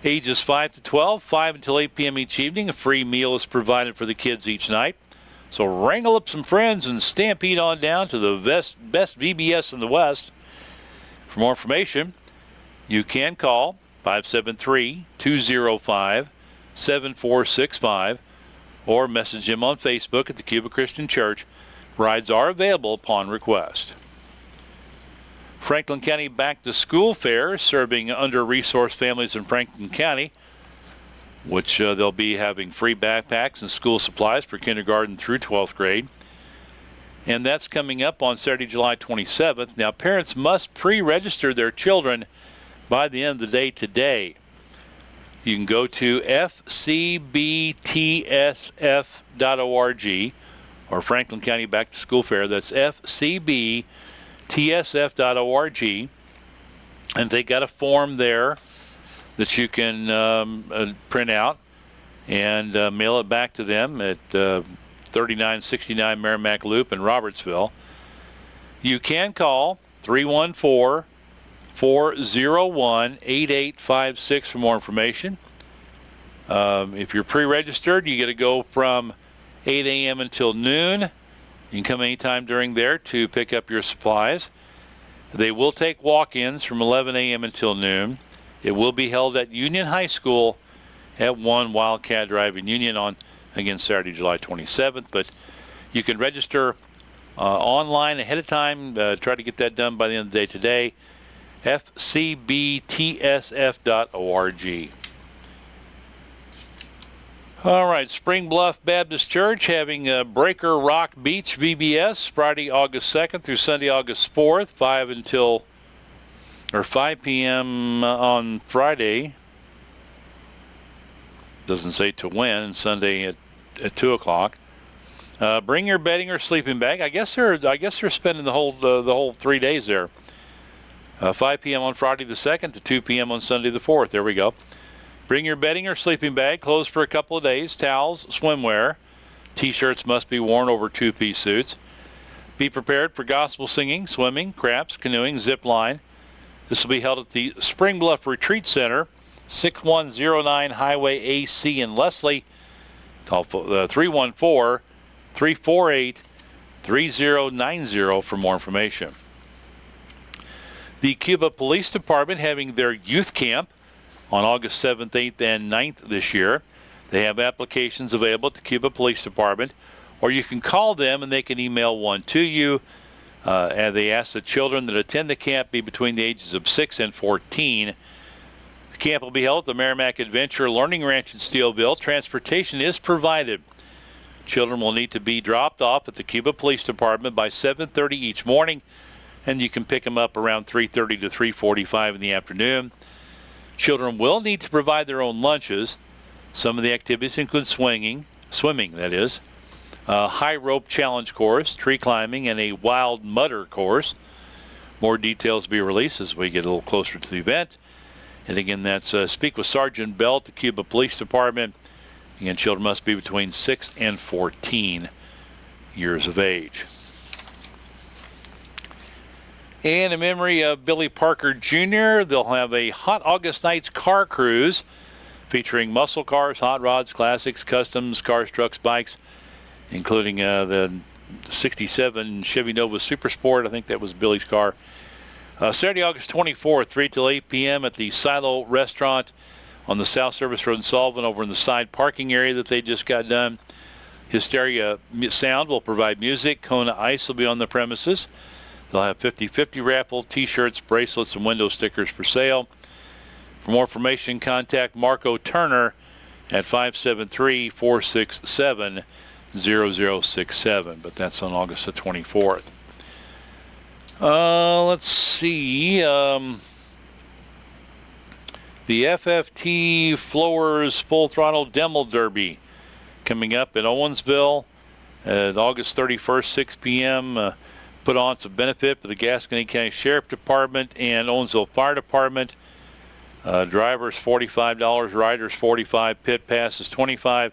Ages 5 to 12, 5 until 8 p.m. each evening. A free meal is provided for the kids each night. So wrangle up some friends and stampede on down to the best VBS in the West. For more information, you can call 573-205-7465 or message him on Facebook at the Cuba Christian Church. Rides are available upon request. Franklin County Back to School Fair, serving under-resourced families in Franklin County, which they'll be having free backpacks and school supplies for kindergarten through 12th grade. And that's coming up on Saturday, July 27th. Now, parents must pre-register their children by the end of the day today. You can go to fcbtsf.org or Franklin County Back to School Fair. That's fcbtsf.org. And they got a form there that you can print out and mail it back to them at 3969 Merrimack Loop in Robertsville. You can call 314-401-8856 for more information. If you're pre-registered, you got to go from 8 a.m. until noon. You can come anytime during there to pick up your supplies. They will take walk-ins from 11 a.m. until noon. It will be held at Union High School at 1 Wildcat Drive in Union on, again, Saturday, July 27th. But you can register online ahead of time. Try to get that done by the end of the day today. fcbtsf.org. All right, Spring Bluff Baptist Church having Breaker Rock Beach VBS Friday, August 2nd through Sunday, August 4th, 5 p.m. on Friday. Doesn't say to when, and Sunday at 2 o'clock. Bring your bedding or sleeping bag. I guess they're spending the whole 3 days there. 5 p.m. on Friday the 2nd to 2 p.m. on Sunday the 4th. There we go. Bring your bedding or sleeping bag, closed for a couple of days, towels, swimwear. T-shirts must be worn over two-piece suits. Be prepared for gospel singing, swimming, craps, canoeing, zip line. This will be held at the Spring Bluff Retreat Center, 6109 Highway AC in Leslie. Call 314-348-3090 for more information. The Cuba Police Department having their youth camp on August 7th, 8th, and 9th this year. They have applications available at the Cuba Police Department, or you can call them and they can email one to you. And they ask that children that attend the camp be between the ages of 6 and 14. The camp will be held at the Merrimack Adventure Learning Ranch in Steelville. Transportation is provided. Children will need to be dropped off at the Cuba Police Department by 7:30 each morning, and you can pick them up around 3:30 to 3:45 in the afternoon. Children will need to provide their own lunches. Some of the activities include swimming, that is, a high rope challenge course, tree climbing, and a wild mutter course. More details will be released as we get a little closer to the event. And again, that's speak with Sergeant Bell at the Cuba Police Department. Again, children must be between 6 and 14 years of age. And in memory of Billy Parker Jr., they'll have a Hot August Nights car cruise featuring muscle cars, hot rods, classics, customs, cars, trucks, bikes, including the 67 Chevy Nova Super Sport. I think that was Billy's car. Saturday, August 24th, 3 till 8 p.m. at the Silo Restaurant on the South Service Road in Sullivan over in the side parking area that they just got done. Hysteria Sound will provide music. Kona Ice will be on the premises. They'll have 50/50 raffle, T-shirts, bracelets, and window stickers for sale. For more information, contact Marco Turner at 573-467-0067. But that's on August the 24th. Let's see. The FFT Flowers Full Throttle Demo Derby coming up in Owensville at August 31st, 6 p.m. Put on some benefit for the Gascony County Sheriff Department and Owensville Fire Department. Drivers $45, riders $45, pit passes $25.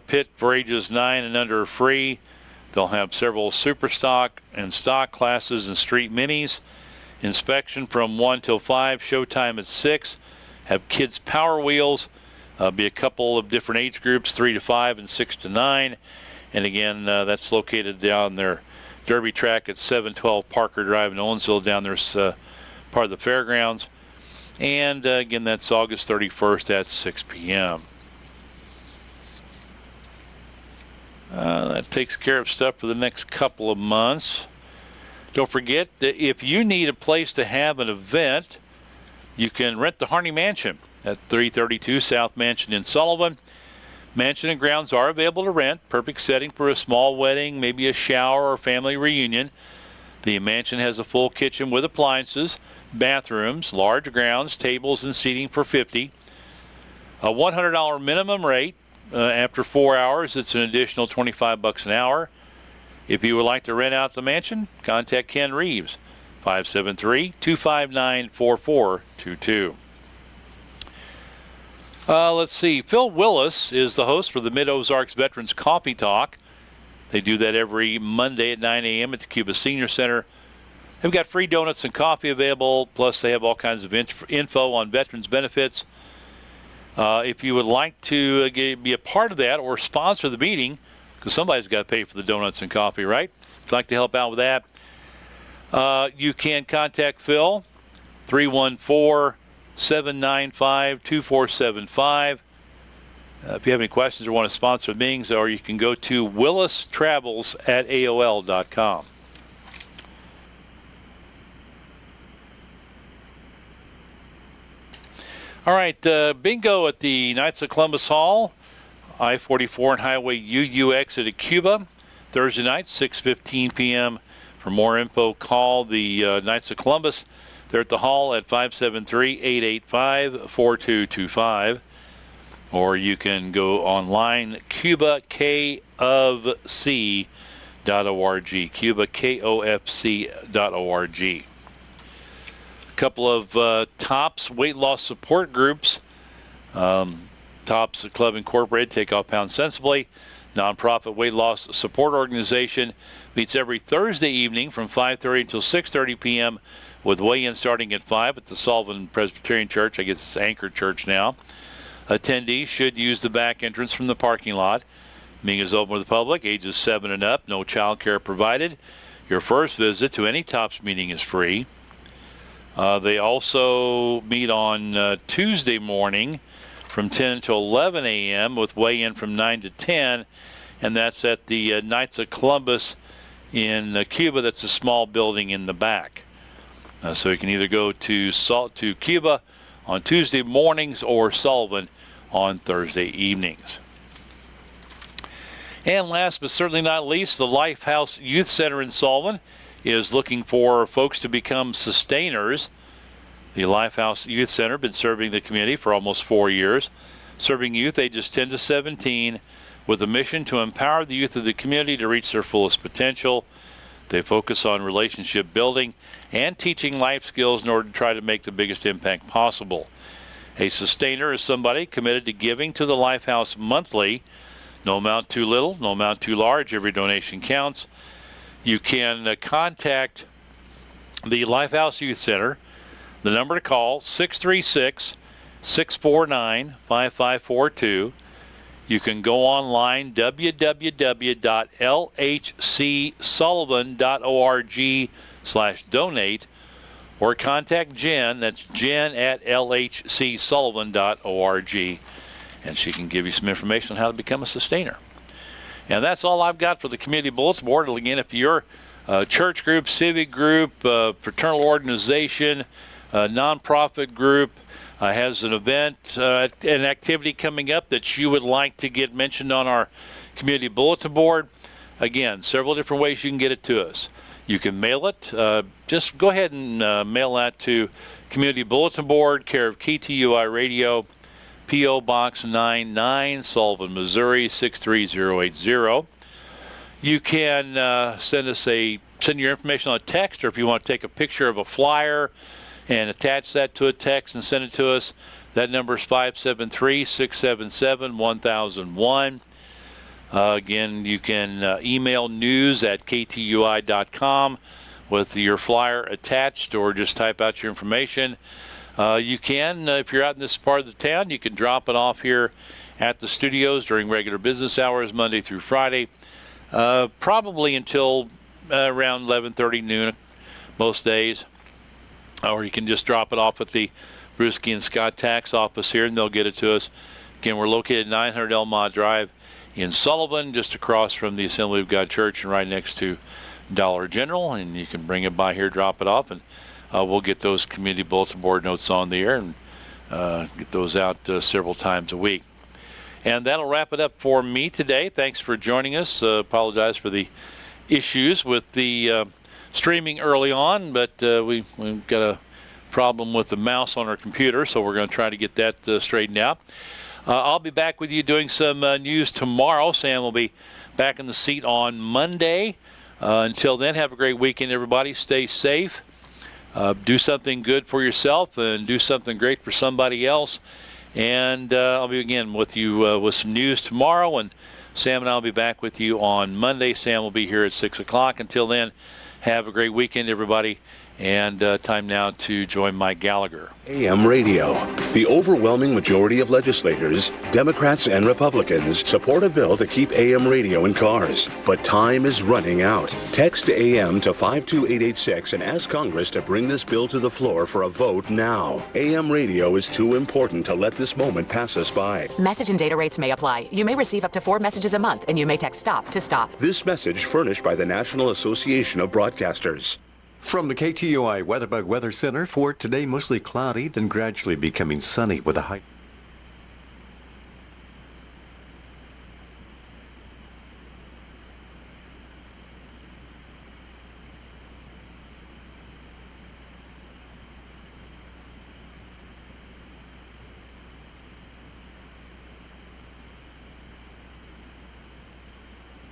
Pit for ages 9 and under are free. They'll have several super stock and stock classes and street minis. Inspection from 1 till 5. Showtime at 6. Have kids power wheels. Be a couple of different age groups, 3 to 5 and 6 to 9. And again, that's located down their Derby track at 712 Parker Drive in Owensville. Down there's part of the fairgrounds. And again, that's August 31st at 6 p.m. That takes care of stuff for the next couple of months. Don't forget that if you need a place to have an event, you can rent the Harney Mansion at 332 South Mansion in Sullivan. Mansion and grounds are available to rent. Perfect setting for a small wedding, maybe a shower or family reunion. The mansion has a full kitchen with appliances, bathrooms, large grounds, tables, and seating for $50. A $100 minimum rate. After 4 hours, it's an additional $25 an hour. If you would like to rent out the mansion, contact Ken Reeves, 573-259-4422. Let's see. Phil Willis is the host for the Mid-Ozarks Veterans Coffee Talk. They do that every Monday at 9 a.m. at the Cuba Senior Center. They've got free donuts and coffee available, plus they have all kinds of info on veterans benefits. If you would like to be a part of that or sponsor the meeting, because somebody's got to pay for the donuts and coffee, right? If you'd like to help out with that, you can contact Phil, 314-795-2475. If you have any questions or want to sponsor meetings, or you can go to willistravels@aol.com. All right, bingo at the Knights of Columbus Hall, I-44 and Highway UU exit at Cuba, Thursday night, 6:15 p.m. For more info, call the Knights of Columbus. They're at the hall at 573-885-4225. Or you can go online, cubakofc.org, cubakofc.org. couple of TOPS weight loss support groups. TOPS Club Incorporated, Take Off Pounds Sensibly, nonprofit weight loss support organization, meets every Thursday evening from 5:30 until 6:30 p.m. with weigh-in starting at 5 at the Sullivan Presbyterian Church. I guess it's Anchor Church now. Attendees should use the back entrance from the parking lot. Meeting is open to the public, ages 7 and up, no child care provided. Your first visit to any TOPS meeting is free. They also meet on Tuesday morning from 10 to 11 a.m. with weigh-in from 9 to 10, and that's at the Knights of Columbus in Cuba. That's a small building in the back. So you can either go to Cuba on Tuesday mornings or Sullivan on Thursday evenings. And last but certainly not least, the Lifehouse Youth Center in Sullivan is looking for folks to become sustainers. The Lifehouse Youth Center has been serving the community for almost 4 years, serving youth ages 10 to 17 with a mission to empower the youth of the community to reach their fullest potential. They focus on relationship building and teaching life skills in order to try to make the biggest impact possible. A sustainer is somebody committed to giving to the Lifehouse monthly. No amount too little, no amount too large. Every donation counts. You can contact the Lifehouse Youth Center. The number to call, 636-649-5542. You can go online, www.lhcsullivan.org/donate, or contact Jen. That's Jen at lhcsullivan.org, and she can give you some information on how to become a sustainer. And that's all I've got for the Community Bulletin Board. Again, if your church group, civic group, fraternal organization, nonprofit group has an event, an activity coming up that you would like to get mentioned on our Community Bulletin Board, again, several different ways you can get it to us. You can mail it. Just go ahead and mail that to Community Bulletin Board, care of KTUI Radio, P.O. Box 99, Sullivan, Missouri 63080. You can send your information on a text, or if you want to take a picture of a flyer and attach that to a text and send it to us, that number is 573-677-1001. Again, you can email news@ktui.com with your flyer attached, or just type out your information. You can, if you're out in this part of the town, you can drop it off here at the studios during regular business hours, Monday through Friday, probably until around 11:30 noon most days. Or you can just drop it off at the Brewski and Scott tax office here, and they'll get it to us. Again, we're located at 900 Elmont Drive in Sullivan, just across from the Assembly of God Church and right next to Dollar General. And you can bring it by here, drop it off, and we'll get those Community Bulletin Board notes on the air and get those out several times a week. And that'll wrap it up for me today. Thanks for joining us. Apologize for the issues with the streaming early on, but we've got a problem with the mouse on our computer, so we're going to try to get that straightened out. I'll be back with you doing some news tomorrow. Sam will be back in the seat on Monday. Until then, have a great weekend, everybody. Stay safe. Do something good for yourself and do something great for somebody else. And I'll be again with you with some news tomorrow, and Sam and I will be back with you on Monday. Sam will be here at 6 o'clock. Until then, have a great weekend, everybody, and time now to join Mike Gallagher. AM radio. The overwhelming majority of legislators, Democrats and Republicans, support a bill to keep AM radio in cars. But time is running out. Text AM to 52886 and ask Congress to bring this bill to the floor for a vote now. AM radio is too important to let this moment pass us by. Message and data rates may apply. You may receive up to 4 messages a month, and you may text STOP to stop. This message furnished by the National Association of Broadcasters. From the KTUI WeatherBug Weather Center, for today, mostly cloudy, then gradually becoming sunny with a high.